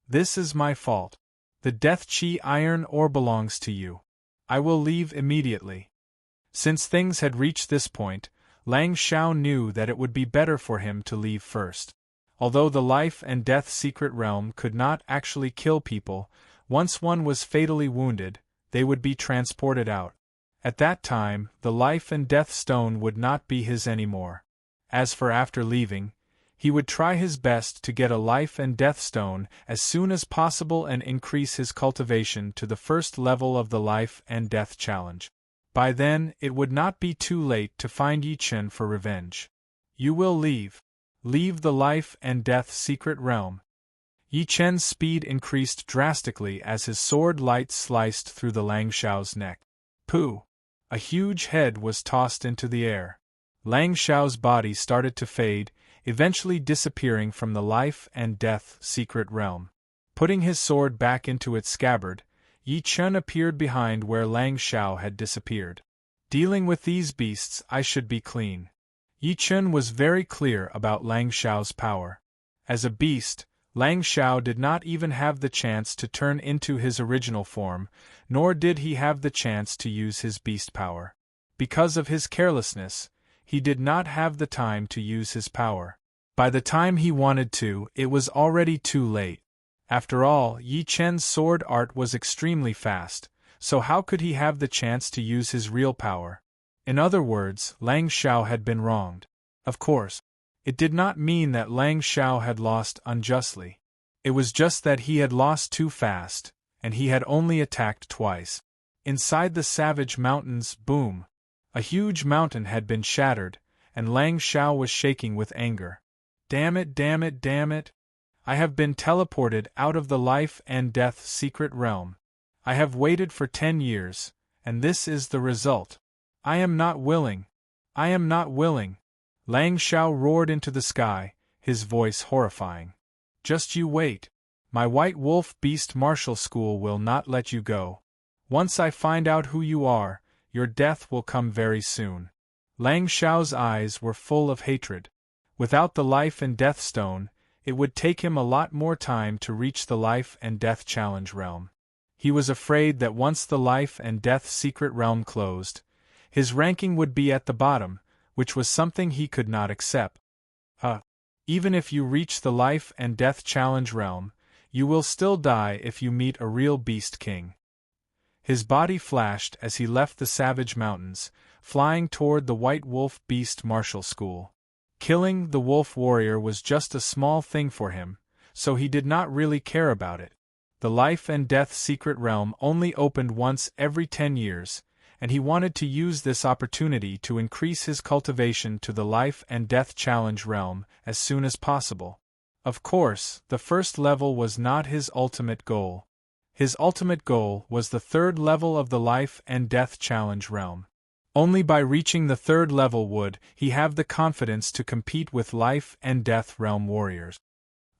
This is my fault. The Death Chi iron ore belongs to you. I will leave immediately. Since things had reached this point, Lang Xiao knew that it would be better for him to leave first. Although the life and death secret realm could not actually kill people, once one was fatally wounded, they would be transported out. At that time, the life and death stone would not be his anymore. As for after leaving, he would try his best to get a life and death stone as soon as possible and increase his cultivation to the first level of the life and death challenge. By then, it would not be too late to find Yi Chen for revenge. You will leave. Leave the life and death secret realm. Yi Chen's speed increased drastically as his sword light sliced through the Lang Xiao's neck. Pooh! A huge head was tossed into the air. Lang Xiao's body started to fade, eventually disappearing from the life and death secret realm. Putting his sword back into its scabbard, Yi Chen appeared behind where Lang Xiao had disappeared. Dealing with these beasts, I should be clean. Yi Chen was very clear about Lang Xiao's power. As a beast, Lang Xiao did not even have the chance to turn into his original form, nor did he have the chance to use his beast power. Because of his carelessness, he did not have the time to use his power. By the time he wanted to, it was already too late. After all, Yi Chen's sword art was extremely fast, so how could he have the chance to use his real power? In other words, Lang Xiao had been wronged. Of course, it did not mean that Lang Xiao had lost unjustly. It was just that he had lost too fast, and he had only attacked twice. Inside the savage mountains, boom! A huge mountain had been shattered, and Lang Xiao was shaking with anger. Damn it, damn it, damn it! I have been teleported out of the life and death secret realm. I have waited for 10 years, and this is the result. I am not willing. I am not willing. Lang Xiao roared into the sky, his voice horrifying. Just you wait. My white wolf beast martial school will not let you go. Once I find out who you are, your death will come very soon. Lang Xiao's eyes were full of hatred. Without the life and death stone, it would take him a lot more time to reach the life and death challenge realm. He was afraid that once the life and death secret realm closed, his ranking would be at the bottom, which was something he could not accept. Even if you reach the life and death challenge realm, you will still die if you meet a real beast king. His body flashed as he left the savage mountains, flying toward the white wolf beast martial school. Killing the wolf warrior was just a small thing for him, so he did not really care about it. The life and death secret realm only opened once every 10 years, and he wanted to use this opportunity to increase his cultivation to the life and death challenge realm as soon as possible. Of course, the first level was not his ultimate goal. His ultimate goal was the third level of the life and death challenge realm. Only by reaching the third level would he have the confidence to compete with life and death realm warriors.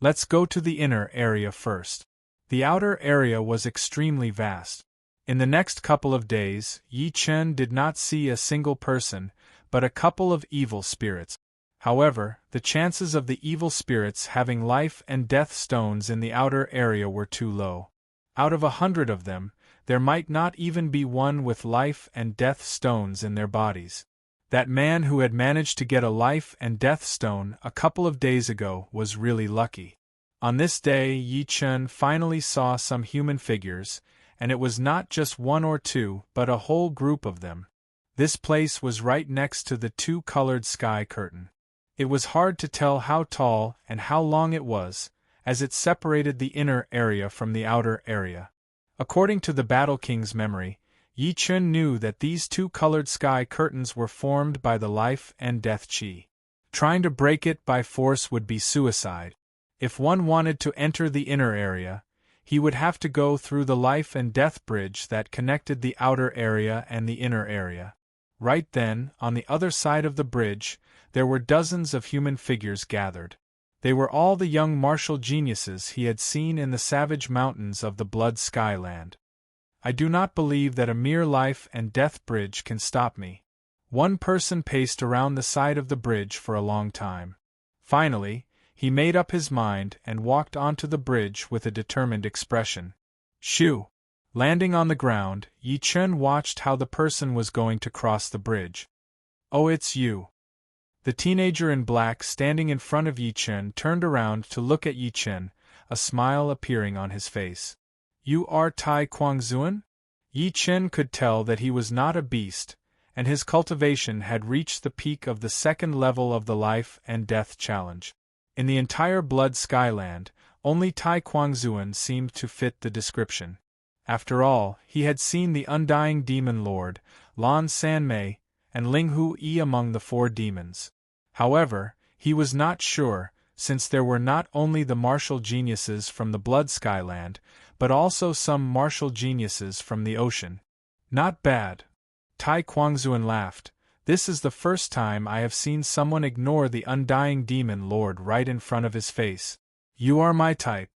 Let's go to the inner area first. The outer area was extremely vast. In the next couple of days, Yi Chen did not see a single person, but a couple of evil spirits. However, the chances of the evil spirits having life and death stones in the outer area were too low. Out of 100 of them, there might not even be one with life and death stones in their bodies. That man who had managed to get a life and death stone a couple of days ago was really lucky. On this day, Yi Chen finally saw some human figures, and it was not just one or two, but a whole group of them. This place was right next to the two-colored sky curtain. It was hard to tell how tall and how long it was, as it separated the inner area from the outer area. According to the Battle King's memory, Yi Chen knew that these two-colored sky curtains were formed by the life and death chi. Trying to break it by force would be suicide. If one wanted to enter the inner area, he would have to go through the life and death bridge that connected the outer area and the inner area. Right then, on the other side of the bridge, there were dozens of human figures gathered. They were all the young martial geniuses he had seen in the savage mountains of the Blood Skyland. I do not believe that a mere life and death bridge can stop me. One person paced around the side of the bridge for a long time. Finally, he made up his mind and walked onto the bridge with a determined expression. Shoo! Landing on the ground, Yi Chen watched how the person was going to cross the bridge. Oh, it's you. The teenager in black standing in front of Yi Chen turned around to look at Yi Chen, a smile appearing on his face. You are Tai Quangzuan? Yi Chen could tell that he was not a beast, and his cultivation had reached the peak of the second level of the life and death challenge. In the entire Blood Skyland, only Tai Quangzuan seemed to fit the description. After all, he had seen the Undying Demon Lord, Lan Sanmei, and Ling Hu Yi among the 4 demons. However, he was not sure, since there were not only the martial geniuses from the Blood Skyland, but also some martial geniuses from the ocean. Not bad. Tai Quangzuan laughed. This is the first time I have seen someone ignore the undying demon lord right in front of his face. You are my type.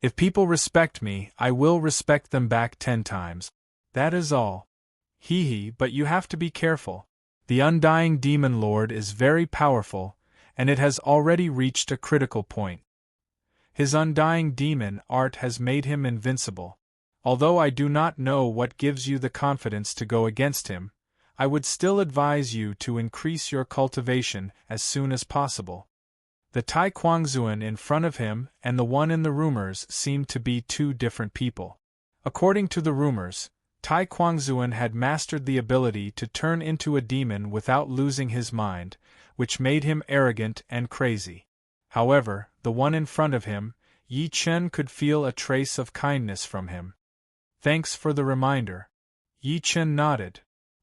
If people respect me, I will respect them back 10 times. That is all. Hee, but you have to be careful. The undying demon lord is very powerful, and it has already reached a critical point. His undying demon art has made him invincible. Although I do not know what gives you the confidence to go against him, I would still advise you to increase your cultivation as soon as possible. The Tai Quangzuan in front of him and the one in the rumors seemed to be 2 different people. According to the rumors, Tai Quangzuan had mastered the ability to turn into a demon without losing his mind, which made him arrogant and crazy. However, the one in front of him, Yi Chen, could feel a trace of kindness from him. Thanks for the reminder. Yi Chen nodded.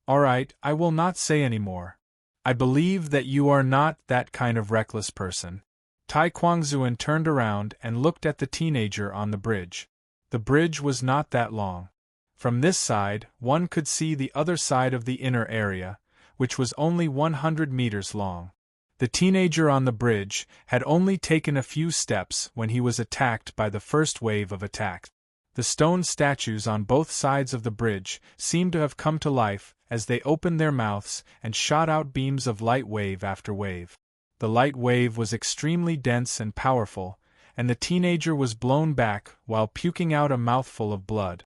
Alright, I will not say any more. I believe that you are not that kind of reckless person. Tai Quangzuan turned around and looked at the teenager on the bridge. The bridge was not that long. From this side, one could see the other side of the inner area, which was only 100 meters long. The teenager on the bridge had only taken a few steps when he was attacked by the first wave of attacks. The stone statues on both sides of the bridge seemed to have come to life as they opened their mouths and shot out beams of light wave after wave. The light wave was extremely dense and powerful, and the teenager was blown back while puking out a mouthful of blood.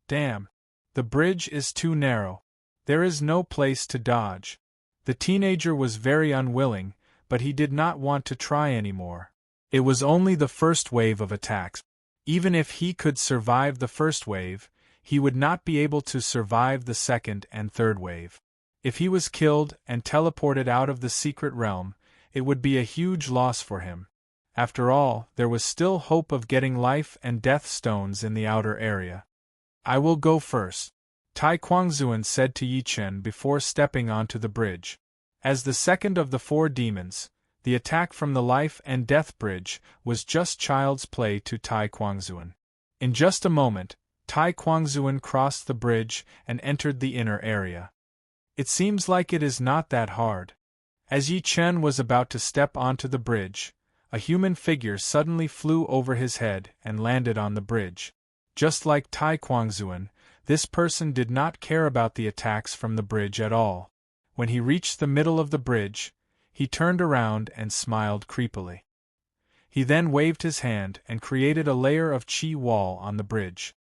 Damn! The bridge is too narrow. There is no place to dodge. The teenager was very unwilling, but he did not want to try anymore. It was only the first wave of attacks. Even if he could survive the first wave, he would not be able to survive the second and third wave. If he was killed and teleported out of the secret realm, it would be a huge loss for him. After all, there was still hope of getting life and death stones in the outer area. I will go first, Tai Quangzuan said to Yi Chen before stepping onto the bridge. As the second of the 4 demons, the attack from the life and death bridge was just child's play to Tai Quangzuan. In just a moment, Tai Quangzuan crossed the bridge and entered the inner area. It seems like it is not that hard. As Yi Chen was about to step onto the bridge, a human figure suddenly flew over his head and landed on the bridge. Just like Tai Quangzuan, this person did not care about the attacks from the bridge at all. When he reached the middle of the bridge, he turned around and smiled creepily. He then waved his hand and created a layer of chi wall on the bridge.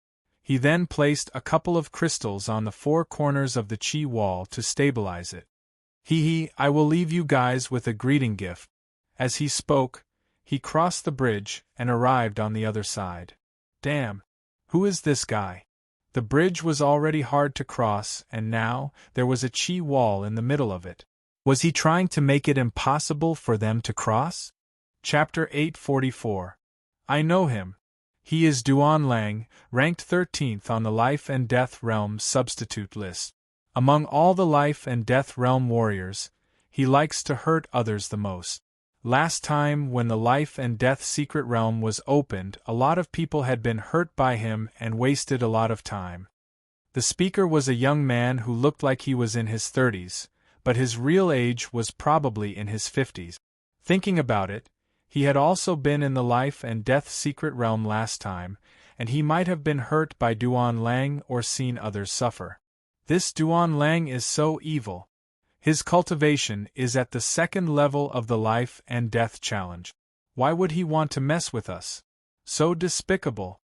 He then placed a couple of crystals on the 4 corners of the chi wall to stabilize it. I will leave you guys with a greeting gift. As he spoke, he crossed the bridge and arrived on the other side. Damn! Who is this guy? The bridge was already hard to cross, and now there was a chi wall in the middle of it. Was he trying to make it impossible for them to cross? Chapter 844. I know him. He is Duan Lang, ranked 13th on the Life and Death Realm substitute list. Among all the Life and Death Realm warriors, he likes to hurt others the most. Last time when the Life and Death Secret Realm was opened, a lot of people had been hurt by him and wasted a lot of time. The speaker was a young man who looked like he was in his 30s, but his real age was probably in his 50s. Thinking about it, he had also been in the Life and Death Secret Realm last time, and he might have been hurt by Duan Lang or seen others suffer. This Duan Lang is so evil. His cultivation is at the 2nd level of the Life and Death Challenge. Why would he want to mess with us? So despicable.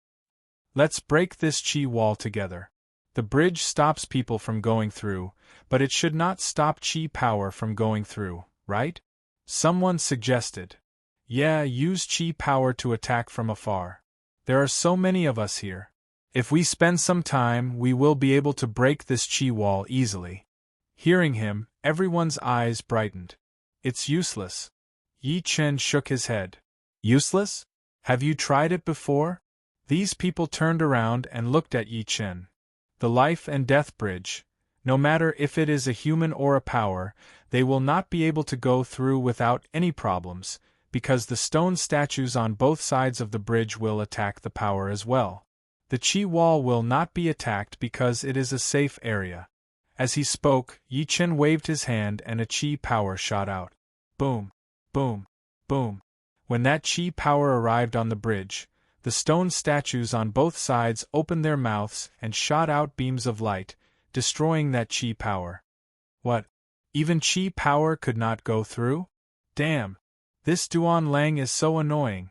Let's break this chi wall together. The bridge stops people from going through, but it should not stop chi power from going through, right? Someone suggested. Yeah, use chi power to attack from afar. There are so many of us here. If we spend some time, we will be able to break this chi wall easily. Hearing him, everyone's eyes brightened. It's useless. Yi Chen shook his head. Useless? Have you tried it before? These people turned around and looked at Yi Chen. The Life and Death Bridge, No matter if it is a human or a power, they will not be able to go through without any problems, because the stone statues on both sides of the bridge will attack the power as well. The Qi wall will not be attacked because it is a safe area. As he spoke, Yi Chen waved his hand and a Qi power shot out. Boom, boom, boom. When that Qi power arrived on the bridge, the stone statues on both sides opened their mouths and shot out beams of light, destroying that Qi power. What? Even Qi power could not go through? Damn! This Duan Lang is so annoying.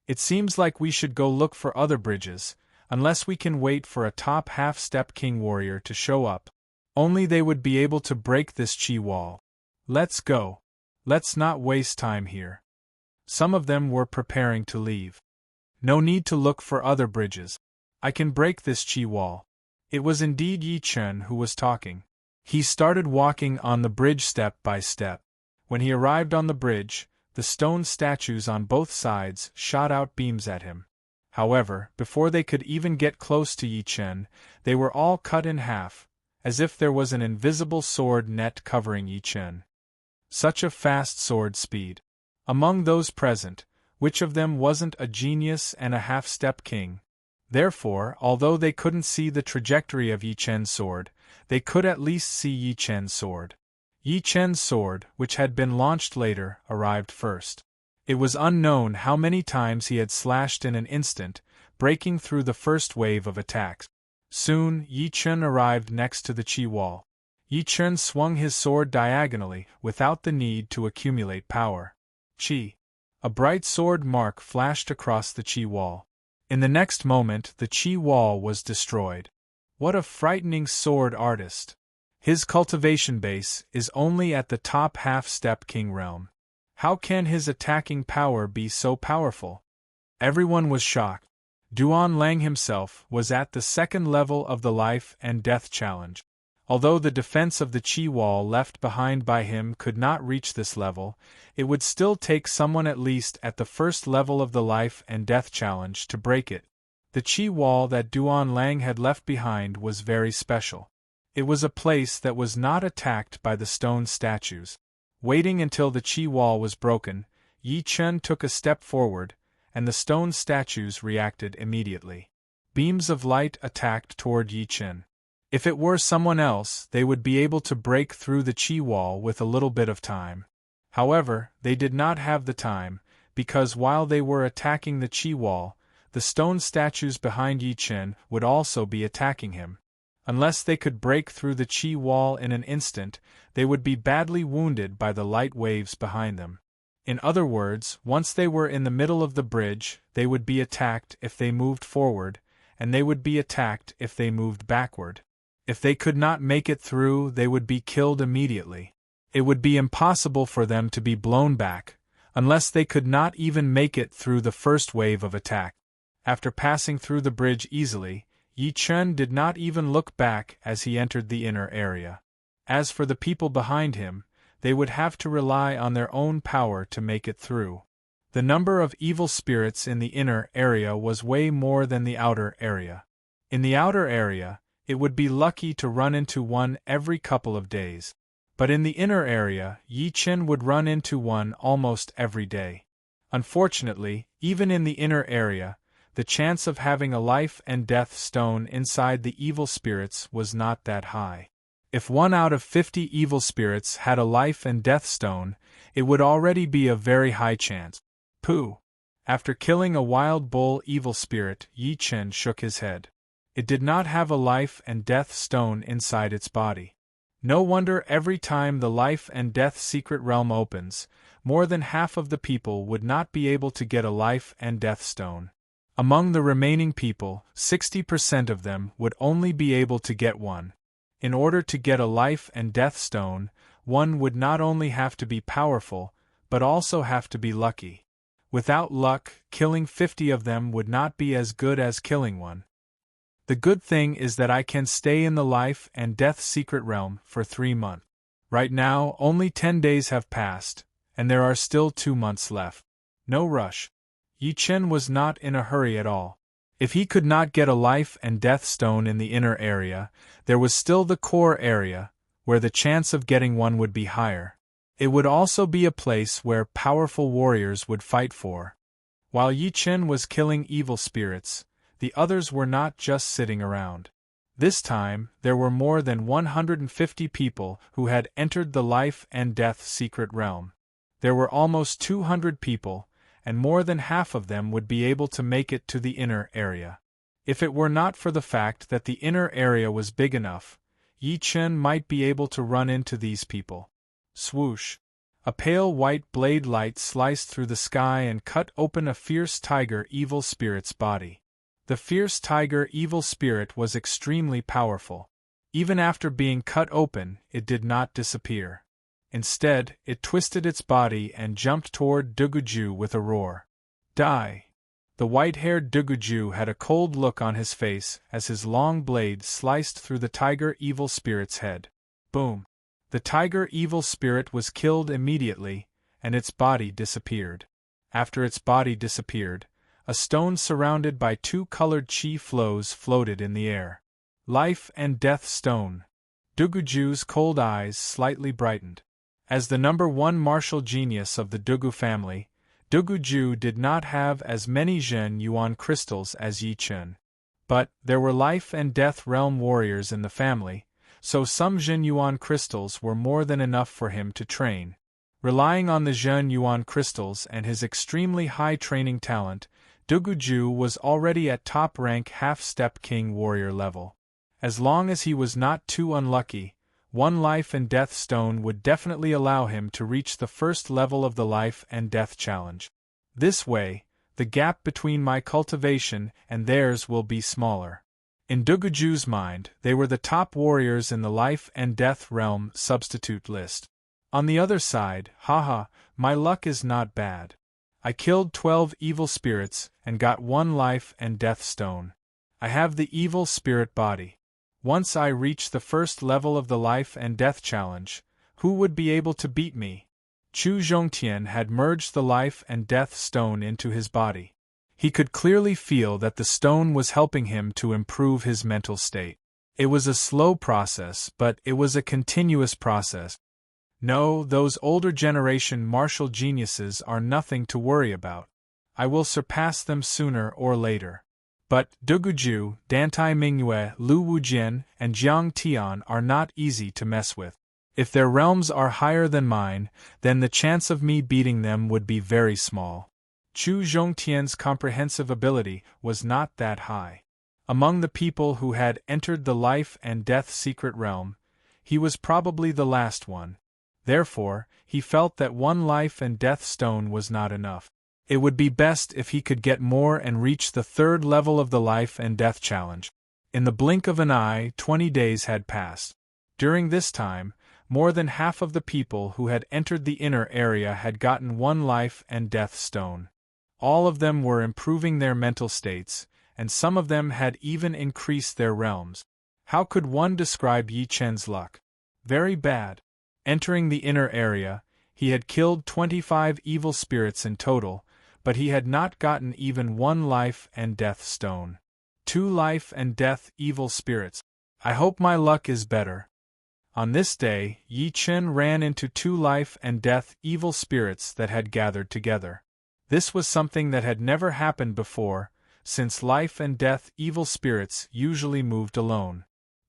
It seems like we should go look for other bridges, unless we can wait for a top half-step king warrior to show up. Only they would be able to break this Qi wall. Let's go. Let's not waste time here. Some of them were preparing to leave. No need to look for other bridges. I can break this Qi wall. It was indeed Yi Chen who was talking. He started walking on the bridge step by step. When he arrived on the bridge, the stone statues on both sides shot out beams at him. However, before they could even get close to Yi Chen, they were all cut in half, as if there was an invisible sword net covering Yi Chen. Such a fast sword speed. Among those present, which of them wasn't a genius and a half-step king? Therefore, although they couldn't see the trajectory of Yi Chen's sword, they could at least see Yi Chen's sword. Yi Chen's sword, which had been launched later, arrived first. It was unknown how many times he had slashed in an instant, breaking through the first wave of attacks. Soon, Yi Chen arrived next to the Qi wall. Yi Chen swung his sword diagonally, without the need to accumulate power. Qi. A bright sword mark flashed across the Qi wall. In the next moment, the Qi wall was destroyed. What a frightening sword artist! His cultivation base is only at the top half-step king realm. How can his attacking power be so powerful? Everyone was shocked. Duan Lang himself was at the second level of the life and death challenge. Although the defense of the Qi wall left behind by him could not reach this level, it would still take someone at least at the first level of the life and death challenge to break it. The Qi wall that Duan Lang had left behind was very special. It was a place that was not attacked by the stone statues. Waiting until the Qi wall was broken, Yi Chen took a step forward, and the stone statues reacted immediately. Beams of light attacked toward Yi Chen. If it were someone else, they would be able to break through the Qi wall with a little bit of time. However, they did not have the time, because while they were attacking the Qi wall, the stone statues behind Yi Chen would also be attacking him. Unless they could break through the Qi wall in an instant, they would be badly wounded by the light waves behind them. In other words, once they were in the middle of the bridge, they would be attacked if they moved forward, and they would be attacked if they moved backward. If they could not make it through, they would be killed immediately. It would be impossible for them to be blown back, unless they could not even make it through the first wave of attack. After passing through the bridge easily, Yi Chen did not even look back as he entered the inner area. As for the people behind him, they would have to rely on their own power to make it through. The number of evil spirits in the inner area was way more than the outer area. In the outer area, it would be lucky to run into one every couple of days. But in the inner area, Yi Chen would run into one almost every day. Unfortunately, even in the inner area, the chance of having a life and death stone inside the evil spirits was not that high. If 1 out of 50 evil spirits had a life and death stone, it would already be a very high chance. Pooh! After killing a wild bull evil spirit, Yi Chen shook his head. It did not have a life and death stone inside its body. No wonder every time the life and death secret realm opens, more than half of the people would not be able to get a life and death stone. Among the remaining people, 60% of them would only be able to get one. In order to get a life and death stone, one would not only have to be powerful, but also have to be lucky. Without luck, killing 50 of them would not be as good as killing one. The good thing is that I can stay in the life and death secret realm for 3 months. Right now, only 10 days have passed, and there are still 2 months left. No rush. Yi Chen was not in a hurry at all. If he could not get a life and death stone in the inner area, there was still the core area, where the chance of getting one would be higher. It would also be a place where powerful warriors would fight for. While Yi Chen was killing evil spirits, the others were not just sitting around. This time, there were more than 150 people who had entered the life and death secret realm. There were almost 200 people, and more than half of them would be able to make it to the inner area. If it were not for the fact that the inner area was big enough, Yi Chen might be able to run into these people. Swoosh! A pale white blade light sliced through the sky and cut open a fierce tiger evil spirit's body. The fierce tiger evil spirit was extremely powerful. Even after being cut open, it did not disappear. Instead, it twisted its body and jumped toward Duguju with a roar. Die! The white-haired Duguju had a cold look on his face as his long blade sliced through the tiger evil spirit's head. Boom! The tiger evil spirit was killed immediately, and its body disappeared. After its body disappeared, a stone surrounded by two colored chi flows floated in the air. Life and Death Stone. Duguju's cold eyes slightly brightened. As the #1 martial genius of the Dugu family, Duguju did not have as many Zhen Yuan crystals as Yi Chen. But there were life and death realm warriors in the family, so some Zhen Yuan crystals were more than enough for him to train. Relying on the Zhen Yuan crystals and his extremely high training talent, Duguju was already at top-rank half-step king warrior level. As long as he was not too unlucky, one life and death stone would definitely allow him to reach the first level of the life and death challenge. This way, the gap between my cultivation and theirs will be smaller. In Duguju's mind, they were the top warriors in the life and death realm substitute list. On the other side, haha, my luck is not bad. I killed 12 evil spirits and got one life and death stone. I have the evil spirit body. Once I reach the first level of the life and death challenge, who would be able to beat me? Chu Zhongtian had merged the life and death stone into his body. He could clearly feel that the stone was helping him to improve his mental state. It was a slow process, but it was a continuous process. No, those older generation martial geniuses are nothing to worry about. I will surpass them sooner or later. But Duguju, Dantai Mingyue, Lu Wujian, and Jiang Tian are not easy to mess with. If their realms are higher than mine, then the chance of me beating them would be very small. Chu Zhongtian's comprehensive ability was not that high. Among the people who had entered the life and death secret realm, he was probably the last one. Therefore, he felt that one life and death stone was not enough. It would be best if he could get more and reach the third level of the life and death challenge. In the blink of an eye, 20 days had passed. During this time, more than half of the people who had entered the inner area had gotten one life and death stone. All of them were improving their mental states, and some of them had even increased their realms. How could one describe Yi Chen's luck? Very bad. Entering the inner area, he had killed 25 evil spirits in total, but he had not gotten even one life and death stone. 2 life and death evil spirits. I hope my luck is better. On this day, Yi Chen ran into 2 life and death evil spirits that had gathered together. This was something that had never happened before, since life and death evil spirits usually moved alone.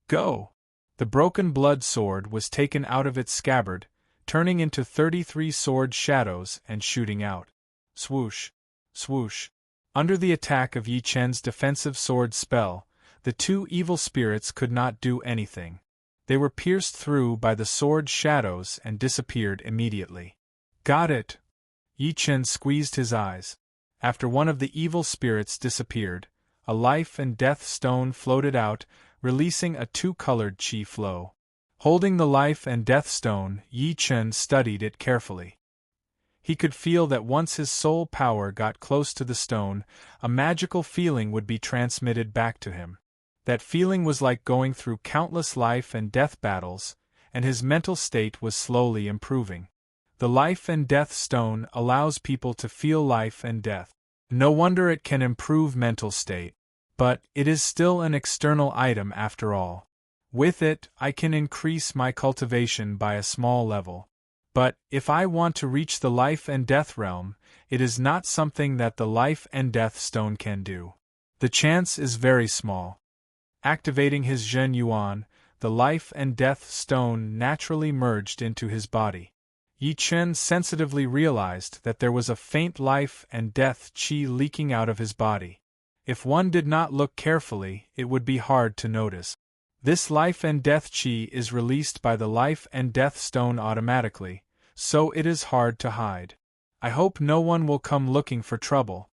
Go! The broken blood sword was taken out of its scabbard, turning into 33 sword shadows and shooting out. Swoosh! Swoosh! Under the attack of Yi Chen's defensive sword spell, the 2 evil spirits could not do anything. They were pierced through by the sword shadows and disappeared immediately. Got it! Yi Chen squeezed his eyes. After one of the evil spirits disappeared, a life and death stone floated out, releasing a 2-colored chi flow. Holding the life and death stone, Yi Chen studied it carefully. He could feel that once his soul power got close to the stone, a magical feeling would be transmitted back to him. That feeling was like going through countless life and death battles, and his mental state was slowly improving. The life and death stone allows people to feel life and death. No wonder it can improve mental state. But it is still an external item after all. With it, I can increase my cultivation by a small level. But, if I want to reach the life and death realm, it is not something that the life and death stone can do. The chance is very small. Activating his Zhen Yuan, the life and death stone naturally merged into his body. Yi Chen sensitively realized that there was a faint life and death qi leaking out of his body. If one did not look carefully, it would be hard to notice. This life and death qi is released by the life and death stone automatically, so it is hard to hide. I hope no one will come looking for trouble.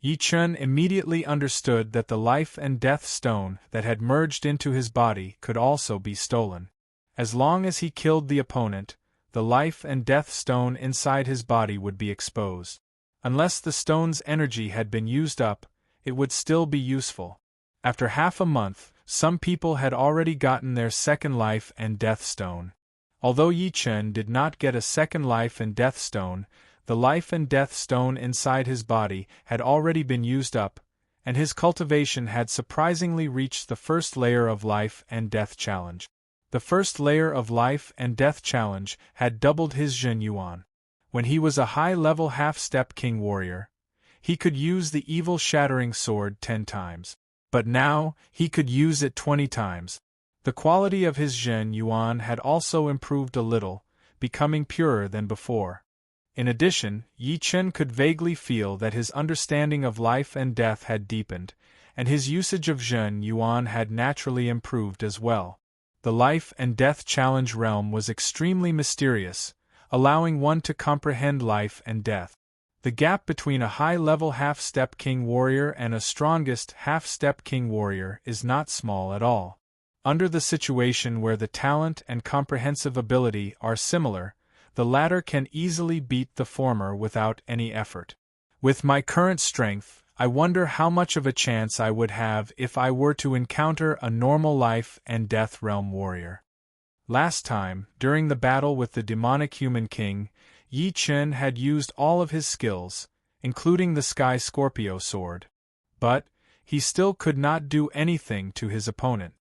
Yi Chen immediately understood that the life and death stone that had merged into his body could also be stolen. As long as he killed the opponent, the life and death stone inside his body would be exposed. Unless the stone's energy had been used up, it would still be useful. After half a month, some people had already gotten their second life and death stone. Although Yi Chen did not get a second life and death stone, the life and death stone inside his body had already been used up, and his cultivation had surprisingly reached the first layer of life and death challenge. The first layer of life and death challenge had doubled his Zhen Yuan. When he was a high-level half-step king warrior, he could use the evil shattering sword 10 times. But now, he could use it 20 times. The quality of his Zhen Yuan had also improved a little, becoming purer than before. In addition, Yi Chen could vaguely feel that his understanding of life and death had deepened, and his usage of Zhen Yuan had naturally improved as well. The life and death challenge realm was extremely mysterious, allowing one to comprehend life and death. The gap between a high-level half-step king warrior and a strongest half-step king warrior is not small at all. Under the situation where the talent and comprehensive ability are similar, the latter can easily beat the former without any effort. With my current strength, I wonder how much of a chance I would have if I were to encounter a normal life and death realm warrior. Last time, during the battle with the demonic human king, Yi Chen had used all of his skills, including the Sky Scorpio sword. But, he still could not do anything to his opponent.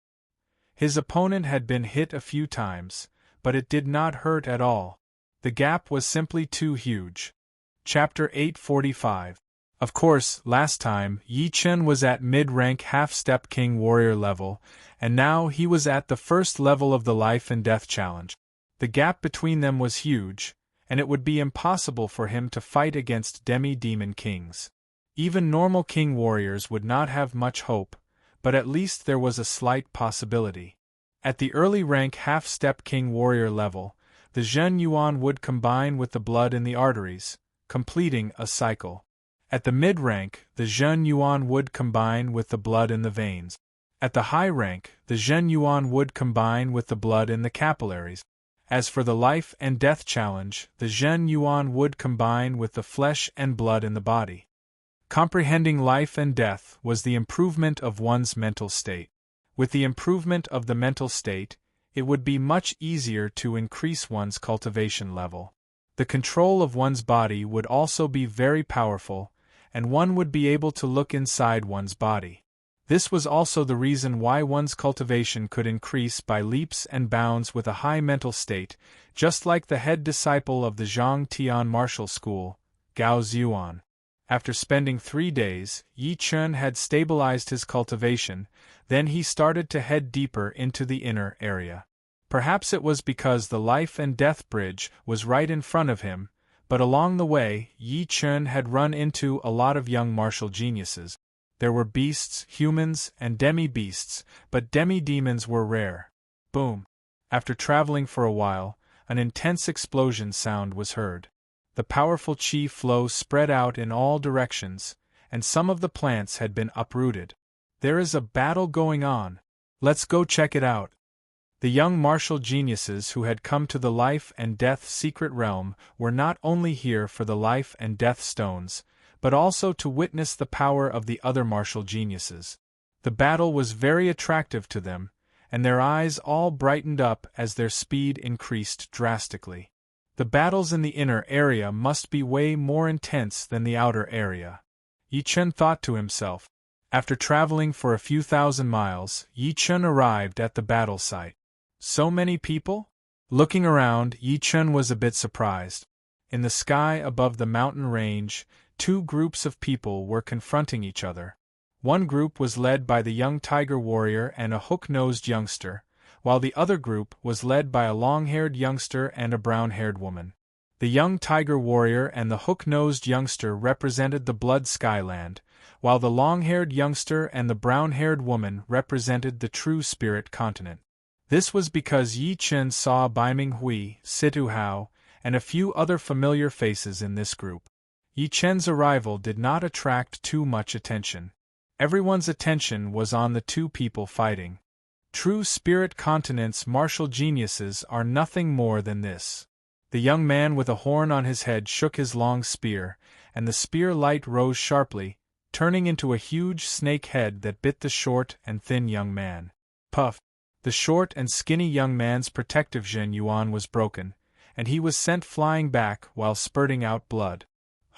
His opponent had been hit a few times, but it did not hurt at all. The gap was simply too huge. Chapter 845. Of course, last time, Yi Chen was at mid-rank half-step king warrior level, and now he was at the first level of the life and death challenge. The gap between them was huge, and it would be impossible for him to fight against demi-demon kings. Even normal king warriors would not have much hope, but at least there was a slight possibility. At the early rank half-step king warrior level, the Zhen Yuan would combine with the blood in the arteries, completing a cycle. At the mid-rank, the Zhen Yuan would combine with the blood in the veins. At the high rank, the Zhen Yuan would combine with the blood in the capillaries. As for the life and death challenge, the Zhen Yuan would combine with the flesh and blood in the body. Comprehending life and death was the improvement of one's mental state. With the improvement of the mental state, it would be much easier to increase one's cultivation level. The control of one's body would also be very powerful, and one would be able to look inside one's body. This was also the reason why one's cultivation could increase by leaps and bounds with a high mental state, just like the head disciple of the Zhang Tian martial school, Gao Zhuan. After spending 3 days, Yi Chen had stabilized his cultivation, then he started to head deeper into the inner area. Perhaps it was because the life and death bridge was right in front of him, but along the way, Yi Chen had run into a lot of young martial geniuses. There were beasts, humans, and demi-beasts, but demi-demons were rare. Boom! After traveling for a while, an intense explosion sound was heard. The powerful qi flow spread out in all directions, and some of the plants had been uprooted. There is a battle going on. Let's go check it out. The young martial geniuses who had come to the life and death secret realm were not only here for the life and death stones, but also to witness the power of the other martial geniuses. The battle was very attractive to them, and their eyes all brightened up as their speed increased drastically. The battles in the inner area must be way more intense than the outer area. Yi Chen thought to himself. After traveling for a few thousand miles, Yi Chun arrived at the battle site. So many people? Looking around, Yi Chun was a bit surprised. In the sky above the mountain range, two groups of people were confronting each other. One group was led by the young tiger warrior and a hook-nosed youngster, while the other group was led by a long-haired youngster and a brown-haired woman. The young tiger warrior and the hook-nosed youngster represented the Blood Skyland, while the long-haired youngster and the brown-haired woman represented the True Spirit Continent. This was because Yi Chun saw Bai Ming Hui, Situ Hao, and a few other familiar faces in this group. Yi Chun's arrival did not attract too much attention. Everyone's attention was on the two people fighting. True Spirit Continent's martial geniuses are nothing more than this. The young man with a horn on his head shook his long spear, and the spear light rose sharply, turning into a huge snake head that bit the short and thin young man. Puff! The short and skinny young man's protective Zhen Yuan was broken, and he was sent flying back while spurting out blood.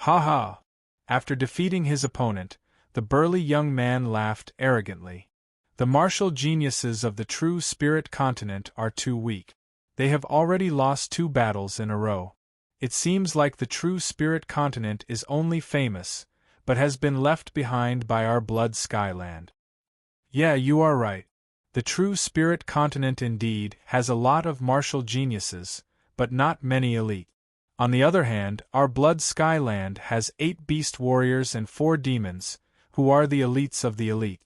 Ha ha! After defeating his opponent, the burly young man laughed arrogantly. The martial geniuses of the True Spirit Continent are too weak. They have already lost 2 battles in a row. It seems like the True Spirit Continent is only famous, but has been left behind by our Blood Skyland. Yeah, you are right. The True Spirit Continent indeed has a lot of martial geniuses, but not many elite. On the other hand, our Blood Skyland has 8 beast warriors and 4 demons, who are the elites of the elite.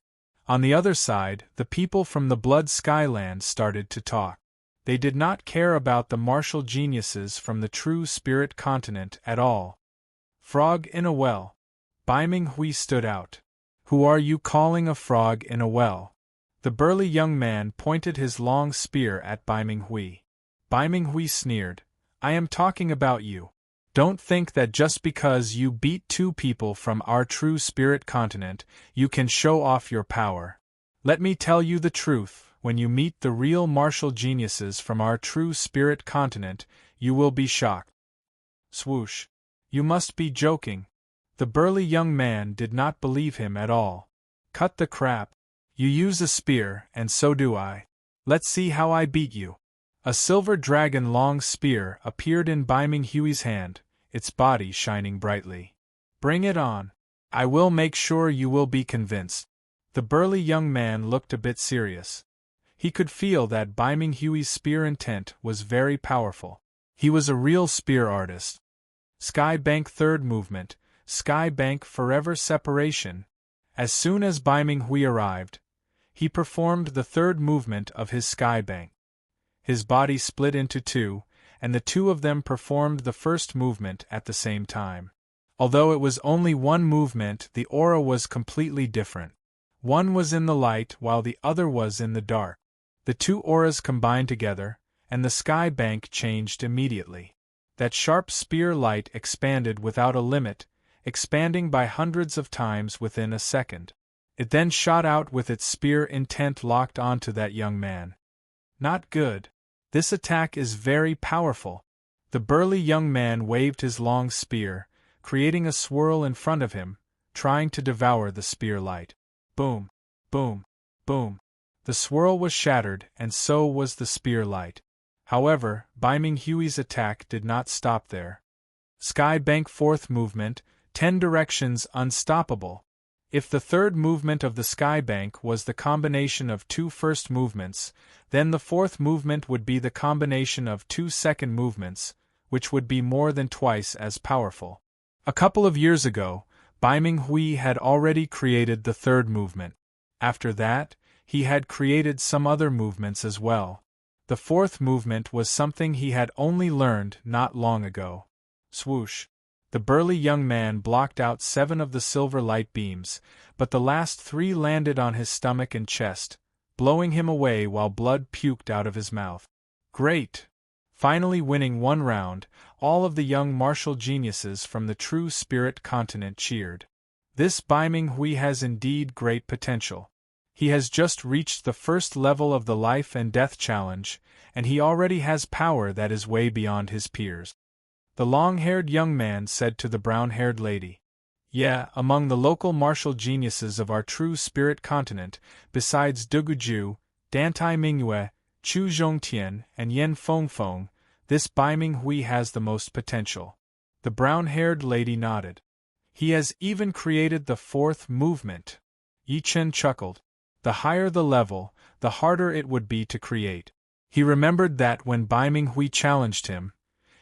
On the other side, the people from the Blood Skyland started to talk. They did not care about the martial geniuses from the True Spirit Continent at all. Frog in a well. Bai Ming Hui stood out. Who are you calling a frog in a well? The burly young man pointed his long spear at Bai Ming Hui. Bai Ming Hui sneered. I am talking about you. Don't think that just because you beat 2 people from our True Spirit Continent, you can show off your power. Let me tell you the truth, when you meet the real martial geniuses from our True Spirit Continent, you will be shocked. Swoosh. You must be joking. The burly young man did not believe him at all. Cut the crap. You use a spear, and so do I. Let's see how I beat you. A silver dragon long spear appeared in Bai Ming Hui's hand, its body shining brightly. Bring it on. I will make sure you will be convinced. The burly young man looked a bit serious. He could feel that Bai Ming Hui's spear intent was very powerful. He was a real spear artist. Sky Bank third movement, Sky Bank forever separation. As soon as Bai Ming Hui arrived, he performed the third movement of his Sky Bank. His body split into 2, and the 2 of them performed the first movement at the same time. Although it was only one movement, the aura was completely different. One was in the light while the other was in the dark. The 2 auras combined together, and the Sky Bank changed immediately. That sharp spear light expanded without a limit, expanding by hundreds of times within a second. It then shot out with its spear intent locked onto that young man. Not good. This attack is very powerful. The burly young man waved his long spear, creating a swirl in front of him, trying to devour the spear light. Boom, boom, boom. The swirl was shattered, and so was the spear light. However, Bai Ming Hui's attack did not stop there. Sky Bank fourth movement, 10 directions unstoppable. If the third movement of the Sky Bank was the combination of 2 first movements, then the fourth movement would be the combination of 2 second movements, which would be more than twice as powerful. A couple of years ago, Bai Ming Hui had already created the third movement. After that, he had created some other movements as well. The fourth movement was something he had only learned not long ago. Swoosh. The burly young man blocked out 7 of the silver light beams, but the last 3 landed on his stomach and chest, blowing him away while blood puked out of his mouth. Great! Finally winning 1 round, all of the young martial geniuses from the True Spirit Continent cheered. This Bai Ming Hui has indeed great potential. He has just reached the first level of the life and death challenge, and he already has power that is way beyond his peers. The long-haired young man said to the brown-haired lady. Yeah, among the local martial geniuses of our true spirit continent, besides Duguju, Dantai Mingyue, Chu Zhongtian, and Yen Fengfeng, this Bai Minghui has the most potential. The brown-haired lady nodded. He has even created the fourth movement. Yi Chen chuckled. The higher the level, the harder it would be to create. He remembered that when Bai Minghui challenged him,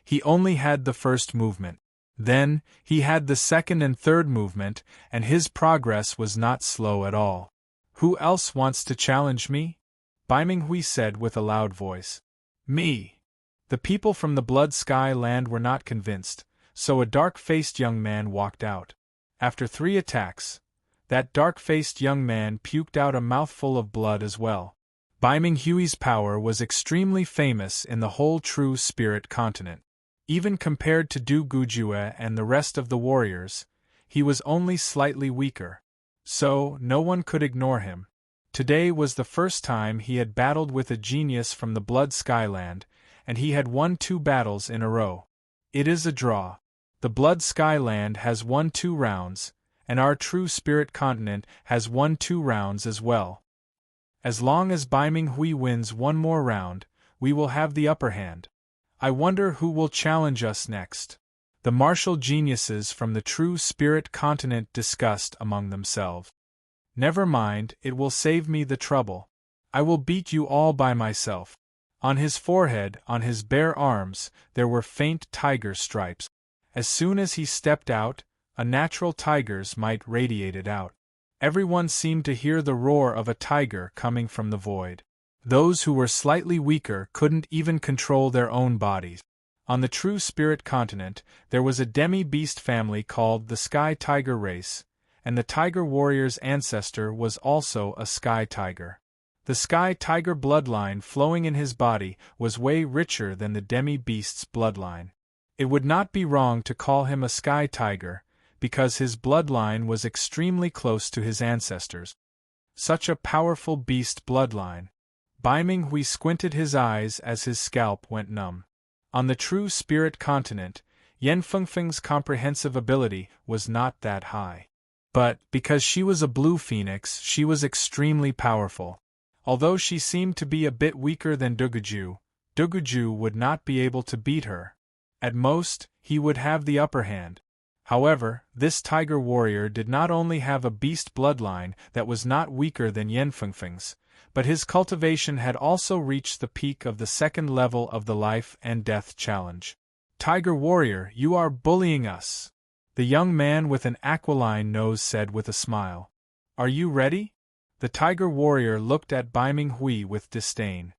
he only had the first movement. Then, he had the second and third movement, and his progress was not slow at all. Who else wants to challenge me? Bai Minghui said with a loud voice. Me. The people from the Blood Sky land were not convinced, so a dark-faced young man walked out. After 3 attacks, that dark-faced young man puked out a mouthful of blood as well. Bai Minghui's power was extremely famous in the whole true spirit continent. Even compared to Du Gujue and the rest of the warriors, he was only slightly weaker. So, no one could ignore him. Today was the first time he had battled with a genius from the Blood Skyland, and he had won 2 battles in a row. It is a draw. The Blood Skyland has won 2 rounds, and our true spirit continent has won 2 rounds as well. As long as Bai Minghui wins 1 more round, we will have the upper hand. I wonder who will challenge us next. The martial geniuses from the true spirit continent discussed among themselves. Never mind, it will save me the trouble. I will beat you all by myself. On his forehead, on his bare arms, there were faint tiger stripes. As soon as he stepped out, a natural tiger's might radiated out. Everyone seemed to hear the roar of a tiger coming from the void. Those who were slightly weaker couldn't even control their own bodies. On the true spirit continent, there was a demi-beast family called the Sky Tiger race, and the Tiger Warrior's ancestor was also a Sky Tiger. The Sky Tiger bloodline flowing in his body was way richer than the demi-beast's bloodline. It would not be wrong to call him a Sky Tiger, because his bloodline was extremely close to his ancestors. Such a powerful beast bloodline. Bai Minghui squinted his eyes as his scalp went numb. On the true spirit continent, Yen Fengfeng's comprehensive ability was not that high. But, because she was a blue phoenix, she was extremely powerful. Although she seemed to be a bit weaker than Duguju would not be able to beat her. At most, he would have the upper hand. However, this tiger warrior did not only have a beast bloodline that was not weaker than Yen Fengfeng's, but his cultivation had also reached the peak of the 2nd level of the life and death challenge. Tiger warrior, you are bullying us, the young man with an aquiline nose said with a smile. Are you ready? The tiger warrior looked at Bai Minghui with disdain.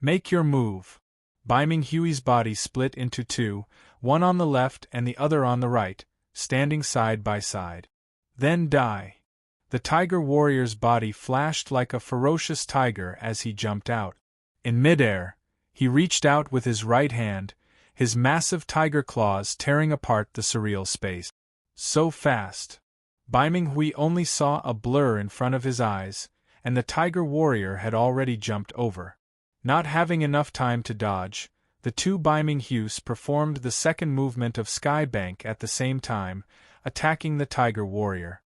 Make your move. Bai Minghui's body split into 2, one on the left and the other on the right, standing side by side. Then die. The tiger warrior's body flashed like a ferocious tiger as he jumped out. In midair, he reached out with his right hand, his massive tiger claws tearing apart the surreal space. So fast. Bai Minghui only saw a blur in front of his eyes, and the tiger warrior had already jumped over. Not having enough time to dodge, the 2 Bai Minghuis performed the 2nd movement of Sky Bank at the same time, attacking the tiger warrior.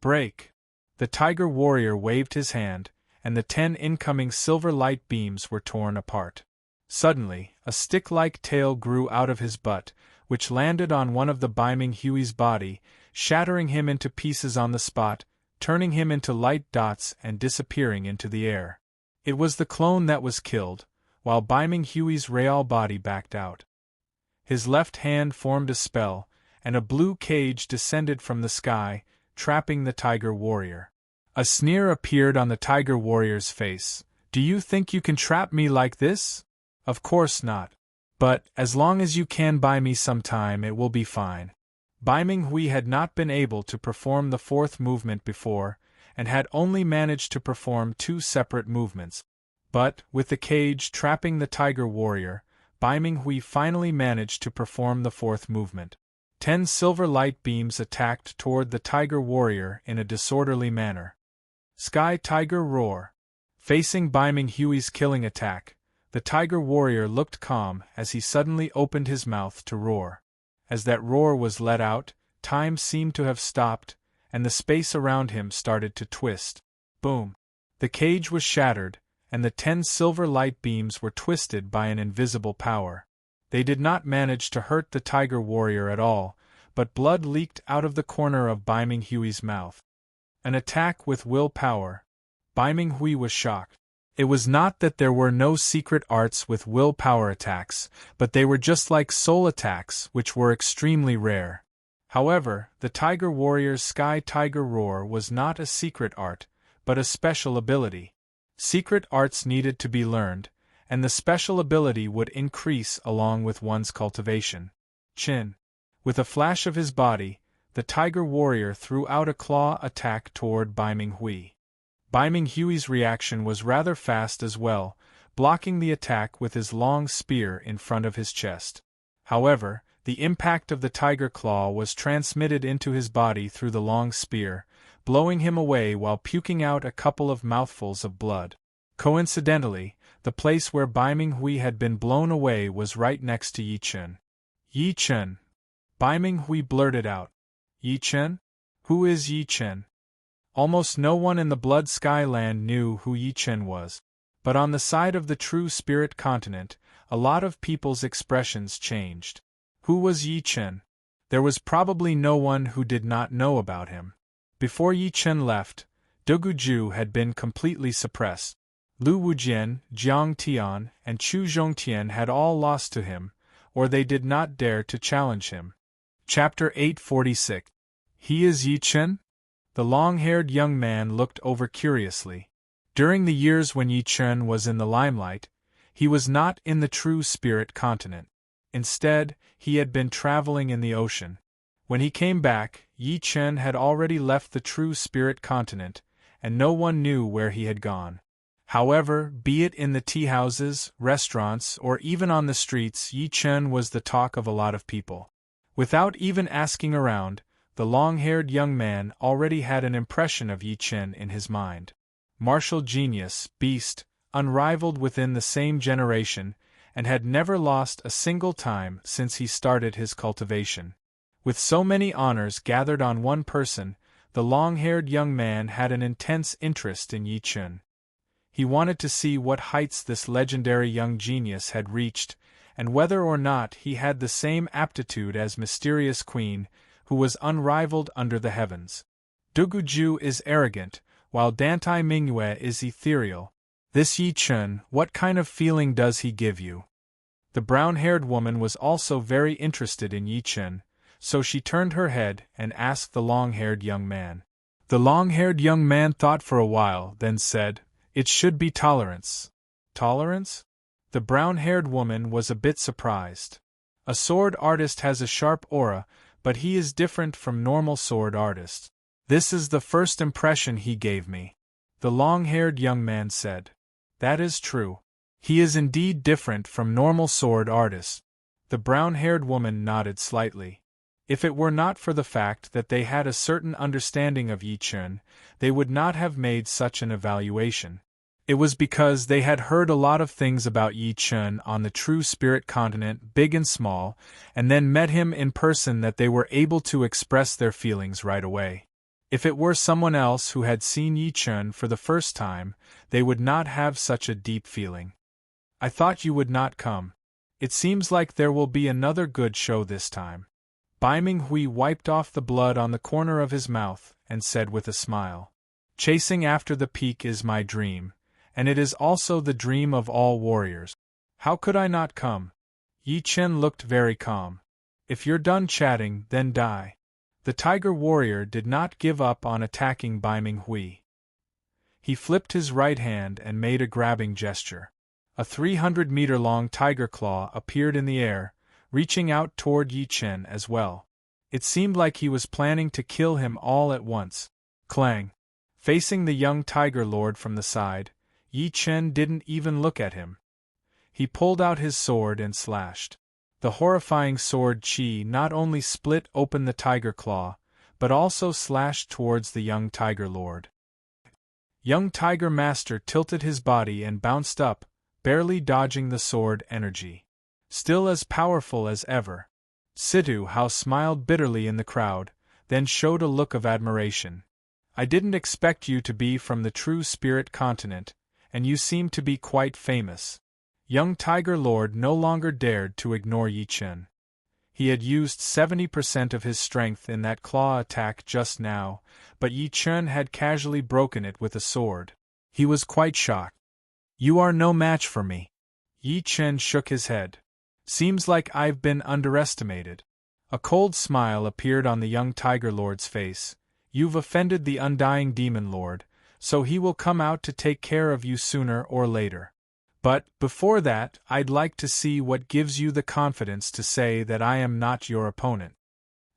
Break! The tiger warrior waved his hand, and the 10 incoming silver light beams were torn apart. Suddenly, a stick-like tail grew out of his butt, which landed on one of the Bai Minghui's body, shattering him into pieces on the spot, turning him into light dots and disappearing into the air. It was the clone that was killed, while Bai Minghui's real body backed out. His left hand formed a spell, and a blue cage descended from the sky, trapping the tiger warrior. A sneer appeared on the tiger warrior's face. Do you think you can trap me like this? Of course not. But, as long as you can buy me some time, it will be fine. Bai Minghui had not been able to perform the 4th movement before, and had only managed to perform 2 separate movements. But, with the cage trapping the tiger warrior, Bai Minghui finally managed to perform the 4th movement. 10 silver light beams attacked toward the tiger warrior in a disorderly manner. Sky Tiger Roar. Facing Bai Minghui's killing attack, the tiger warrior looked calm as he suddenly opened his mouth to roar. As that roar was let out, time seemed to have stopped, and the space around him started to twist. Boom! The cage was shattered, and the 10 silver light beams were twisted by an invisible power. They did not manage to hurt the tiger warrior at all, but blood leaked out of the corner of Biming Hui's mouth. An attack with will power. Biming Hui was shocked. It was not that there were no secret arts with will power attacks, but they were just like soul attacks, which were extremely rare. However, the tiger warrior's Sky Tiger Roar was not a secret art, but a special ability. Secret arts needed to be learned, and the special ability would increase along with one's cultivation. Chin. With a flash of his body, the tiger warrior threw out a claw attack toward Biming Hui. Biming Hui's reaction was rather fast as well, blocking the attack with his long spear in front of his chest. However, the impact of the tiger claw was transmitted into his body through the long spear, blowing him away while puking out a couple of mouthfuls of blood. Coincidentally, the place where Biming Hui had been blown away was right next to Yi Chen. Yi Chen. Biming Hui blurted out. Yi Chen? Who is Yi Chen? Almost no one in the Blood Sky Land knew who Yi Chen was. But on the side of the true spirit continent, a lot of people's expressions changed. Who was Yi Chen? There was probably no one who did not know about him. Before Yi Chen left, Duguju had been completely suppressed. Lu Wujian, Jiang Tian, and Chu Zhongtian had all lost to him, or they did not dare to challenge him. Chapter 846. He is Yi Chen? The long-haired young man looked over curiously. During the years when Yi Chen was in the limelight, he was not in the true spirit continent. Instead, he had been traveling in the ocean. When he came back, Yi Chen had already left the true spirit continent, and no one knew where he had gone. However, be it in the tea-houses, restaurants, or even on the streets, Yi Chen was the talk of a lot of people. Without even asking around, the long-haired young man already had an impression of Yi Chen in his mind. Martial genius, beast, unrivaled within the same generation, and had never lost a single time since he started his cultivation. With so many honors gathered on one person, the long-haired young man had an intense interest in Yi Chen. He wanted to see what heights this legendary young genius had reached, and whether or not he had the same aptitude as Mysterious Queen, who was unrivaled under the heavens. Duguju is arrogant, while Dantai Mingyue is ethereal. This Yi Chen, what kind of feeling does he give you? The brown-haired woman was also very interested in Yi Chen, so she turned her head and asked the long-haired young man. The long-haired young man thought for a while, then said, "It should be tolerance." Tolerance? The brown-haired woman was a bit surprised. A sword artist has a sharp aura, but he is different from normal sword artists. This is the first impression he gave me. The long-haired young man said. That is true. He is indeed different from normal sword artists. The brown-haired woman nodded slightly. If it were not for the fact that they had a certain understanding of Yi Chen, they would not have made such an evaluation. It was because they had heard a lot of things about Yi Chen on the true spirit continent, big and small, and then met him in person that they were able to express their feelings right away. If it were someone else who had seen Yi Chen for the first time, they would not have such a deep feeling. I thought you would not come. It seems like there will be another good show this time. Biming Hui wiped off the blood on the corner of his mouth and said with a smile. Chasing after the peak is my dream, and it is also the dream of all warriors. How could I not come? Yi Chen looked very calm. If you're done chatting, then die. The tiger warrior did not give up on attacking Biming Hui. He flipped his right hand and made a grabbing gesture. A 300-meter-long tiger claw appeared in the air, reaching out toward Yi Chen as well. It seemed like he was planning to kill him all at once. Clang! Facing the young tiger lord from the side, Yi Chen didn't even look at him. He pulled out his sword and slashed. The horrifying sword Qi not only split open the tiger claw, but also slashed towards the young tiger lord. Young tiger master tilted his body and bounced up, barely dodging the sword energy. Still as powerful as ever. Situ Hao smiled bitterly in the crowd, then showed a look of admiration. "I didn't expect you to be from the true spirit continent, and you seem to be quite famous." Young Tiger Lord no longer dared to ignore Yi Chen. He had used 70% of his strength in that claw attack just now, but Yi Chen had casually broken it with a sword. He was quite shocked. "You are no match for me." Yi Chen shook his head. "Seems like I've been underestimated." A cold smile appeared on the young Tiger Lord's face. "You've offended the Undying Demon Lord, so he will come out to take care of you sooner or later. But, before that, I'd like to see what gives you the confidence to say that I am not your opponent."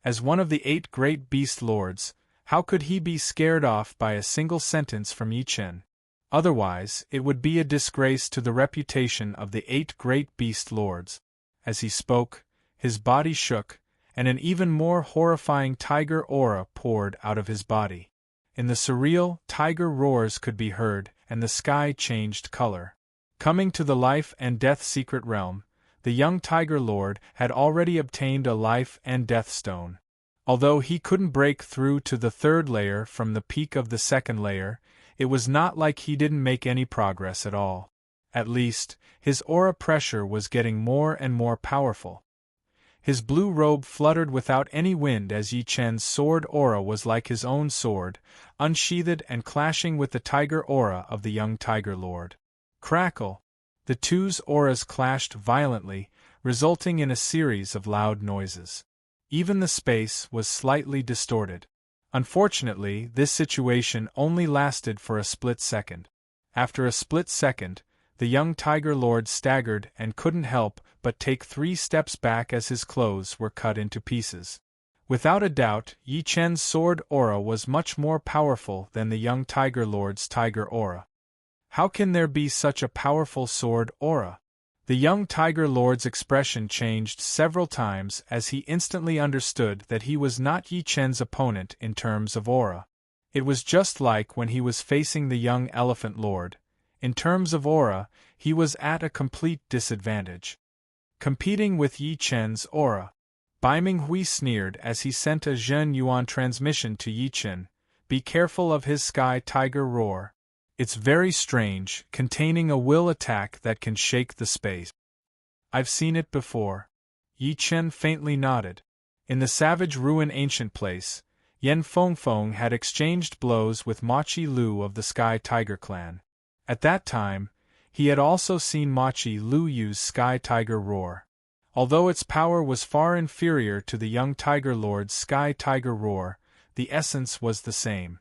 As one of the 8 great beast lords, how could he be scared off by a single sentence from Yi Chen? Otherwise, it would be a disgrace to the reputation of the 8 great beast lords. As he spoke, his body shook, and an even more horrifying tiger aura poured out of his body. In the surreal, tiger roars could be heard, and the sky changed color. Coming to the life and death secret realm, the young Tiger Lord had already obtained a life and death stone. Although he couldn't break through to the 3rd layer from the peak of the 2nd layer, it was not like he didn't make any progress at all. At least, his aura pressure was getting more and more powerful. His blue robe fluttered without any wind as Yi Chen's sword aura was like his own sword, unsheathed and clashing with the tiger aura of the young Tiger Lord. Crackle! The two's auras clashed violently, resulting in a series of loud noises. Even the space was slightly distorted. Unfortunately, this situation only lasted for a split second. After a split second, the young Tiger Lord staggered and couldn't help but take 3 steps back as his clothes were cut into pieces. Without a doubt, Yi Chen's sword aura was much more powerful than the young Tiger Lord's tiger aura. How can there be such a powerful sword aura? The young Tiger Lord's expression changed several times as he instantly understood that he was not Yi Chen's opponent in terms of aura. It was just like when he was facing the young Elephant Lord. In terms of aura, he was at a complete disadvantage. Competing with Yi Chen's aura. Bai Minghui sneered as he sent a Zhen Yuan transmission to Yi Chen. "Be careful of his sky tiger roar. It's very strange, containing a will attack that can shake the space." "I've seen it before." Yi Chen faintly nodded. In the Savage Ruin Ancient Place, Yen Fengfeng had exchanged blows with Machi Lu of the Sky Tiger clan. At that time, he had also seen Machi Lu use Sky Tiger Roar. Although its power was far inferior to the young Tiger Lord's Sky Tiger Roar, the essence was the same.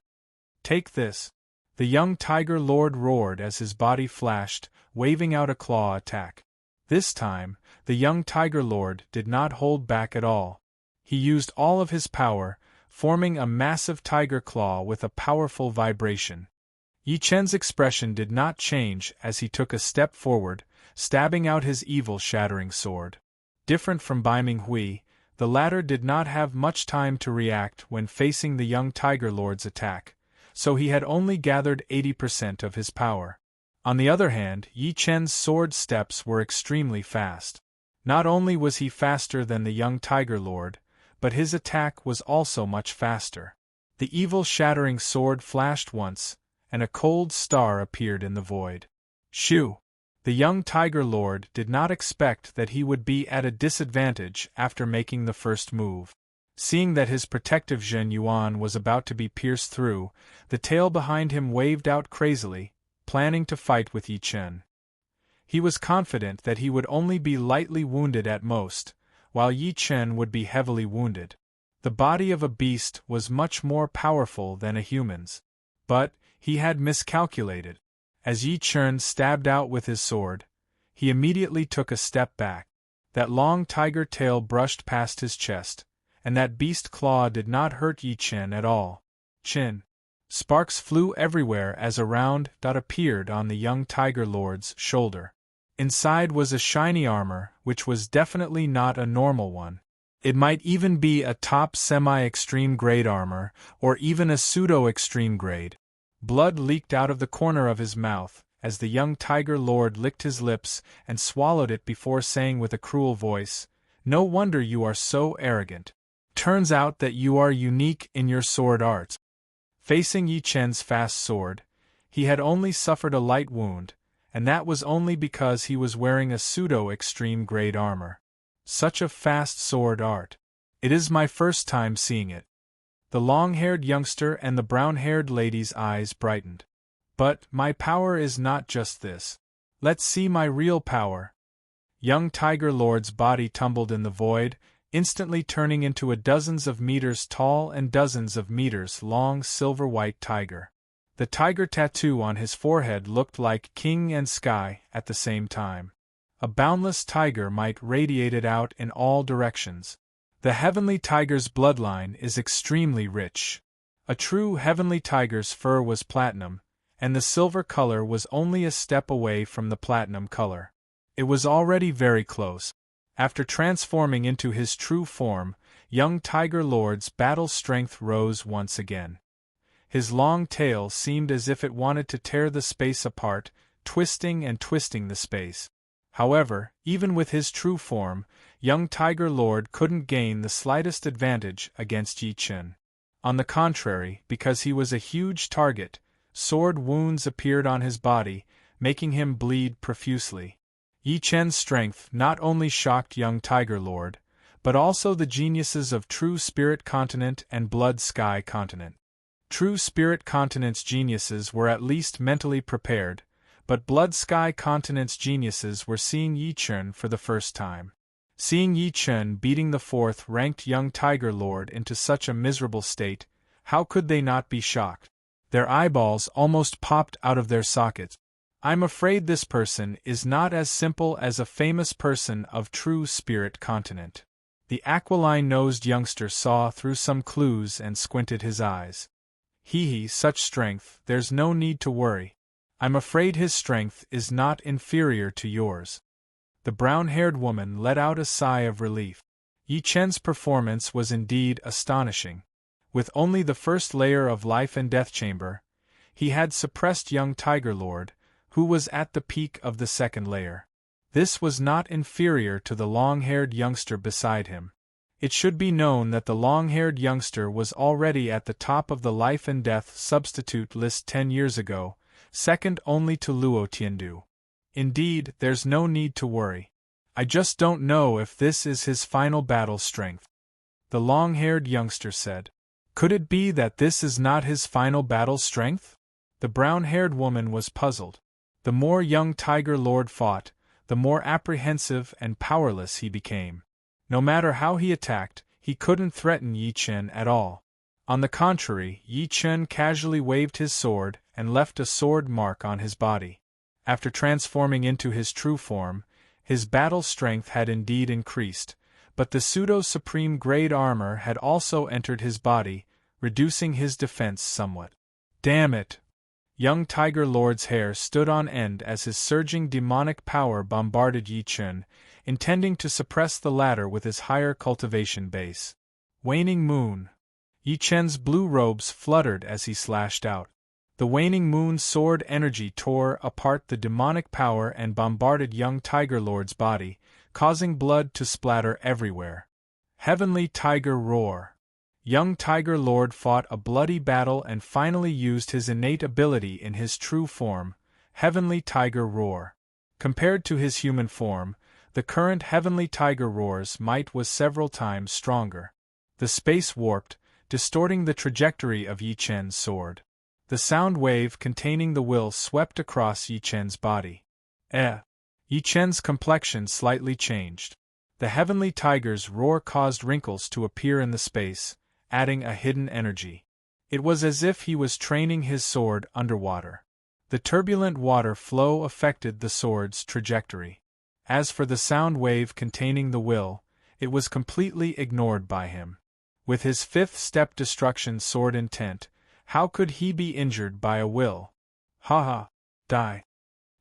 "Take this." The young Tiger Lord roared as his body flashed, waving out a claw attack. This time, the young Tiger Lord did not hold back at all. He used all of his power, forming a massive tiger claw with a powerful vibration. Yi Chen's expression did not change as he took a step forward, stabbing out his evil shattering sword. Different from Bai Minghui, the latter did not have much time to react when facing the young Tiger Lord's attack, so he had only gathered 80% of his power. On the other hand, Yi Chen's sword steps were extremely fast. Not only was he faster than the young Tiger Lord, but his attack was also much faster. The evil shattering sword flashed once, and a cold star appeared in the void. Shoo! The young Tiger Lord did not expect that he would be at a disadvantage after making the first move. Seeing that his protective Zhen Yuan was about to be pierced through, the tail behind him waved out crazily, planning to fight with Yi Chen. He was confident that he would only be lightly wounded at most, while Yi Chen would be heavily wounded. The body of a beast was much more powerful than a human's. But he had miscalculated. As Yi Chen stabbed out with his sword, he immediately took a step back. That long tiger tail brushed past his chest, and that beast claw did not hurt Yi Chen at all. Chin. Sparks flew everywhere as a round dot appeared on the young Tiger Lord's shoulder. Inside was a shiny armor, which was definitely not a normal one. It might even be a top semi-extreme grade armor, or even a pseudo-extreme grade. Blood leaked out of the corner of his mouth, as the young Tiger Lord licked his lips and swallowed it before saying with a cruel voice, "No wonder you are so arrogant. turns out that you are unique in your sword art. Facing Yi Chen's fast sword, he had only suffered a light wound, and that was only because he was wearing a pseudo-extreme grade armor. Such a fast sword art. It is my first time seeing it. The long-haired youngster and the brown-haired lady's eyes brightened. But my power is not just this. Let's see my real power. Young Tiger Lord's body tumbled in the void, instantly turning into a dozens of meters tall and dozens of meters long silver-white tiger. The tiger tattoo on his forehead looked like king and sky at the same time. A boundless tiger might radiated out in all directions. The heavenly tiger's bloodline is extremely rich. A true heavenly tiger's fur was platinum, and the silver color was only a step away from the platinum color. It was already very close. After transforming into his true form, young Tiger Lord's battle strength rose once again. His long tail seemed as if it wanted to tear the space apart, twisting and twisting the space. However, even with his true form, young Tiger Lord couldn't gain the slightest advantage against Yi Chen. On the contrary, because he was a huge target, sword wounds appeared on his body, making him bleed profusely. Yi Chen's strength not only shocked young Tiger Lord, but also the geniuses of True Spirit Continent and Blood Sky Continent. True Spirit Continent's geniuses were at least mentally prepared, but Blood Sky Continent's geniuses were seeing Yi Chen for the first time. Seeing Yi Chen beating the fourth-ranked young Tiger Lord into such a miserable state, how could they not be shocked? Their eyeballs almost popped out of their sockets. I'm afraid this person is not as simple as a famous person of True Spirit Continent. The aquiline-nosed youngster saw through some clues and squinted his eyes. Such strength, there's no need to worry. I'm afraid his strength is not inferior to yours. The brown-haired woman let out a sigh of relief. Yi Chen's performance was indeed astonishing. With only the first layer of life and death chamber, he had suppressed young Tiger Lord, who was at the peak of the second layer. This was not inferior to the long-haired youngster beside him. It should be known that the long-haired youngster was already at the top of the life and death substitute list 10 years ago, second only to Luo Tiandu. Indeed, there's no need to worry. I just don't know if this is his final battle strength. The long-haired youngster said. Could it be that this is not his final battle strength? The brown-haired woman was puzzled. The more young Tiger Lord fought, the more apprehensive and powerless he became. No matter how he attacked, he couldn't threaten Yi Chen at all. On the contrary, Yi Chen casually waved his sword and left a sword mark on his body. After transforming into his true form, his battle strength had indeed increased, but the pseudo-supreme grade armor had also entered his body, reducing his defense somewhat. Damn it! Young Tiger Lord's hair stood on end as his surging demonic power bombarded Yi Chen, intending to suppress the latter with his higher cultivation base. Waning moon. Yi Chen's blue robes fluttered as he slashed out. The waning moon's sword energy tore apart the demonic power and bombarded young Tiger Lord's body, causing blood to splatter everywhere. Heavenly Tiger Roar. Young Tiger Lord fought a bloody battle and finally used his innate ability in his true form, Heavenly Tiger Roar. Compared to his human form, the current Heavenly Tiger Roar's might was several times stronger. The space warped, distorting the trajectory of Yi Chen's sword. The sound wave containing the will swept across Yi Chen's body. Yi Chen's complexion slightly changed. The Heavenly Tiger's roar caused wrinkles to appear in the space, adding a hidden energy. It was as if he was training his sword underwater. The turbulent water flow affected the sword's trajectory. As for the sound wave containing the will, it was completely ignored by him. With his fifth-step destruction sword intent, how could he be injured by a will? Die.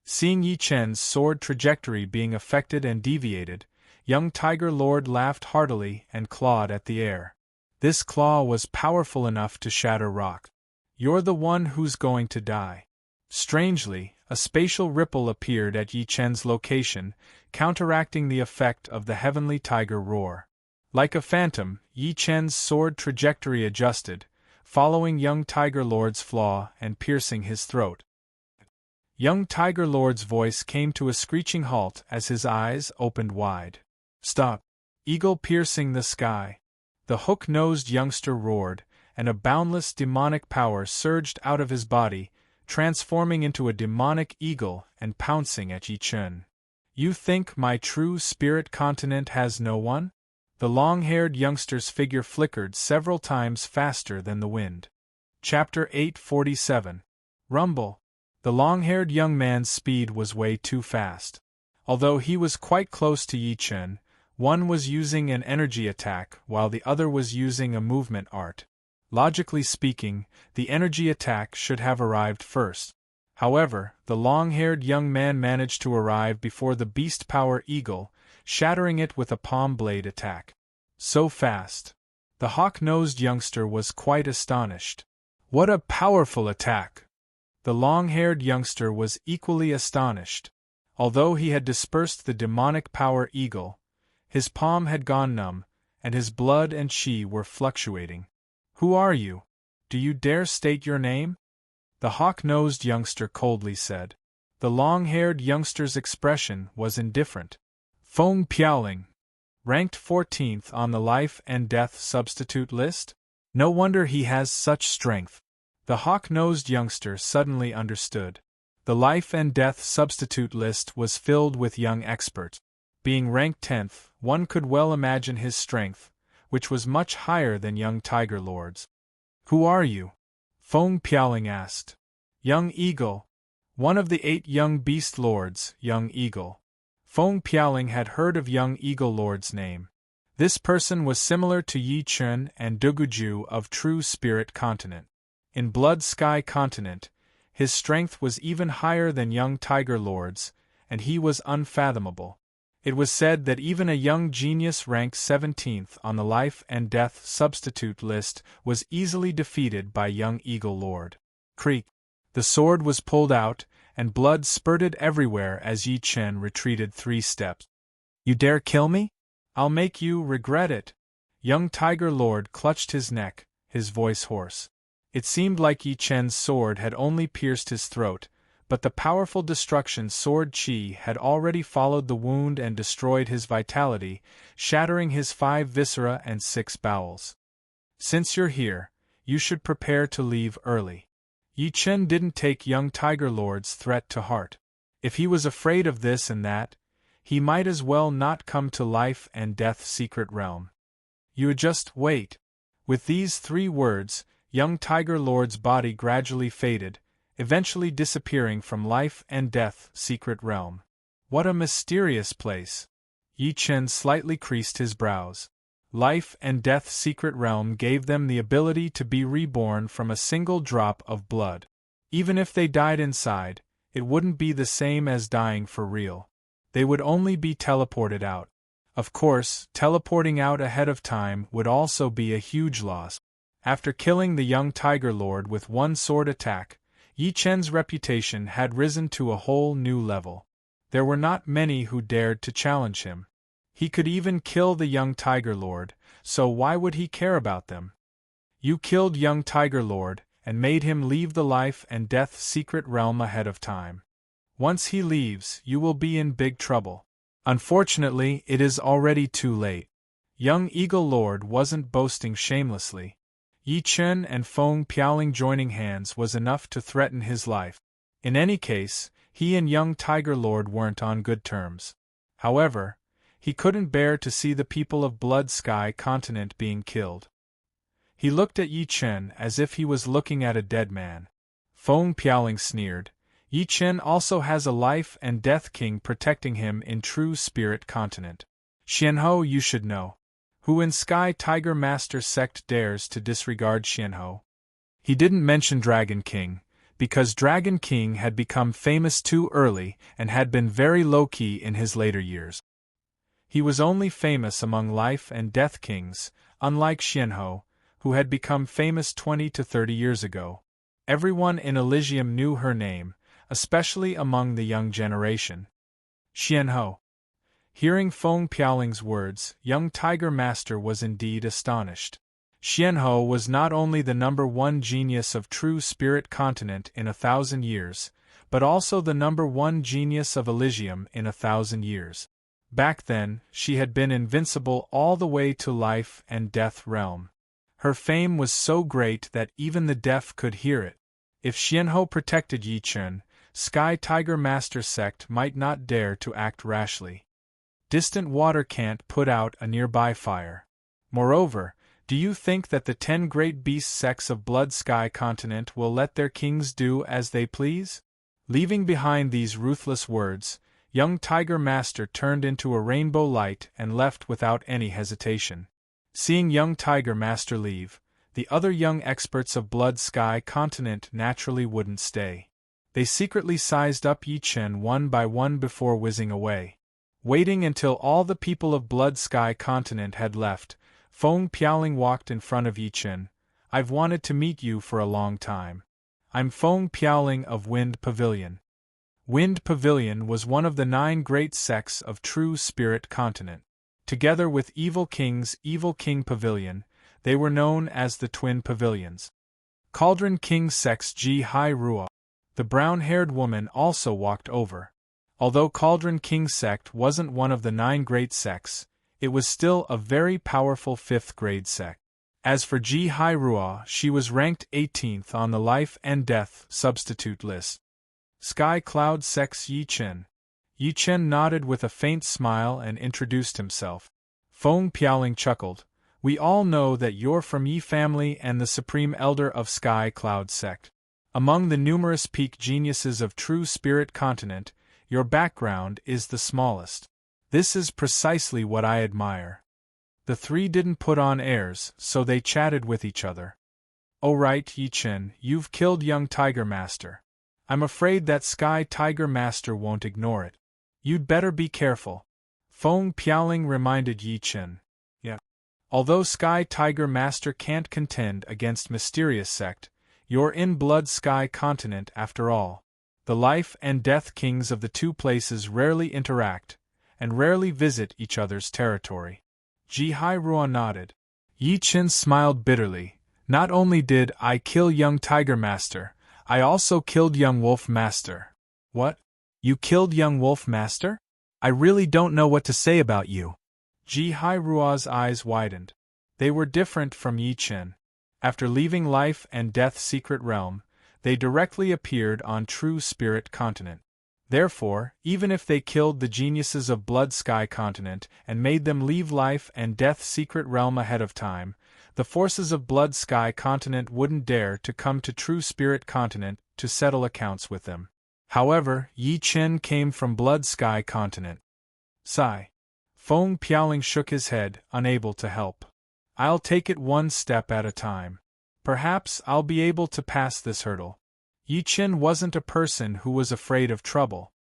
Seeing Yi Chen's sword trajectory being affected and deviated, young Tiger Lord laughed heartily and clawed at the air. This claw was powerful enough to shatter rock. You're the one who's going to die. Strangely, a spatial ripple appeared at Yi Chen's location, counteracting the effect of the Heavenly Tiger Roar. Like a phantom, Yi Chen's sword trajectory adjusted, following young Tiger Lord's flaw and piercing his throat. Young Tiger Lord's voice came to a screeching halt as his eyes opened wide. "Stop!" Eagle piercing the sky. The hook-nosed youngster roared, and a boundless demonic power surged out of his body, transforming into a demonic eagle and pouncing at Yi Chen. "You think my true spirit continent has no one?" The long-haired youngster's figure flickered several times faster than the wind. Chapter 847. Rumble. The long-haired young man's speed was way too fast. Although he was quite close to Yi Chen, one was using an energy attack while the other was using a movement art. Logically speaking, the energy attack should have arrived first. However, the long-haired young man managed to arrive before the beast power eagle, shattering it with a palm blade attack. So fast. The hawk-nosed youngster was quite astonished. What a powerful attack! The long-haired youngster was equally astonished. Although he had dispersed the demonic power eagle, his palm had gone numb, and his blood and chi were fluctuating. "Who are you? Do you dare state your name?" the hawk-nosed youngster coldly said. The long-haired youngster's expression was indifferent. Feng Piaoling. Ranked 14th on the life and death substitute list? No wonder he has such strength. The hawk-nosed youngster suddenly understood. The life and death substitute list was filled with young experts. Being ranked 10th, one could well imagine his strength, which was much higher than young Tiger Lord's. "Who are you?" Feng Piaoling asked. "Young Eagle. One of the 8 young beast lords, young Eagle." Feng Piaoling had heard of young Eagle Lord's name. This person was similar to Yi Chen and Duguju of True Spirit Continent. In Blood Sky Continent, his strength was even higher than young Tiger Lord's, and he was unfathomable. It was said that even a young genius ranked 17th on the life and death substitute list was easily defeated by young Eagle Lord. Creak. The sword was pulled out, and blood spurted everywhere as Yi Chen retreated 3 steps. "You dare kill me? I'll make you regret it." Young Tiger Lord clutched his neck, his voice hoarse. It seemed like Yi Chen's sword had only pierced his throat, but the powerful destruction sword chi had already followed the wound and destroyed his vitality, shattering his 5 viscera and 6 bowels. "Since you're here, you should prepare to leave early." Yi Chen didn't take young Tiger Lord's threat to heart. If he was afraid of this and that, he might as well not come to life and death secret realm. "You just wait." With these 3 words, young Tiger Lord's body gradually faded, eventually disappearing from life and death secret realm. What a mysterious place! Yi Chen slightly creased his brows. Life and death secret realm gave them the ability to be reborn from a single drop of blood. Even if they died inside, it wouldn't be the same as dying for real. They would only be teleported out. Of course, teleporting out ahead of time would also be a huge loss. After killing the young Tiger Lord with 1 sword attack, Yi Chen's reputation had risen to a whole new level. There were not many who dared to challenge him. He could even kill the young Tiger Lord, so why would he care about them? "You killed young Tiger Lord, and made him leave the life and death secret realm ahead of time. Once he leaves, you will be in big trouble. Unfortunately, it is already too late." Young Eagle Lord wasn't boasting shamelessly. Yi Chen and Feng Piaoling joining hands was enough to threaten his life. In any case, he and young Tiger Lord weren't on good terms. However, he couldn't bear to see the people of Blood Sky Continent being killed. He looked at Yi Chen as if he was looking at a dead man. Feng Piaoling sneered. "Yi Chen also has a life and death king protecting him in True Spirit Continent. Xianhou you should know. Who in Sky Tiger Master Sect dares to disregard Xianhou?" He didn't mention Dragon King, because Dragon King had become famous too early and had been very low-key in his later years. He was only famous among life and death kings, unlike Xianhou, who had become famous 20 to 30 years ago. Everyone in Elysium knew her name, especially among the young generation. Xianhou. Hearing Feng Piaoling's words, young Tiger Master was indeed astonished. Xianhou was not only the #1 genius of true spirit continent in 1,000 years, but also the #1 genius of Elysium in 1,000 years. Back then, she had been invincible all the way to life and death realm. Her fame was so great that even the deaf could hear it. If Xianhou protected Yi Chen, Sky Tiger Master sect might not dare to act rashly. Distant water can't put out a nearby fire. Moreover, do you think that the 10 great beast sects of Blood Sky Continent will let their kings do as they please? Leaving behind these ruthless words, young Tiger Master turned into a rainbow light and left without any hesitation. Seeing young Tiger Master leave, the other young experts of Blood Sky Continent naturally wouldn't stay. They secretly sized up Yi Chen one by one before whizzing away. Waiting until all the people of Blood Sky Continent had left, Feng Piaoling walked in front of Yi Chen. I've wanted to meet you for a long time. I'm Feng Piaoling of Wind Pavilion. Wind Pavilion was one of the 9 great sects of True Spirit Continent. Together with Evil King's Evil King Pavilion, they were known as the Twin Pavilions. Cauldron King sect's Ji Hai Rua, the brown-haired woman, also walked over. Although Cauldron King sect wasn't one of the 9 great sects, it was still a very powerful 5th-grade sect. As for Ji Hai Rua, she was ranked 18th on the life and death substitute list. Sky Cloud sect's Yi Chen. Yi Chen nodded with a faint smile and introduced himself. Feng Piaoling chuckled. We all know that you're from Yi family and the Supreme Elder of Sky Cloud sect. Among the numerous peak geniuses of True Spirit Continent, your background is the smallest. This is precisely what I admire. The 3 didn't put on airs, so they chatted with each other. Oh right, Yi Chen, you've killed young Tiger Master. I'm afraid that Sky Tiger Master won't ignore it. You'd better be careful. Feng Piaoling reminded Yi Chen. Yeah. Although Sky Tiger Master can't contend against Mysterious Sect, you're in Blood Sky Continent after all. The life and death kings of the 2 places rarely interact, and rarely visit each other's territory. Ji Hai Rua nodded. Yi Chen smiled bitterly. Not only did I kill young Tiger Master, I also killed young Wolf Master. What? You killed young Wolf Master? I really don't know what to say about you. Ji Hai Rua's eyes widened. They were different from Yi Chen. After leaving Life and Death Secret Realm, they directly appeared on True Spirit Continent. Therefore, even if they killed the geniuses of Blood Sky Continent and made them leave Life and Death Secret Realm ahead of time, the forces of Blood Sky Continent wouldn't dare to come to True Spirit Continent to settle accounts with them. However, Yi Chen came from Blood Sky Continent. Sigh. Feng Piaoling shook his head, unable to help. I'll take it one step at a time. Perhaps I'll be able to pass this hurdle. Yi Chen wasn't a person who was afraid of trouble.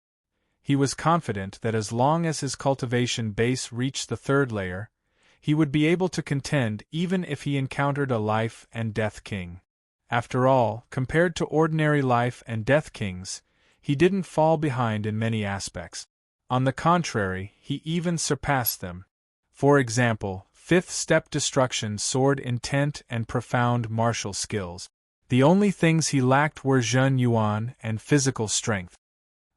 He was confident that as long as his cultivation base reached the 3rd layer, he would be able to contend even if he encountered a life and death king. After all, compared to ordinary life and death kings, he didn't fall behind in many aspects. On the contrary, he even surpassed them. For example, 5th step destruction, sword intent, and profound martial skills. The only things he lacked were Zhen Yuan and physical strength.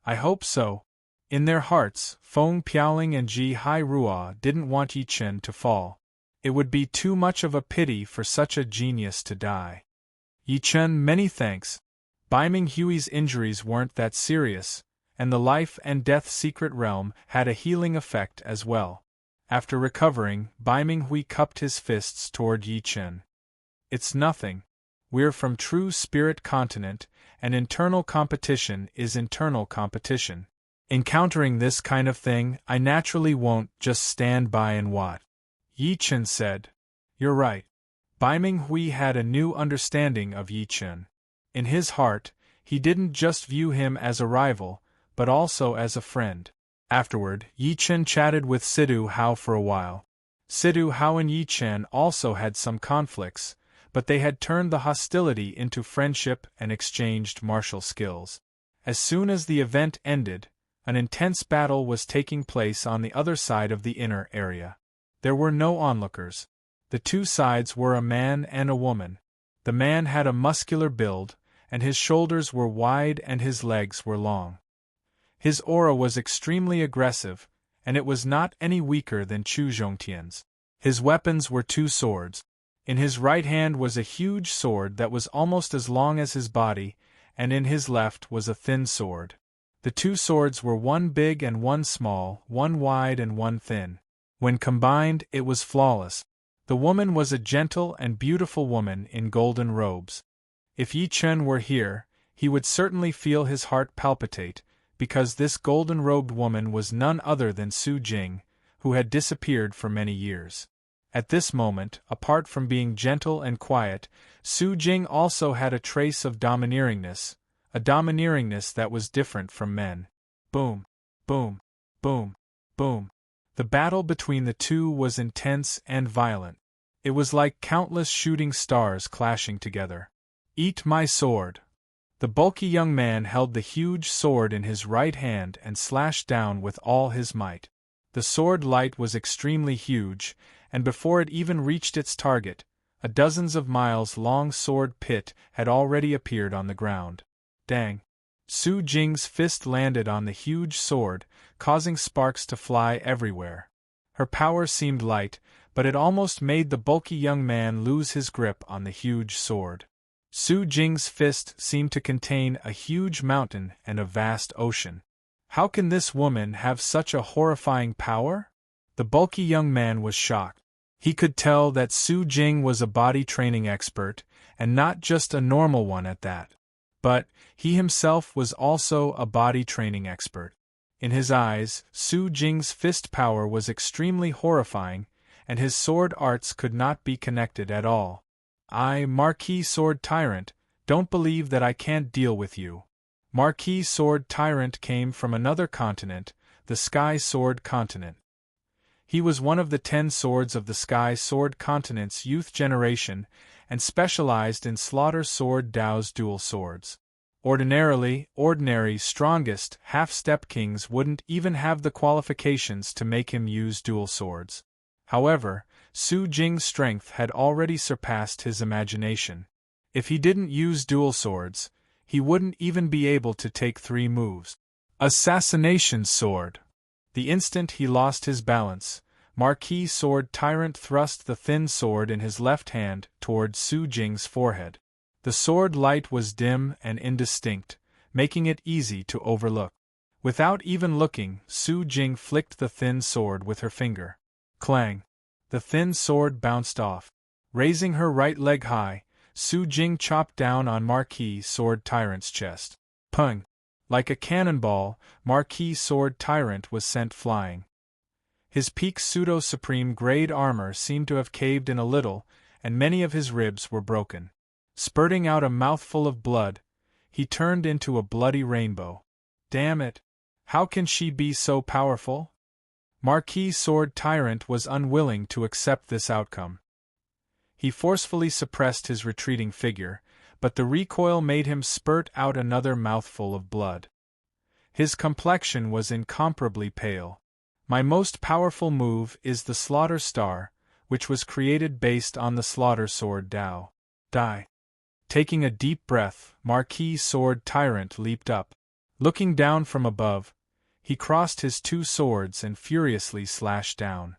I hope so. In their hearts, Feng Piaoling and Ji Hai Rua didn't want Yi Chen to fall. It would be too much of a pity for such a genius to die. Yi Chen, many thanks. Baiming Hui's injuries weren't that serious, and the Life and Death Secret Realm had a healing effect as well. After recovering, Baiming Hui cupped his fists toward Yi Chen. It's nothing. We're from True Spirit Continent, and internal competition is internal competition. Encountering this kind of thing, I naturally won't just stand by and watch. Yi Chen said. You're right. Baiming Hui had a new understanding of Yi Chen. In his heart, he didn't just view him as a rival, but also as a friend. Afterward, Yi Chen chatted with Sidu Hao for a while. Sidu Hao and Yi Chen also had some conflicts, but they had turned the hostility into friendship and exchanged martial skills. As soon as the event ended, An intense battle was taking place on the other side of the inner area. There were no onlookers. The two sides were a man and a woman. The man had a muscular build, and his shoulders were wide and his legs were long. His aura was extremely aggressive, and it was not any weaker than Chu Zhongtian's. His weapons were two swords. In his right hand was a huge sword that was almost as long as his body, and in his left was a thin sword. The two swords were one big and one small, one wide and one thin. When combined, it was flawless. The woman was a gentle and beautiful woman in golden robes. If Yi Chen were here, he would certainly feel his heart palpitate, because this golden-robed woman was none other than Su Jing, who had disappeared for many years. At this moment, apart from being gentle and quiet, Su Jing also had a trace of domineeringness, a domineeringness that was different from men. Boom, boom, boom, boom. The battle between the two was intense and violent. It was like countless shooting stars clashing together. Eat my sword. The bulky young man held the huge sword in his right hand and slashed down with all his might. The sword light was extremely huge, and before it even reached its target, a dozens of miles long sword pit had already appeared on the ground. Dang! Su Jing's fist landed on the huge sword, causing sparks to fly everywhere. Her power seemed light, but it almost made the bulky young man lose his grip on the huge sword. Su Jing's fist seemed to contain a huge mountain and a vast ocean. How can this woman have such a horrifying power? The bulky young man was shocked. He could tell that Su Jing was a body training expert, and not just a normal one at that. But he himself was also a body training expert. In his eyes, Su Jing's fist power was extremely horrifying, and his sword arts could not be connected at all. I, Marquis Sword Tyrant, don't believe that I can't deal with you. Marquis Sword Tyrant came from another continent, the Sky Sword Continent. He was one of the 10 swords of the Sky Sword Continent's youth generation, and specialized in Slaughter Sword Dao's dual swords. Ordinarily, strongest half-step kings wouldn't even have the qualifications to make him use dual swords. However, Su Jing's strength had already surpassed his imagination. If he didn't use dual swords, he wouldn't even be able to take 3 moves. Assassination sword! The instant he lost his balance, Marquis Sword Tyrant thrust the thin sword in his left hand toward Su Jing's forehead. The sword light was dim and indistinct, making it easy to overlook. Without even looking, Su Jing flicked the thin sword with her finger. Clang! The thin sword bounced off. Raising her right leg high, Su Jing chopped down on Marquis Sword Tyrant's chest. Pung! Like a cannonball, Marquis Sword Tyrant was sent flying. His peak pseudo-supreme grade armor seemed to have caved in a little, and many of his ribs were broken. Spurting out a mouthful of blood, he turned into a bloody rainbow. Damn it! How can she be so powerful? Marquis Sword Tyrant was unwilling to accept this outcome. He forcefully suppressed his retreating figure, but the recoil made him spurt out another mouthful of blood. His complexion was incomparably pale. My most powerful move is the Slaughter Star, which was created based on the Slaughter Sword Dao. Die. Taking a deep breath, Marquis Sword Tyrant leaped up. Looking down from above, he crossed his 2 swords and furiously slashed down.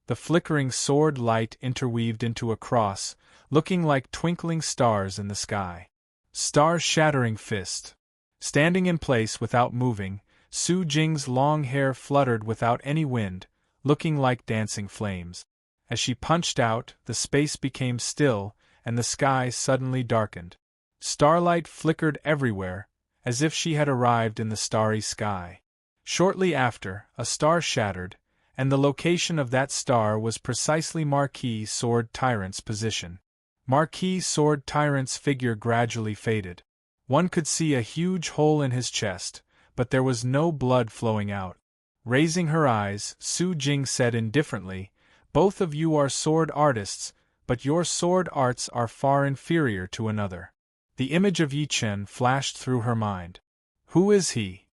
The flickering sword light interweaved into a cross, looking like twinkling stars in the sky. Star-shattering fist. Standing in place without moving, Su Jing's long hair fluttered without any wind, looking like dancing flames. As she punched out, the space became still, and the sky suddenly darkened. Starlight flickered everywhere, as if she had arrived in the starry sky. Shortly after, a star shattered, and the location of that star was precisely Marquis Sword Tyrant's position. Marquis Sword Tyrant's figure gradually faded. One could see a huge hole in his chest, but there was no blood flowing out. Raising her eyes, Su Jing said indifferently, "Both of you are sword artists, but your sword arts are far inferior to another." The image of Yi Chen flashed through her mind. Who is he?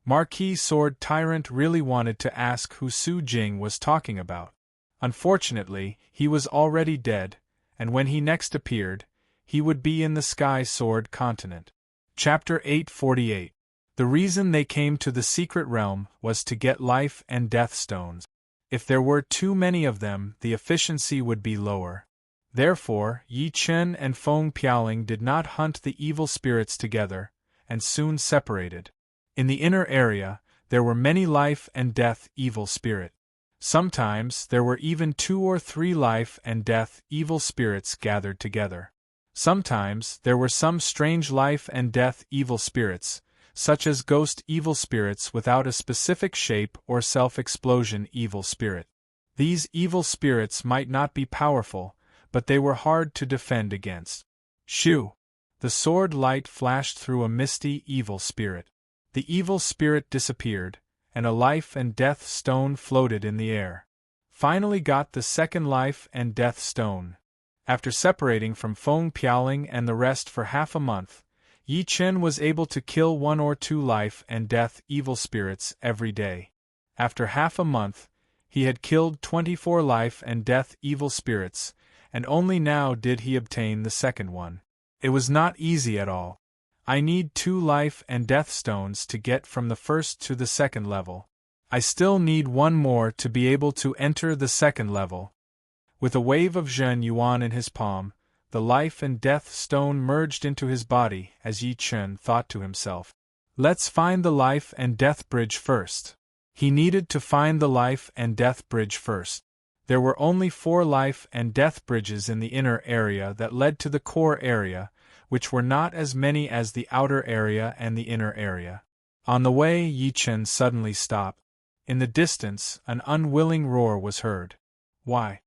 Marquis Sword Tyrant really wanted to ask who Su Jing was talking about. Unfortunately, he was already dead, and when he next appeared, he would be in the Sky Sword continent. Chapter 848. The reason they came to the secret realm was to get life and death stones. If there were too many of them, the efficiency would be lower. Therefore, Yi Chen and Feng Piaoling did not hunt the evil spirits together, and soon separated. In the inner area, there were many life and death evil spirit. Sometimes there were even 2 or 3 life and death evil spirits gathered together. Sometimes there were some strange life and death evil spirits, such as ghost evil spirits without a specific shape or self-explosion evil spirit. These evil spirits might not be powerful, but they were hard to defend against. Shoo! The sword light flashed through a misty evil spirit. The evil spirit disappeared, and a life and death stone floated in the air. Finally got the second life and death stone. After separating from Feng Piaoling and the rest for half a month, Yi Chen was able to kill 1 or 2 life and death evil spirits every day. After half a month, he had killed 24 life and death evil spirits, and only now did he obtain the second one. It was not easy at all. I need 2 life and death stones to get from the first to the second level. I still need 1 more to be able to enter the second level. With a wave of Zhen Yuan in his palm, the life and death stone merged into his body as Yi Chen thought to himself, "Let's find the life and death bridge first." He needed to find the life and death bridge first. There were only 4 life and death bridges in the inner area that led to the core area, which were not as many as the outer area and the inner area. On the way, Yi Chen suddenly stopped. In the distance, an unwilling roar was heard. Why?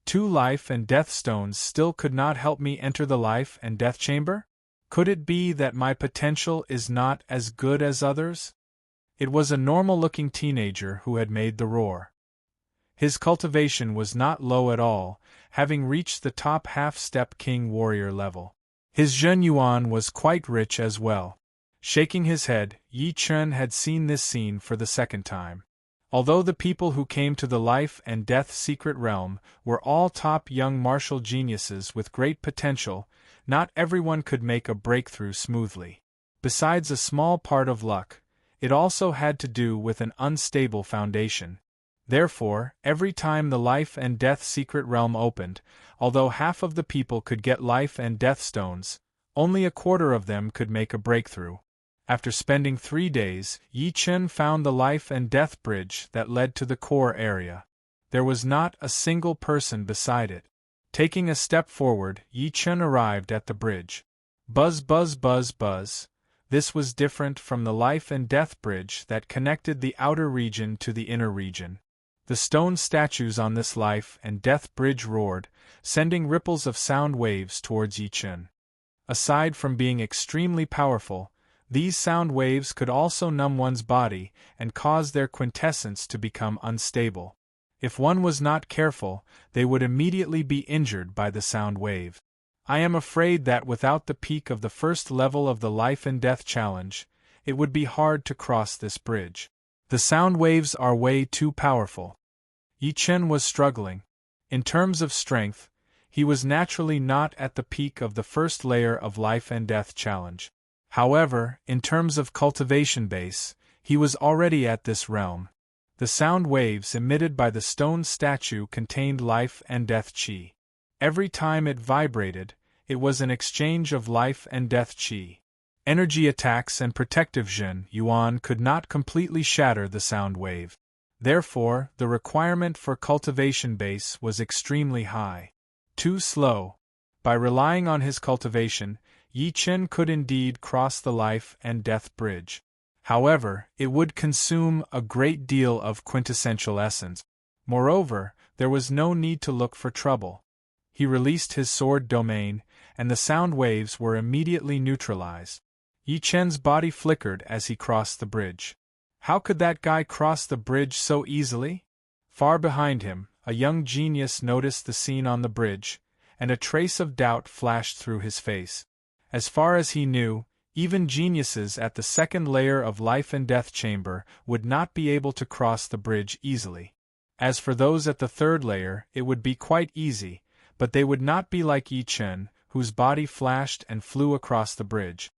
2 life and death stones still could not help me enter the life and death chamber? Could it be that my potential is not as good as others? It was a normal-looking teenager who had made the roar. His cultivation was not low at all, having reached the top half-step king warrior level. His Zhen Yuan was quite rich as well. Shaking his head, Yi Chen had seen this scene for the second time. Although the people who came to the life and death secret realm were all top young martial geniuses with great potential, not everyone could make a breakthrough smoothly. Besides a small part of luck, it also had to do with an unstable foundation. Therefore, every time the life and death secret realm opened, although half of the people could get life and death stones, only a quarter of them could make a breakthrough. After spending 3 days, Yi Chen found the life and death bridge that led to the core area. There was not a single person beside it. Taking a step forward, Yi Chen arrived at the bridge. Buzz buzz buzz buzz. This was different from the life and death bridge that connected the outer region to the inner region. The stone statues on this life and death bridge roared, sending ripples of sound waves towards Yi Chen. Aside from being extremely powerful, these sound waves could also numb one's body and cause their quintessence to become unstable. If one was not careful, they would immediately be injured by the sound wave. I am afraid that without the peak of the first level of the life and death challenge, it would be hard to cross this bridge. The sound waves are way too powerful. Yi Chen was struggling. In terms of strength, he was naturally not at the peak of the first layer of life and death challenge. However, in terms of cultivation base, he was already at this realm. The sound waves emitted by the stone statue contained life and death chi. Every time it vibrated, it was an exchange of life and death chi. Energy attacks and protective Zhen Yuan could not completely shatter the sound wave. Therefore, the requirement for cultivation base was extremely high. Too slow. By relying on his cultivation, Yi Chen could indeed cross the life and death bridge. However, it would consume a great deal of quintessential essence. Moreover, there was no need to look for trouble. He released his sword domain, and the sound waves were immediately neutralized. Yi Chen's body flickered as he crossed the bridge. How could that guy cross the bridge so easily? Far behind him, a young genius noticed the scene on the bridge, and a trace of doubt flashed through his face. As far as he knew, Even geniuses at the second layer of life and death chamber would not be able to cross the bridge easily. As for those at the third layer, it would be quite easy, but they would not be like Yi Chen, whose body flashed and flew across the bridge.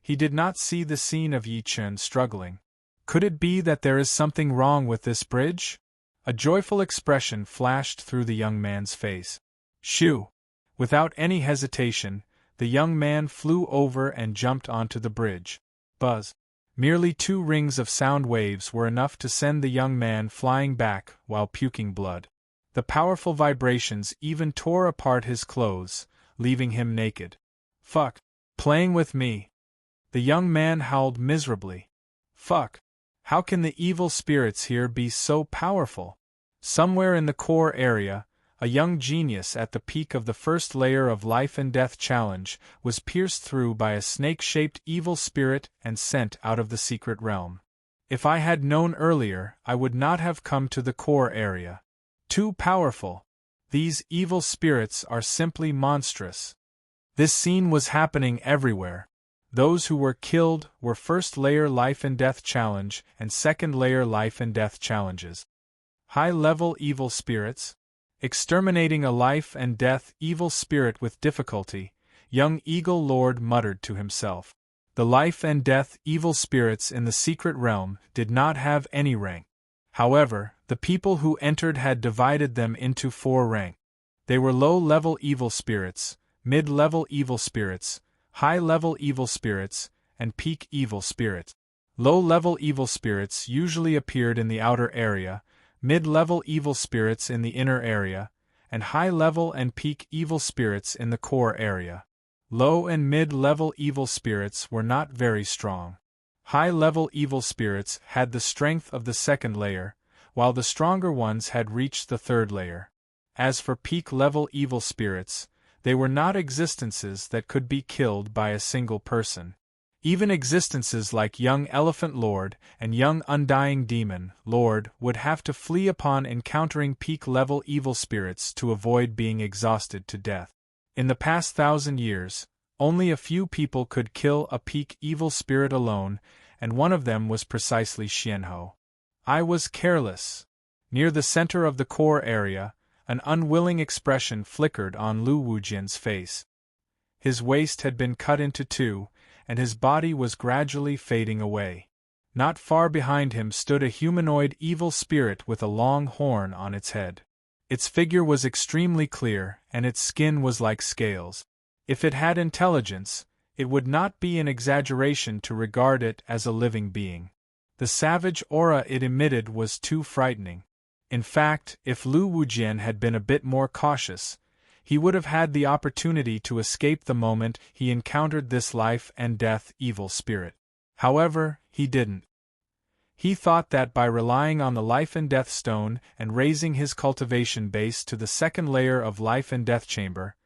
He did not see the scene of Yi Chen struggling. Could it be that there is something wrong with this bridge? A joyful expression flashed through the young man's face. Shoo! Without any hesitation, the young man flew over and jumped onto the bridge. Buzz! Merely 2 rings of sound waves were enough to send the young man flying back while puking blood. The powerful vibrations even tore apart his clothes, leaving him naked. Fuck! Playing with me! The young man howled miserably. Fuck! How can the evil spirits here be so powerful? Somewhere in the core area, a young genius at the peak of the first layer of life and death challenge was pierced through by a snake-shaped evil spirit and sent out of the secret realm. If I had known earlier, I would not have come to the core area. Too powerful. These evil spirits are simply monstrous. This scene was happening everywhere. Those who were killed were first layer life and death challenge and second layer life and death challenges. High-level evil spirits? Exterminating a life and death evil spirit with difficulty, young Eagle Lord muttered to himself. The life and death evil spirits in the secret realm did not have any rank. However, the people who entered had divided them into 4 ranks. They were low-level evil spirits, mid-level evil spirits, high-level evil spirits, and peak evil spirits. Low-level evil spirits usually appeared in the outer area, mid-level evil spirits in the inner area, and high-level and peak evil spirits in the core area. Low and mid-level evil spirits were not very strong. High-level evil spirits had the strength of the second layer, while the stronger ones had reached the third layer. As for peak-level evil spirits, they were not existences that could be killed by a single person. Even existences like Young Elephant Lord and Young Undying Demon Lord would have to flee upon encountering peak-level evil spirits to avoid being exhausted to death. In the past 1,000 years, only a few people could kill a peak evil spirit alone, and one of them was precisely Xianhou. I was careless. Near the center of the core area, an unwilling expression flickered on Lu Wujian's face. His waist had been cut into 2, and his body was gradually fading away. Not far behind him stood a humanoid evil spirit with a long horn on its head. Its figure was extremely clear, and its skin was like scales. If it had intelligence, it would not be an exaggeration to regard it as a living being. The savage aura it emitted was too frightening. In fact, if Lu Wujian had been a bit more cautious, he would have had the opportunity to escape the moment he encountered this life and death evil spirit. However, he didn't. He thought that by relying on the life and death stone and raising his cultivation base to the second layer of life and death chamber,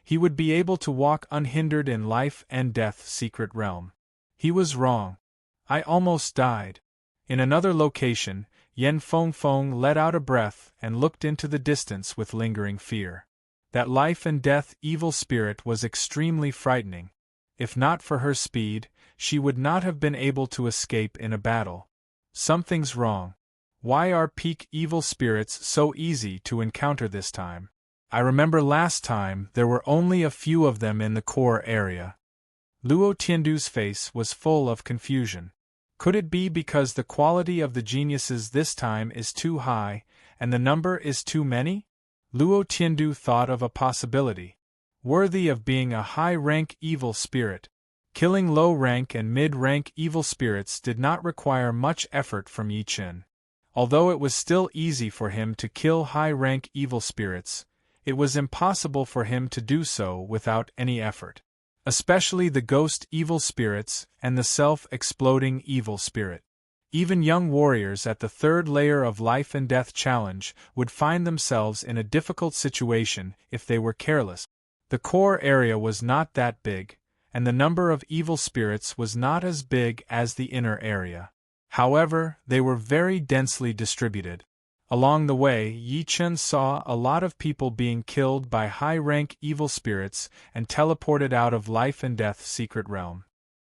he would be able to walk unhindered in life and death secret realm. He was wrong. I almost died. In another location, Yen Feng let out a breath and looked into the distance with lingering fear. That life and death evil spirit was extremely frightening. If not for her speed, she would not have been able to escape in a battle. Something's wrong. Why are peak evil spirits so easy to encounter this time? I remember last time there were only a few of them in the core area. Luo Tiandu's face was full of confusion. Could it be because the quality of the geniuses this time is too high, and the number is too many? Luo Tiandu thought of a possibility. Worthy of being a high-rank evil spirit, killing low-rank and mid-rank evil spirits did not require much effort from Yi Chen. Although it was still easy for him to kill high-rank evil spirits, it was impossible for him to do so without any effort. Especially the ghost evil spirits and the self-exploding evil spirit. Even young warriors at the third layer of life and death challenge would find themselves in a difficult situation if they were careless. The core area was not that big, and the number of evil spirits was not as big as the inner area. However, they were very densely distributed. Along the way, Yi Chen saw a lot of people being killed by high-rank evil spirits and teleported out of life and death secret realm.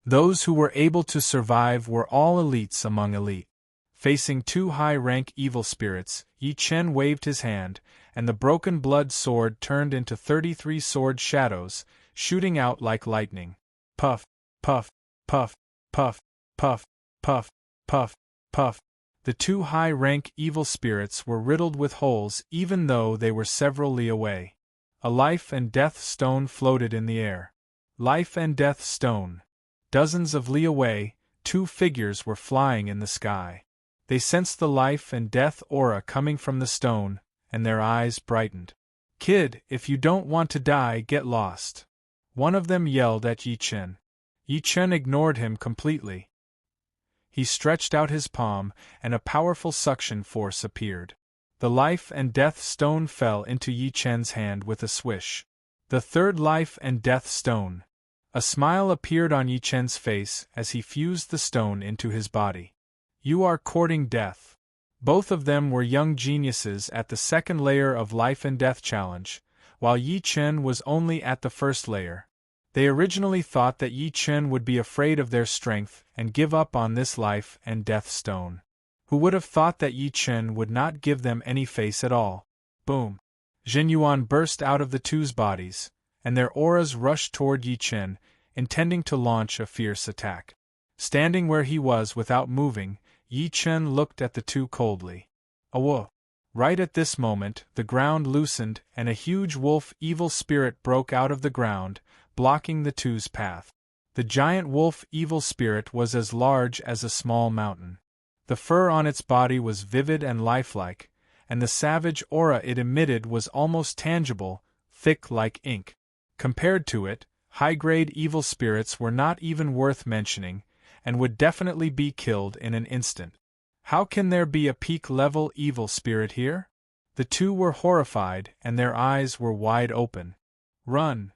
Those who were able to survive were all elites among elite. Facing two high-rank evil spirits, Yi Chen waved his hand, and the broken blood sword turned into 33 sword shadows, shooting out like lightning. Puff, puff, puff, puff, puff, puff, puff, puff. The two high-rank evil spirits were riddled with holes even though they were several li away. A life and death stone floated in the air. Life and death stone. Dozens of li away, two figures were flying in the sky. They sensed the life and death aura coming from the stone, and their eyes brightened. "Kid, if you don't want to die, get lost," one of them yelled at Yi Chen. Yi Chen ignored him completely. He stretched out his palm, and a powerful suction force appeared. The life and death stone fell into Yi Chen's hand with a swish. The third life and death stone. A smile appeared on Yi Chen's face as he fused the stone into his body. "You are courting death." Both of them were young geniuses at the second layer of Life and Death Challenge, while Yi Chen was only at the first layer. They originally thought that Yi Chen would be afraid of their strength and give up on this life and death stone. Who would have thought that Yi Chen would not give them any face at all? Boom! Jin Yuan burst out of the two's bodies, and their auras rushed toward Yi Chen, intending to launch a fierce attack. Standing where he was without moving, Yi Chen looked at the two coldly. Awo! Right at this moment, the ground loosened and a huge wolf evil spirit broke out of the ground, blocking the two's path. The giant wolf evil spirit was as large as a small mountain. The fur on its body was vivid and lifelike, and the savage aura it emitted was almost tangible, thick like ink. Compared to it, high-grade evil spirits were not even worth mentioning, and would definitely be killed in an instant. How can there be a peak-level evil spirit here? The two were horrified, and their eyes were wide open. "Run!"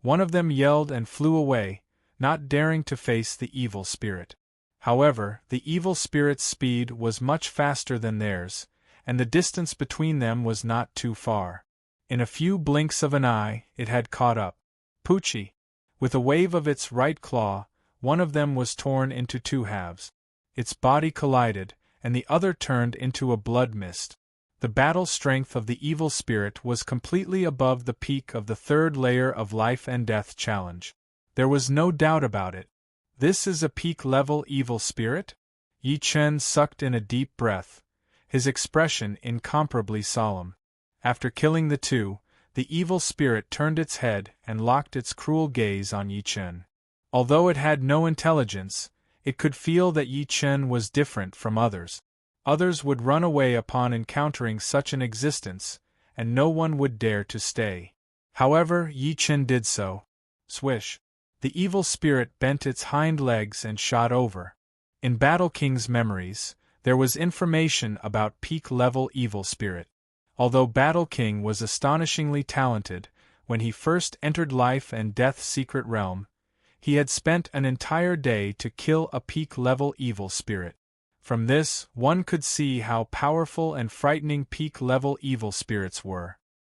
One of them yelled and flew away, not daring to face the evil spirit. However, the evil spirit's speed was much faster than theirs, and the distance between them was not too far. In a few blinks of an eye, it had caught up. Poochie! With a wave of its right claw, one of them was torn into two halves. Its body collided, and the other turned into a blood mist. The battle strength of the evil spirit was completely above the peak of the third layer of Life and Death Challenge. There was no doubt about it. This is a peak-level evil spirit? Yi Chen sucked in a deep breath, his expression incomparably solemn. After killing the two, the evil spirit turned its head and locked its cruel gaze on Yi Chen. Although it had no intelligence, it could feel that Yi Chen was different from others. Others would run away upon encountering such an existence, and no one would dare to stay. However, Yi Chen did so. Swish! The evil spirit bent its hind legs and shot over. In Battle King's memories, there was information about peak-level evil spirit. Although Battle King was astonishingly talented, when he first entered Life and Death's secret realm, he had spent an entire day to kill a peak-level evil spirit. From this, one could see how powerful and frightening peak-level evil spirits were.